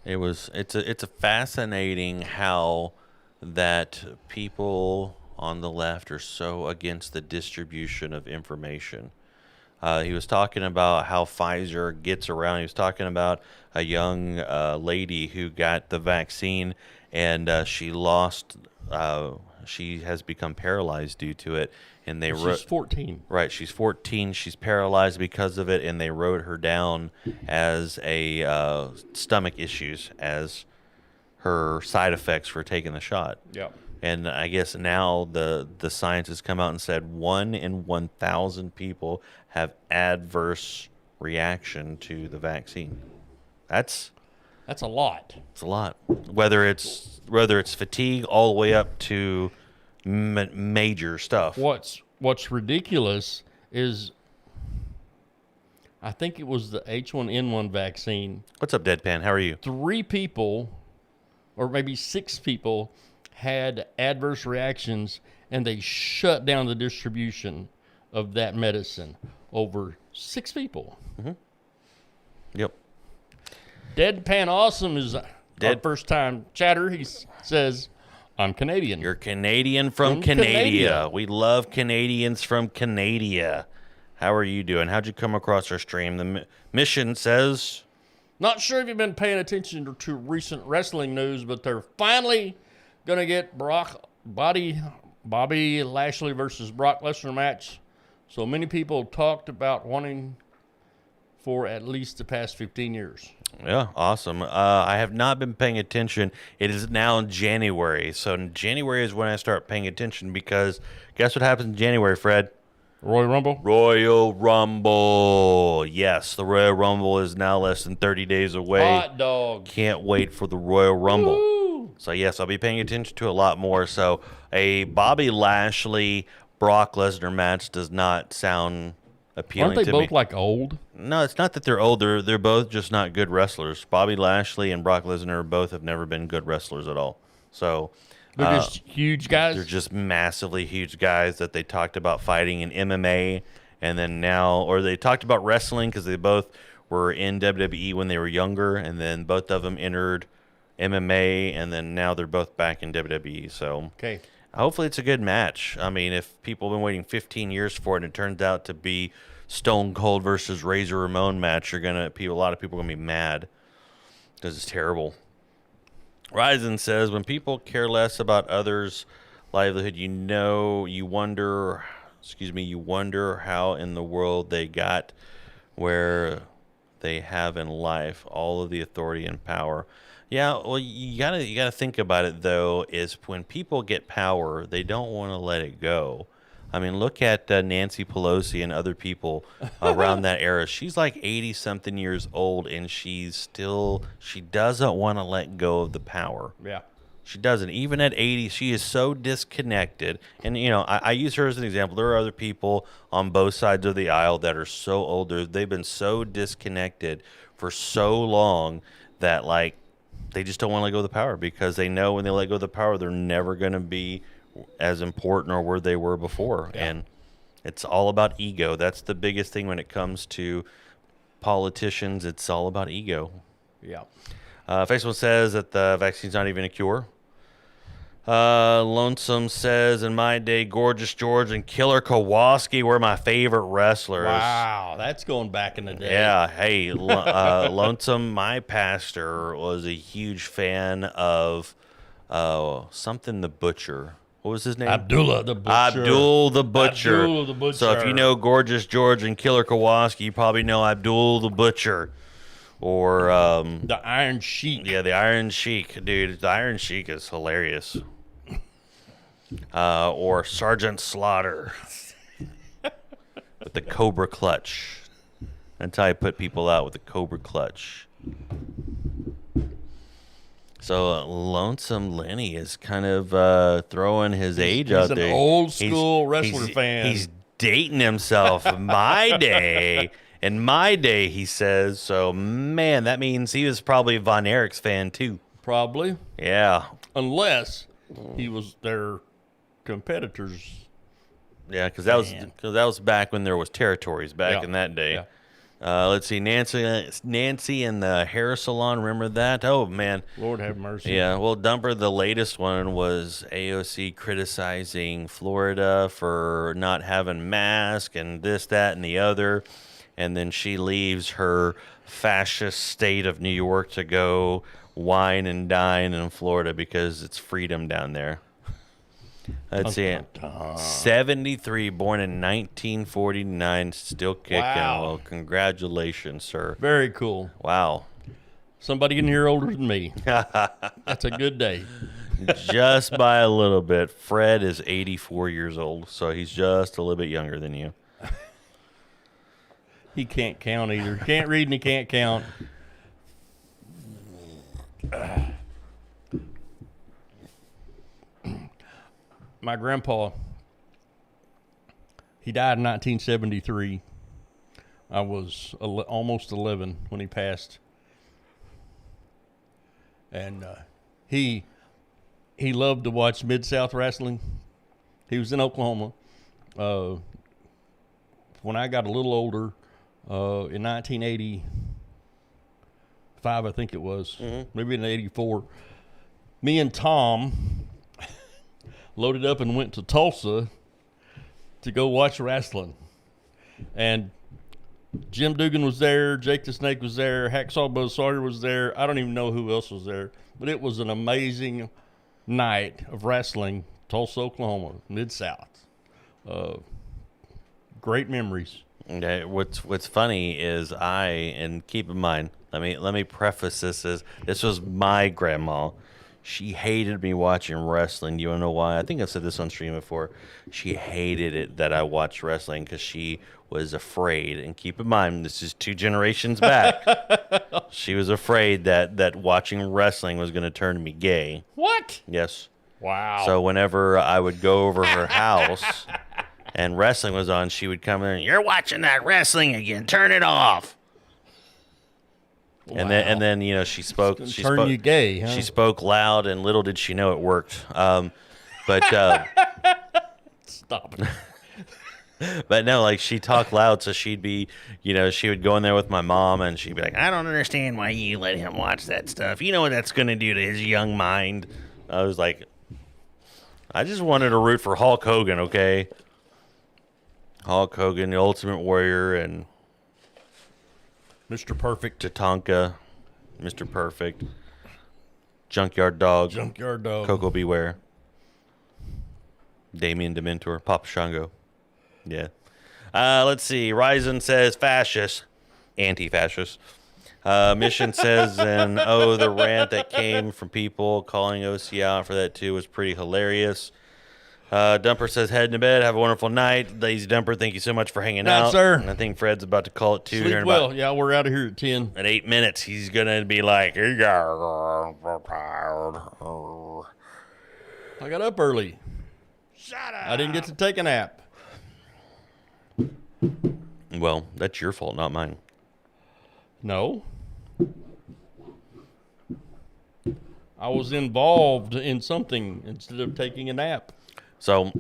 [SPEAKER 6] It's a fascinating how that people on the left are so against the distribution of information. He was talking about how Pfizer gets around. He was talking about a young lady who got the vaccine, and she lost. She has become paralyzed due to it, and
[SPEAKER 7] she's 14.
[SPEAKER 6] Right, she's 14. She's paralyzed because of it, and they wrote her down as a stomach issues as her side effects for taking the shot.
[SPEAKER 7] Yeah.
[SPEAKER 6] And I guess now the science has come out and said 1 in 1,000 people have adverse reaction to the vaccine. That's
[SPEAKER 7] a lot.
[SPEAKER 6] It's a lot. Whether it's fatigue all the way up to major stuff.
[SPEAKER 7] What's ridiculous is, I think it was the H1N1 vaccine.
[SPEAKER 6] What's up, Deadpan? How are you?
[SPEAKER 7] 3 people, or maybe 6 people, had adverse reactions, and they shut down the distribution of that medicine over 6 people.
[SPEAKER 6] Mm-hmm. Yep.
[SPEAKER 7] Deadpan Awesome is our first time chatter. He says, I'm Canadian.
[SPEAKER 6] You're Canadian from Canada. We love Canadians from Canada. How are you doing? How'd you come across our stream? The mission says,
[SPEAKER 7] not sure if you've been paying attention to recent wrestling news, but they're finally going to get Bobby Lashley versus Brock Lesnar match. So many people talked about wanting for at least the past 15 years.
[SPEAKER 6] Yeah, awesome. I have not been paying attention. It is now January. So January is when I start paying attention, because guess what happens in January, Fred?
[SPEAKER 7] Royal Rumble?
[SPEAKER 6] Royal Rumble. Yes, the Royal Rumble is now less than 30 days away.
[SPEAKER 7] Hot dog.
[SPEAKER 6] Can't wait for the Royal Rumble.
[SPEAKER 7] Woo!
[SPEAKER 6] So, yes, I'll be paying attention to a lot more. So, a Bobby Lashley, Brock Lesnar match does not sound appealing to me.
[SPEAKER 7] Aren't they both, like, old?
[SPEAKER 6] No, it's not that they're old. They're both just not good wrestlers. Bobby Lashley and Brock Lesnar both have never been good wrestlers at all. So
[SPEAKER 7] they're just huge guys?
[SPEAKER 6] They're just massively huge guys that they talked about fighting in MMA, and then now, or they talked about wrestling because they both were in WWE when they were younger, and then both of them entered MMA, and then now they're both back in WWE. So
[SPEAKER 7] okay.
[SPEAKER 6] Hopefully it's a good match. I mean, if people have been waiting 15 years for it and it turns out to be Stone Cold versus Razor Ramon match, a lot of people are gonna be mad because it's terrible. Ryzen says, when people care less about others' livelihood, you wonder how in the world they got where they have in life, all of the authority and power. Yeah, well, you gotta think about it though. Is when people get power, they don't want to let it go. I mean, look at Nancy Pelosi and other people around that era. She's like 80-something years old, and she doesn't want to let go of the power.
[SPEAKER 7] Yeah.
[SPEAKER 6] She doesn't. Even at 80, she is so disconnected. And, I use her as an example. There are other people on both sides of the aisle that are so older. They've been so disconnected for so long that, like, they just don't want to let go of the power, because they know when they let go of the power, they're never going to be as important or where they were before. Yeah. And it's all about ego. That's the biggest thing when it comes to politicians. It's all about ego.
[SPEAKER 7] Yeah.
[SPEAKER 6] Facebook says that the vaccine's not even a cure. Lonesome says, in my day, Gorgeous George and Killer Kowalski were my favorite wrestlers.
[SPEAKER 7] Wow, that's going back in the day.
[SPEAKER 6] Yeah. Hey, Lonesome, my pastor was a huge fan of something the Butcher. What was his name?
[SPEAKER 7] Abdullah the Butcher.
[SPEAKER 6] Abdul the Butcher.
[SPEAKER 7] Abdul the Butcher.
[SPEAKER 6] So if you know Gorgeous George and Killer Kowalski, you probably know Abdul the Butcher. Or
[SPEAKER 7] the Iron Sheik.
[SPEAKER 6] Yeah, the Iron Sheik, dude. The Iron Sheik is hilarious. Or Sergeant Slaughter with the Cobra Clutch. That's how I put people out, with the Cobra Clutch. So Lonesome Lenny is kind of throwing his age out there.
[SPEAKER 7] He's an old school wrestler fan.
[SPEAKER 6] He's dating himself. My day. In my day, he says. So, man, that means he was probably a Von Erich's fan, too.
[SPEAKER 7] Probably.
[SPEAKER 6] Yeah.
[SPEAKER 7] Unless he was their competitors.
[SPEAKER 6] Yeah, because that was back when there was territories back in that day.
[SPEAKER 7] Yeah.
[SPEAKER 6] Let's see, Nancy and the hair salon. Remember that? Oh man,
[SPEAKER 7] Lord have mercy.
[SPEAKER 6] Yeah. Well, Dumper, the latest one was AOC criticizing Florida for not having masks and this, that, and the other, and then she leaves her fascist state of New York to go wine and dine in Florida because it's freedom down there. Let's see it. 73, born in 1949, still kicking.
[SPEAKER 7] Wow.
[SPEAKER 6] Well, congratulations, sir.
[SPEAKER 7] Very cool.
[SPEAKER 6] Wow.
[SPEAKER 7] Somebody in here older than me. That's a good day.
[SPEAKER 6] Just by a little bit. Fred is 84 years old, so he's just a little bit younger than you.
[SPEAKER 7] He can't count either. Can't read and he can't count. My grandpa, he died in 1973. I was almost 11 when he passed. And he loved to watch Mid-South wrestling. He was in Oklahoma. When I got a little older, in 1985, I think it was, maybe in 84, me and Tom loaded up and went to Tulsa to go watch wrestling. And Jim Dugan was there, Jake the Snake was there, Hacksaw Buzz Sawyer was there. I don't even know who else was there. But it was an amazing night of wrestling, Tulsa, Oklahoma, Mid-South. Great memories.
[SPEAKER 6] Okay, what's funny is and keep in mind, let me preface this as this was my grandma. She hated me watching wrestling. You wanna know why? I think I've said this on stream before. She hated it that I watched wrestling because she was afraid. And keep in mind, this is 2 generations back. She was afraid that watching wrestling was going to turn me gay.
[SPEAKER 7] What?
[SPEAKER 6] Yes.
[SPEAKER 7] Wow.
[SPEAKER 6] So whenever I would go over her house and wrestling was on, she would come in. You're watching that wrestling again. Turn it off. Wow. And then you know she spoke. She
[SPEAKER 7] turn
[SPEAKER 6] spoke,
[SPEAKER 7] you gay. Huh?
[SPEAKER 6] She spoke loud, and little did she know it worked. But
[SPEAKER 7] stop it.
[SPEAKER 6] But no, like she talked loud, so she'd be, you know, she would go in there with my mom, and she'd be like, "I don't understand why you let him watch that stuff. You know what that's going to do to his young mind." I was like, I just wanted to root for Hulk Hogan, okay? Hulk Hogan, the Ultimate Warrior, and
[SPEAKER 7] Mr. Perfect,
[SPEAKER 6] Tatanka, Mr. Perfect, Junkyard Dog, Coco Beware, Damien Dementor, Papa Shango. Yeah. Let's see. Ryzen says fascist, anti-fascist. Mission says, and the rant that came from people calling OC out for that too was pretty hilarious. Dumper says, heading to bed. Have a wonderful night. Lazy Dumper, thank you so much for hanging out.
[SPEAKER 7] Sir.
[SPEAKER 6] And I think Fred's about to call it too.
[SPEAKER 7] Sleep well. Yeah, we're out of here at 10.
[SPEAKER 6] At 8 minutes, he's going to be like, I
[SPEAKER 7] got up early.
[SPEAKER 11] Shut up.
[SPEAKER 7] I didn't get to take a nap.
[SPEAKER 6] Well, that's your fault, not mine.
[SPEAKER 7] No. I was involved in something instead of taking a nap.
[SPEAKER 6] So,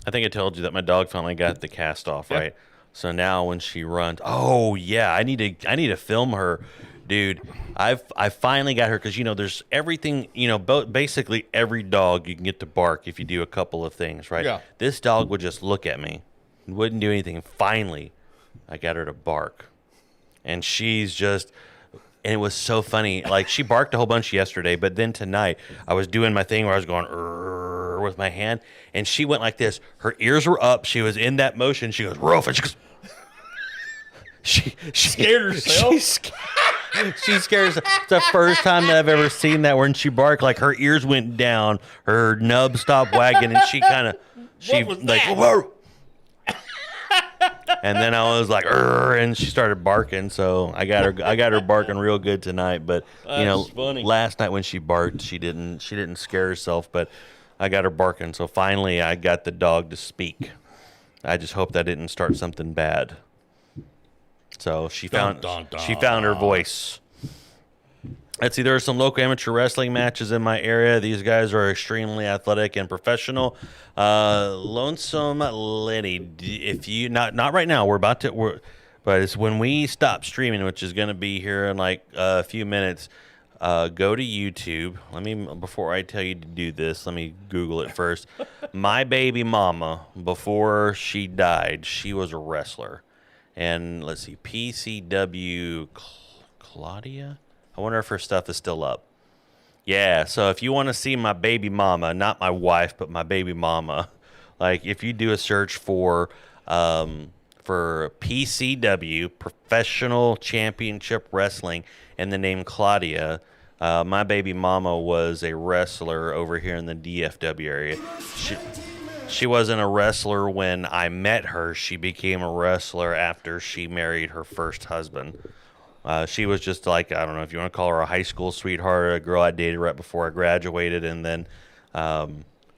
[SPEAKER 6] I think I told you that my dog finally got the cast off,
[SPEAKER 7] Yeah.
[SPEAKER 6] right? So now when she runs, oh yeah, I need to film her, dude. I finally got her because you know there's everything, you know, basically every dog you can get to bark if you do a couple of things, right?
[SPEAKER 7] Yeah.
[SPEAKER 6] This dog would just look at me, wouldn't do anything. Finally, I got her to bark, and she's just. And it was so funny. Like, she barked a whole bunch yesterday, but then tonight, I was doing my thing where I was going, her with my hand, and she went like this. Her ears were up. She was in that motion. She goes, Rolf, and she goes, she
[SPEAKER 7] Scared herself.
[SPEAKER 6] She scared herself. It's the first time that I've ever seen that when she barked, like her ears went down, her nub stopped wagging, and she kind of, like, whoa. And then I was like, and she started barking. So I got her barking real good tonight. But
[SPEAKER 7] funny.
[SPEAKER 6] Last night when she barked, she didn't scare herself. But I got her barking. So finally, I got the dog to speak. I just hope that didn't start something bad. So she found her voice. Let's see, there are some local amateur wrestling matches in my area. These guys are extremely athletic and professional. Lonesome Lenny, if you not right now, but it's when we stop streaming, which is going to be here in like a few minutes. Go to YouTube. Before I tell you to do this, let me Google it first. My baby mama, before she died, she was a wrestler. And let's see, PCW Claudia? I wonder if her stuff is still up. Yeah, so if you want to see my baby mama, not my wife, but my baby mama, like if you do a search for PCW, Professional Championship Wrestling, and the name Claudia, my baby mama was a wrestler over here in the DFW area. She wasn't a wrestler when I met her. She became a wrestler after she married her first husband. She was just like, I don't know if you want to call her a high school sweetheart, a girl I dated right before I graduated, and then,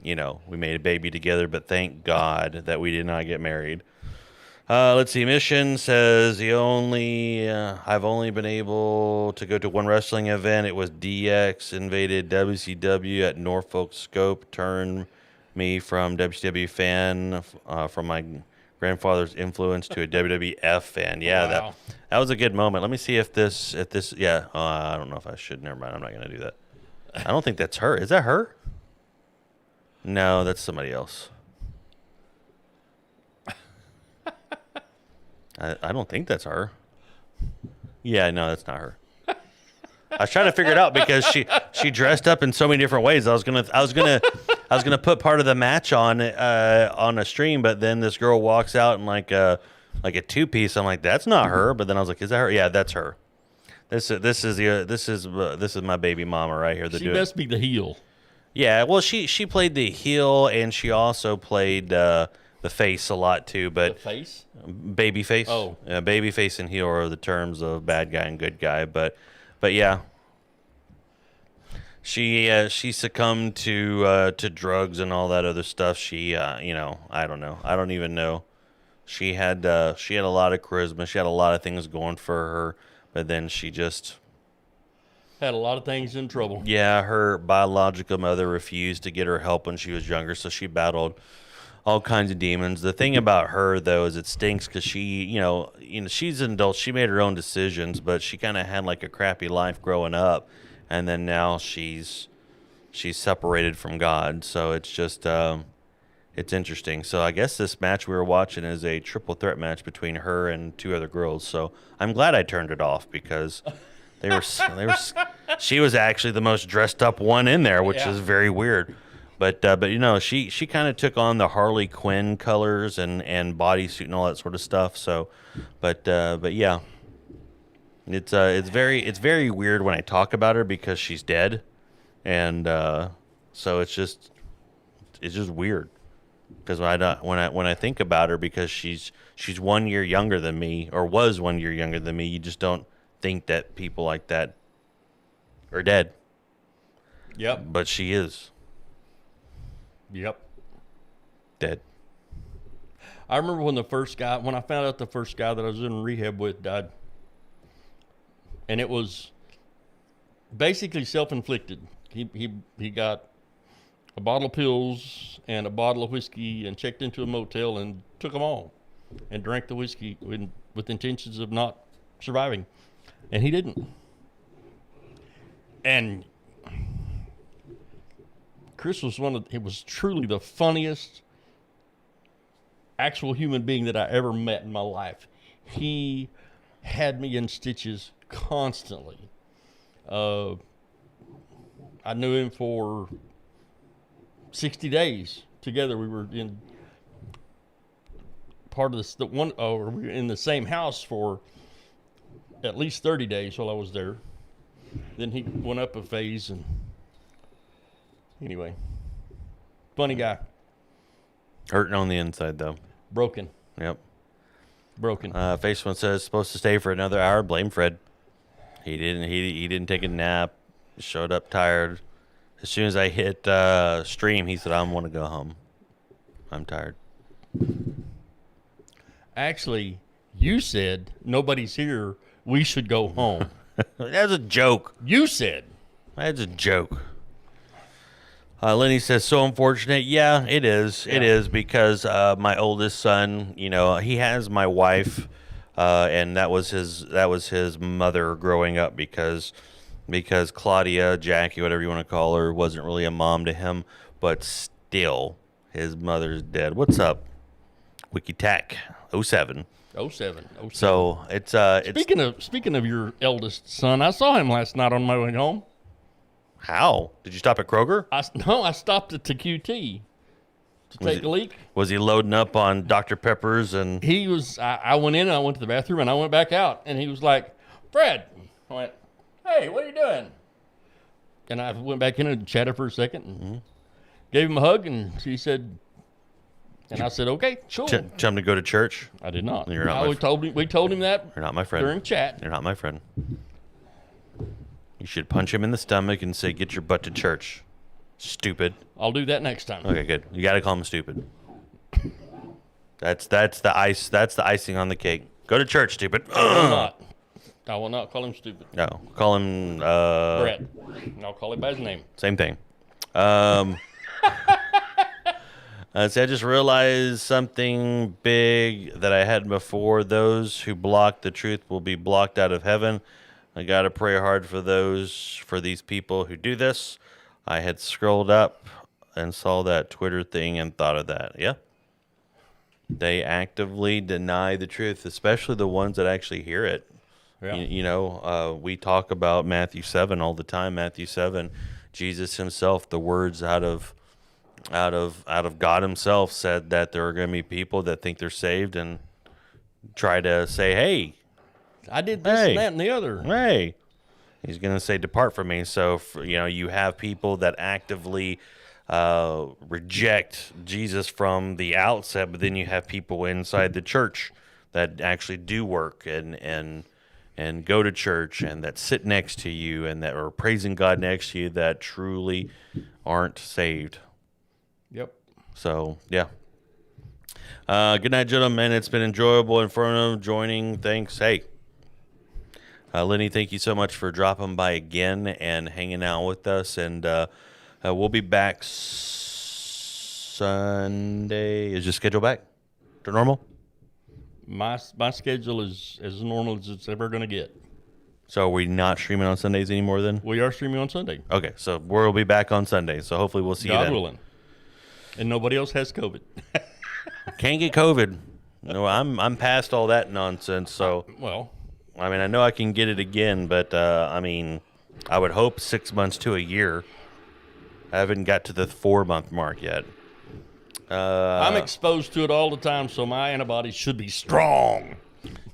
[SPEAKER 6] we made a baby together, but thank God that we did not get married. Let's see, Mission says I've only been able to go to one wrestling event. It was DX invaded WCW at Norfolk Scope, turned me from WCW fan from my grandfather's influence to a WWF fan. Yeah,
[SPEAKER 7] wow.
[SPEAKER 6] that was a good moment. Let me see if this I don't know if I should. Never mind. I'm not going to do that. I don't think that's her. Is that her? No, that's somebody else. I don't think that's her. Yeah, no, that's not her. I was trying to figure it out because she dressed up in so many different ways. I was gonna put part of the match on a stream, but then this girl walks out in like a two-piece. I'm like, that's not her. But then I was like, is that her? Yeah, that's her. This is my baby mama right here.
[SPEAKER 7] She must be the heel.
[SPEAKER 6] Yeah, well, she played the heel, and she also played the face a lot too. But
[SPEAKER 7] the face,
[SPEAKER 6] baby face.
[SPEAKER 7] Oh,
[SPEAKER 6] baby face and heel are the terms of bad guy and good guy. But yeah. She succumbed to drugs and all that other stuff. She I don't know. I don't even know. She had a lot of charisma. She had a lot of things going for her, but then she just
[SPEAKER 7] had a lot of things in trouble.
[SPEAKER 6] Yeah, her biological mother refused to get her help when she was younger, so she battled all kinds of demons. The thing about her though is it stinks because she, she's an adult. She made her own decisions, but she kind of had like a crappy life growing up. And then now she's separated from God, so it's just it's interesting. So I guess this match we were watching is a triple threat match between her and two other girls. So I'm glad I turned it off because they were. She was actually the most dressed up one in there, which is very weird. But she kind of took on the Harley Quinn colors and bodysuit and all that sort of stuff. So, but yeah. It's very weird when I talk about her because she's dead, and so it's just weird because when I think about her because she's 1 year younger than me or was 1 year younger than me, you just don't think that people like that are dead.
[SPEAKER 7] Yep.
[SPEAKER 6] But she is.
[SPEAKER 7] Yep.
[SPEAKER 6] Dead.
[SPEAKER 7] I remember when I found out the first guy that I was in rehab with died. And it was basically self-inflicted. He got a bottle of pills and a bottle of whiskey and checked into a motel and took them all and drank the whiskey with intentions of not surviving. And he didn't. And Chris was was truly the funniest actual human being that I ever met in my life. He had me in stitches constantly. I knew him for 60 days together. We were in part of we were in the same house for at least 30 days while I was there. Then he went up a phase, and anyway, funny guy.
[SPEAKER 6] Hurting on the inside, though.
[SPEAKER 7] Broken.
[SPEAKER 6] Yep.
[SPEAKER 7] Broken.
[SPEAKER 6] Face one says supposed to stay for another hour. Blame Fred. He didn't. He didn't take a nap. Showed up tired. As soon as I hit stream, he said, "I want to go home. I'm tired."
[SPEAKER 7] Actually, you said nobody's here. We should go home.
[SPEAKER 6] That's a joke.
[SPEAKER 7] You said.
[SPEAKER 6] That's a joke. Lenny says, so unfortunate. Yeah, it is. Yeah. It is because my oldest son, you know, he has my wife, and that was his mother growing up because Claudia, Jackie, whatever you want to call her, wasn't really a mom to him, but still, his mother's dead. What's up? WikiTac 07.
[SPEAKER 7] 07.
[SPEAKER 6] So it's
[SPEAKER 7] speaking of your eldest son, I saw him last night on my way home.
[SPEAKER 6] How? Did you stop at Kroger?
[SPEAKER 7] No, I stopped at the QT to take a leak.
[SPEAKER 6] Was he loading up on Dr. Peppers? And
[SPEAKER 7] he was. I went in, and I went to the bathroom, and I went back out, and he was like, Fred. I went, hey, what are you doing? And I went back in and chatted for a second and gave him a hug, and he said, and I said, okay, cool.
[SPEAKER 6] Tell him to go to church?
[SPEAKER 7] I did not.
[SPEAKER 6] You're not
[SPEAKER 7] we told him that.
[SPEAKER 6] You're not my friend.
[SPEAKER 7] During chat.
[SPEAKER 6] You're not my friend. You should punch him in the stomach and say, get your butt to church. Stupid.
[SPEAKER 7] I'll do that next time.
[SPEAKER 6] Okay, good. You got to call him stupid. That's the icing on the cake. Go to church, stupid.
[SPEAKER 7] I will not call him stupid.
[SPEAKER 6] No, call him
[SPEAKER 7] Brett. And I'll call him by his name.
[SPEAKER 6] Same thing. I just realized something big that I had before. Those who block the truth will be blocked out of heaven. I got to pray hard for these people who do this. I had scrolled up and saw that Twitter thing and thought of that. Yeah. They actively deny the truth, especially the ones that actually hear it. Yeah. You know, we talk about Matthew 7 all the time. Matthew 7, Jesus himself, the words out of God himself said that there are going to be people that think they're saved and try to say, hey,
[SPEAKER 7] I did this and that and the other.
[SPEAKER 6] Hey, he's going to say, depart from me. So, you have people that actively reject Jesus from the outset, but then you have people inside the church that actually do work and go to church and that sit next to you and that are praising God next to you that truly aren't saved.
[SPEAKER 7] Yep.
[SPEAKER 6] So, yeah. Good night, gentlemen. It's been enjoyable, informative, joining. Thanks. Hey. Lenny, thank you so much for dropping by again and hanging out with us. And we'll be back Sunday. Is your schedule back to normal?
[SPEAKER 7] My schedule is as normal as it's ever going to get.
[SPEAKER 6] So are we not streaming on Sundays anymore then?
[SPEAKER 7] We are streaming on Sunday.
[SPEAKER 6] Okay, so we'll be back on Sunday. So hopefully we'll see you then.
[SPEAKER 7] God willing. And nobody else has COVID.
[SPEAKER 6] Can't get COVID. No, I'm past all that nonsense. So I mean, I know I can get it again, but I mean, I would hope 6 months to a year. I haven't got to the 4-month mark yet.
[SPEAKER 7] I'm exposed to it all the time, so my antibodies should be strong.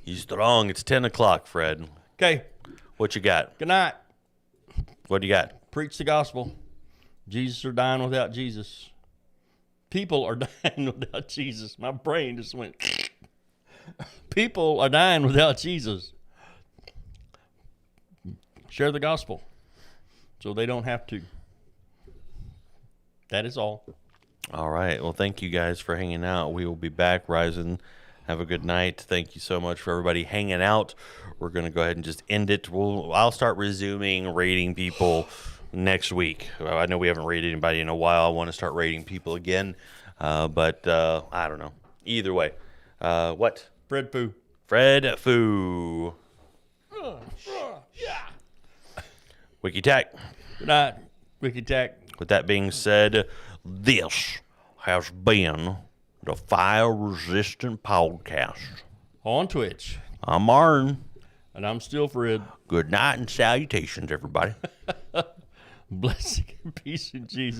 [SPEAKER 6] You strong. It's 10 o'clock, Fred.
[SPEAKER 7] Okay.
[SPEAKER 6] What you got?
[SPEAKER 7] Good night.
[SPEAKER 6] What do you got?
[SPEAKER 7] Preach the gospel. Jesus are dying without Jesus. People are dying without Jesus. My brain just went. People are dying without Jesus. Share the gospel so they don't have to. That is all.
[SPEAKER 6] All right. Well, thank you guys for hanging out. We will be back. Rising. Have a good night. Thank you so much for everybody hanging out. We're going to go ahead and just end it. I'll start resuming rating people next week. I know we haven't rated anybody in a while. I want to start rating people again. But I don't know. Either way. What?
[SPEAKER 7] Fred Foo.
[SPEAKER 6] Fred Foo.
[SPEAKER 7] Yeah.
[SPEAKER 6] WikiTac.
[SPEAKER 7] Good night, WikiTac.
[SPEAKER 6] With that being said, this has been the Fire Resistant Podcast.
[SPEAKER 7] On Twitch.
[SPEAKER 6] I'm Arn.
[SPEAKER 7] And I'm still Fred.
[SPEAKER 6] Good night and salutations, everybody.
[SPEAKER 7] Blessing and peace in Jesus.